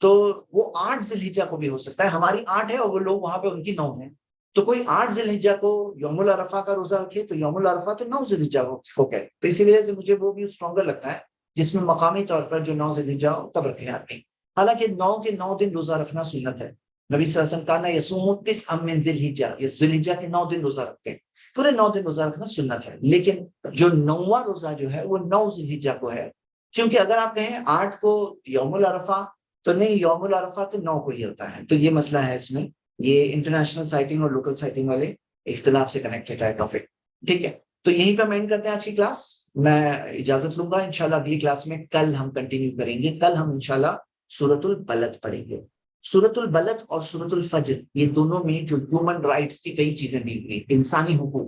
تو وہ 8 ذی الحجہ کو بھی ہو سکتا ہے. ہماری 8 ہے اور وہ لوگ وہاں پہ ان کی 9 ہے. تو کوئی 8 ذی الحجہ کو یوم العرفہ کا روزہ رکھے تو یوم العرفہ تو 9 ذی الحجہ ہو گئے. تو اسی وجہ سے مجھے وہ بھی اسٹرانگر لگتا ہے جس میں مقامی طور پر جو 9 ذی الحجہ ہو تب رکھے آدمی. حالانکہ 9 کے 9 دن روزہ رکھنا سنت ہے. نبی صلی اللہ علیہ وسلم کہا نا یصوم 9 من ذی الحجہ، یہ ذی الحجہ کے 9 دن روزہ رکھتے ہیں. پورے 9 دن روزہ رکھنا سنت ہے. لیکن جو 9واں روزہ جو ہے وہ 9 ذی الحجہ کو ہے، کیونکہ اگر آپ کہیں 8 کو یوم العرفہ تو نہیں، یوم العرفہ تو 9 کو ہی ہوتا ہے. تو یہ مسئلہ ہے اس میں، یہ انٹرنیشنل سائٹنگ اور لوکل سائٹنگ والے اختلاف سے کنیکٹ ہوتا ہے ٹاپک. ٹھیک ہے، تو یہیں پہ مینڈ کرتے ہیں آج کی کلاس. میں اجازت لوں گا، انشاءاللہ اگلی کلاس میں کل ہم کنٹینیو کریں گے. کل ہم انشاءاللہ سورۃ البلد پڑھیں گے. سورۃ البلد اور سورۃ الفجر یہ دونوں میں جو ہیومن رائٹس کی کئی چیزیں دی گئی، انسانی حقوق،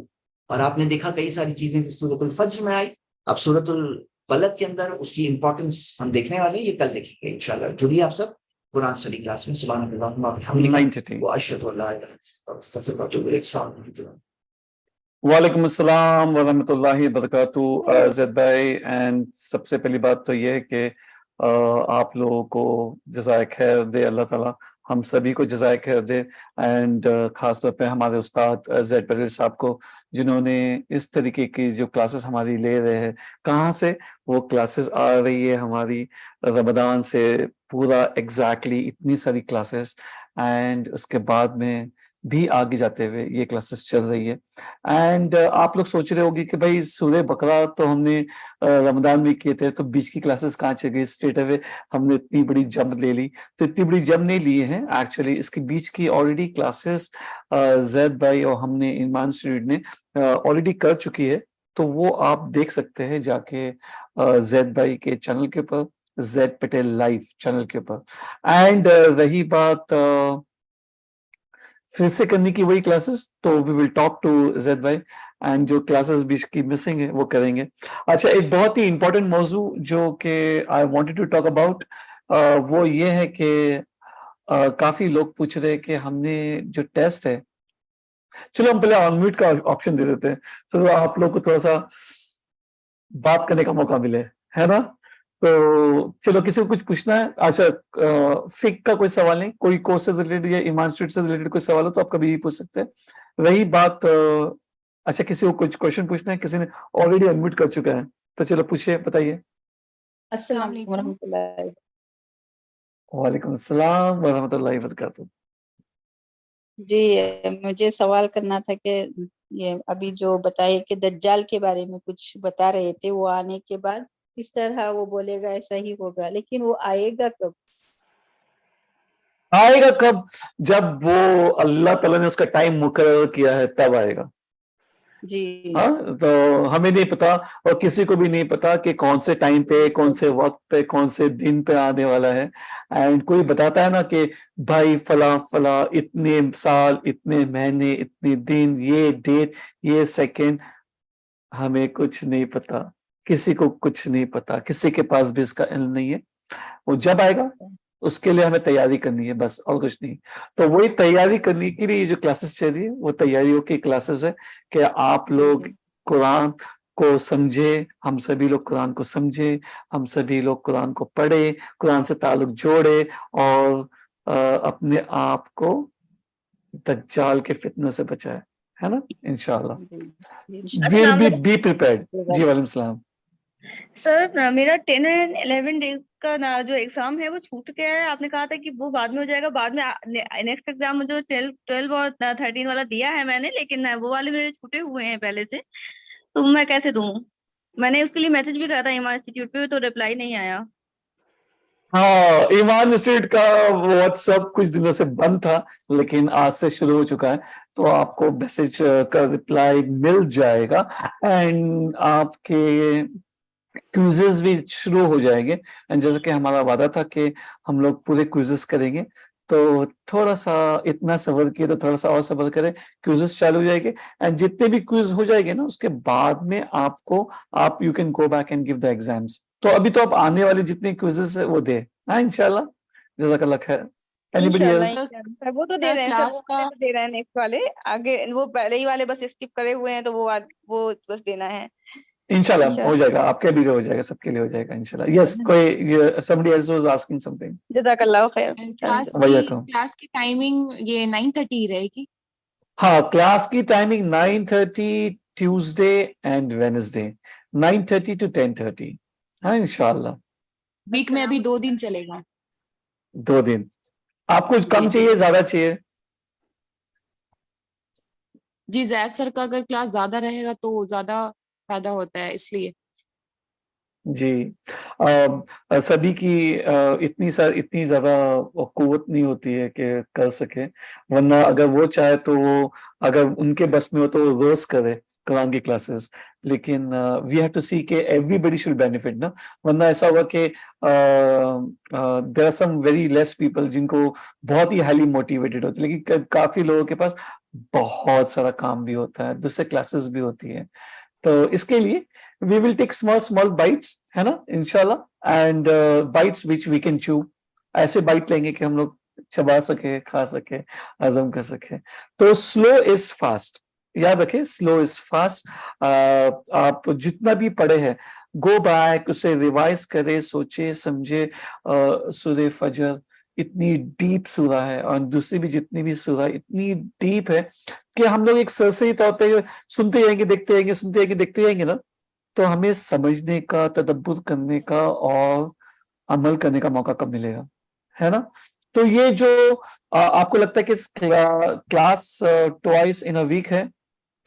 اور آپ نے دیکھا کئی ساری چیزیں جو سورۃ الفجر میں آئی. اب سورۃ البلد کے اندر اس کی امپورٹنس ہم دیکھنے والے ہیں، یہ کل دیکھیں گے انشاءاللہ. جڑیے آپ سب قرآن اسٹڈی کلاس میں. سبحان اللہ وبحمدہ واشہد ان لا الہ الا انت استغفرک واتوب الیک. السلام علیکم. وعلیکم السلام ورحمۃ اللہ وبرکاتہ. زید بھائی، اینڈ سب سے پہلی بات تو یہ ہے کہ آپ لوگوں کو جزائے خیر دے اللہ تعالیٰ، ہم سبھی کو جزائے خیر دے. اینڈ خاص طور پہ ہمارے استاد زید پٹیل صاحب کو، جنہوں نے اس طریقے کی جو کلاسز ہماری لے رہے ہیں، کہاں سے وہ کلاسز آ رہی ہے ہماری رمضان سے، پورا ایگزیکٹلی اتنی ساری کلاسز. اینڈ اس کے بعد میں بھی آگے جاتے ہوئے یہ کلاسز چل رہی ہے. اینڈ آپ لوگ سوچ رہے ہوگے کہ بھائی سورہ بقرہ تو ہم نے رمضان میں کیے تھے، تو بیچ کی کلاسز کہاں چل گئی؟ اسٹریٹ اوے ہم نے اتنی بڑی جمپ لے لی. تو اتنی بڑی جمپ نہیں لیے ہیں ایکچولی، اس کے بیچ کی آلریڈی کلاسز زید بھائی اور ہم نے ایمان اسٹوڈنٹ نے آلریڈی کر چکی ہے. تو وہ آپ دیکھ سکتے ہیں جا کے زید بھائی کے چینل کے اوپر، زید پٹیل لائیو چینل کے اوپر. اینڈ رہی بات پھر سے کرنے کی وہی کلاسز، تو وی ول ٹاک ٹو زید بھائی، اینڈ جو کلاسز بیچ کی مسنگ ہے وہ کریں گے. اچھا، ایک بہت ہی امپورٹنٹ موضوع جو کہ I wanted to talk about وہ یہ ہے کہ کافی لوگ پوچھ رہے کہ ہم نے جو ٹیسٹ ہے، چلو ہم پہلے آن میوٹ کا آپشن دے دیتے ہیں تو آپ لوگ کو تھوڑا سا بات کرنے کا موقع ملے، ہے نا. تو چلو کسی کو کچھ پوچھنا ہے؟ اچھا، فک کا کوئی سوال نہیں، کوئی کورس سے ریلیٹڈ یا ایمان اسٹریٹ سے ریلیٹڈ کوئی سوال ہو تو آپ کبھی بھی پوچھ سکتے ہیں. رہی بات اچھا کسی کو کچھ کوشچن پوچھنا ہے، کسی نے آلریڈی انمیوٹ کر چکا ہے تو چلو پوچھیے، بتائیے. السلام علیکم ورحمۃ اللہ. وعلیکم السلام ورحمۃ اللہ وبرکاتہ. جی مجھے سوال کرنا تھا کہ یہ ابھی جو بتائے کہ دجال کے بارے میں کچھ بتا رہے تھے، وہ آنے کے بعد اس طرح وہ بولے گا ایسا ہی ہوگا، لیکن وہ آئے گا کب؟ آئے گا کب؟ جب وہ اللہ تعالیٰ نے اس کا ٹائم مقرر کیا ہے تب آئے گا. جی ہاں، تو ہمیں نہیں پتا اور کسی کو بھی نہیں پتا کہ کون سے ٹائم پہ، کون سے وقت پہ، کون سے دن پہ آنے والا ہے. اینڈ کوئی بتاتا ہے نا کہ بھائی فلاں فلاں اتنے سال، اتنے مہینے، اتنے دن، یہ ڈیٹ، یہ سیکنڈ، ہمیں کچھ نہیں پتا، کسی کو کچھ نہیں پتا، کسی کے پاس بھی اس کا علم نہیں ہے. وہ جب آئے گا اس کے لیے ہمیں تیاری کرنی ہے بس، اور کچھ نہیں. تو وہی تیاری کرنے کے لیے جو کلاسز چل رہی ہے وہ تیاریوں کی کلاسز ہے کہ آپ لوگ قرآن کو سمجھے، ہم سبھی لوگ قرآن کو سمجھے، ہم سبھی لوگ قرآن کو پڑھے، قرآن سے تعلق جوڑے اور اپنے آپ کو دجال کے فتنہ سے بچائے، ہے نا، انشاءاللہ. We'll be prepared. جی وعلیکم السلام. سر میرا 10 and 11 ڈیز کا جو ایگزام ہے وہ چھوٹ گیا ہے. آپ نے کہا تھا کہ وہ بعد میں ہو جائے گا، بعد میں نیکسٹ ایگزام جو 12 اور 13 والا دیا ہے میں نے، لیکن وہ والے میرے چھوٹے ہوئے ہیں پہلے سے، تو میں کیسے دوں؟ میں نے اس کے لیے میسج بھی کرا تھا ایمان انسٹیٹیوٹ پہ، تو ریپلائی نہیں آیا. ہاں، ایمان انسٹیٹیوٹ کا واٹس ایپ کچھ دنوں سے بند تھا لیکن آج سے شروع ہو چکا ہے، تو آپ کو میسج کا ریپلائی مل جائے گا. اینڈ آپ کے کوئزز بھی شروع ہو جائیں گے. جیسے کہ ہمارا وعدہ تھا کہ ہم لوگ پورے کوئزز کریں گے، تو تھوڑا سا اتنا صبر کیے تو تھوڑا سا اور صبر کریں، کوئزز چالو ہو جائے گے. اینڈ جتنے بھی کوئز ہو جائے گے نا اس کے بعد میں آپ you can go back and give the exams. تو ابھی تو آپ آنے والے جتنے کوئزز ہیں وہ دیں. ہاں انشاءاللہ. جزاک اللہ خیر. Anybody else؟ سر وہ تو دے رہے ہیں، کلاس کا سر دے رہے ہیں نیکسٹ والے، آگے وہ پہلے ہی والے بس اسکپ کرے ہوئے ہیں، تو وہ بس دینا ہے. انشاءاللہ ہو جائے گا، آپ کے بھی ہو جائے گا، سب کے لیے ہو جائے گا انشاءاللہ. یس، کوئی somebody else was asking something. جزاک اللہ خیر. کلاس کی ٹائمنگ یہ 9:30 رہے گی؟ ہاں، کلاس کی timing 9:30 Tuesday and Wednesday, 9:30 to 10:30. ہاں انشاءاللہ. ویک میں ابھی 2 دن چلے گا. 2 دن. آپ کو کم چاہیے زیادہ چاہیے؟ جی زید سر کا اگر کلاس زیادہ رہے گا تو زیادہ فائدہ ہوتا ہے، اس لیے. جی سبھی کی اتنی زیادہ قوت نہیں ہوتی ہے کہ کر سکے، ورنہ اگر وہ چاہے تو وہ، اگر ان کے بس میں ہو تو وہ روز کرے قرآن کی کلاسز. لیکن وی ہیو ٹو سی کہ ایوری بڈی شوڈ بینیفٹ نا، ورنہ ایسا ہوا کہ there are some very less people جن کو بہت ہی ہائیلی موٹیویٹڈ ہوتے، لیکن کافی لوگوں کے پاس بہت سارا کام بھی ہوتا ہے، دوسرے کلاسز بھی ہوتی ہے. تو اس کے لیے we will take small bites، ہے نا انشاءاللہ. And bites which we can chew، ایسے بائٹ لیں گے کہ ہم لوگ چبا سکے، کھا سکے، ہضم کر سکے. تو سلو از فاسٹ، یاد رکھیں، سلو از فاسٹ. آپ جتنا بھی پڑھے ہیں گو بیک، اسے ریوائز کرے، سوچے سمجھے. سورہ فجر اتنی ڈیپ سورہ ہے، اور دوسری بھی جتنی بھی سورہ اتنی ڈیپ ہے کہ ہم لوگ ایک سرسری طور پہ سنتے جائیں گے، دیکھتے جائیں گے، سنتے جائیں گے، دیکھتے جائیں گے نا، تو ہمیں سمجھنے کا، تدبر کرنے کا اور عمل کرنے کا موقع کب ملے گا، ہے نا. تو یہ جو آپ کو لگتا ہے کہ کلاس ٹوائس ان اے ویک ہے،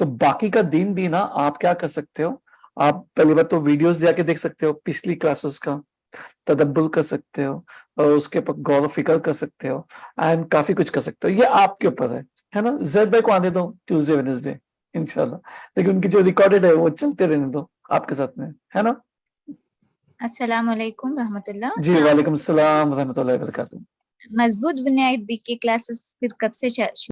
تو باقی کا دن بھی نا آپ کیا کر سکتے ہو، آپ پہلی بار تو ویڈیوز جا کے دیکھ سکتے ہو پچھلی کلاسز کا، تدبر کر سکتے ہو، اور اس کے اوپر غور و فکر کر سکتے ہو، اینڈ کافی کچھ کر سکتے ہو. یہ آپ کے اوپر ہے نا. زید بھائی کو آنے دو ٹیوزڈے وینسڈے انشاءاللہ، لیکن ان کی جو ریکارڈڈ ہے وہ چلتے رہنے دو آپ کے ساتھ میں، ہے نا. السلام علیکم رحمۃ اللہ. جی وعلیکم السلام ورحمۃ اللہ وبرکاتہ. مضبوط بنیاد کی کلاسز پھر کب سے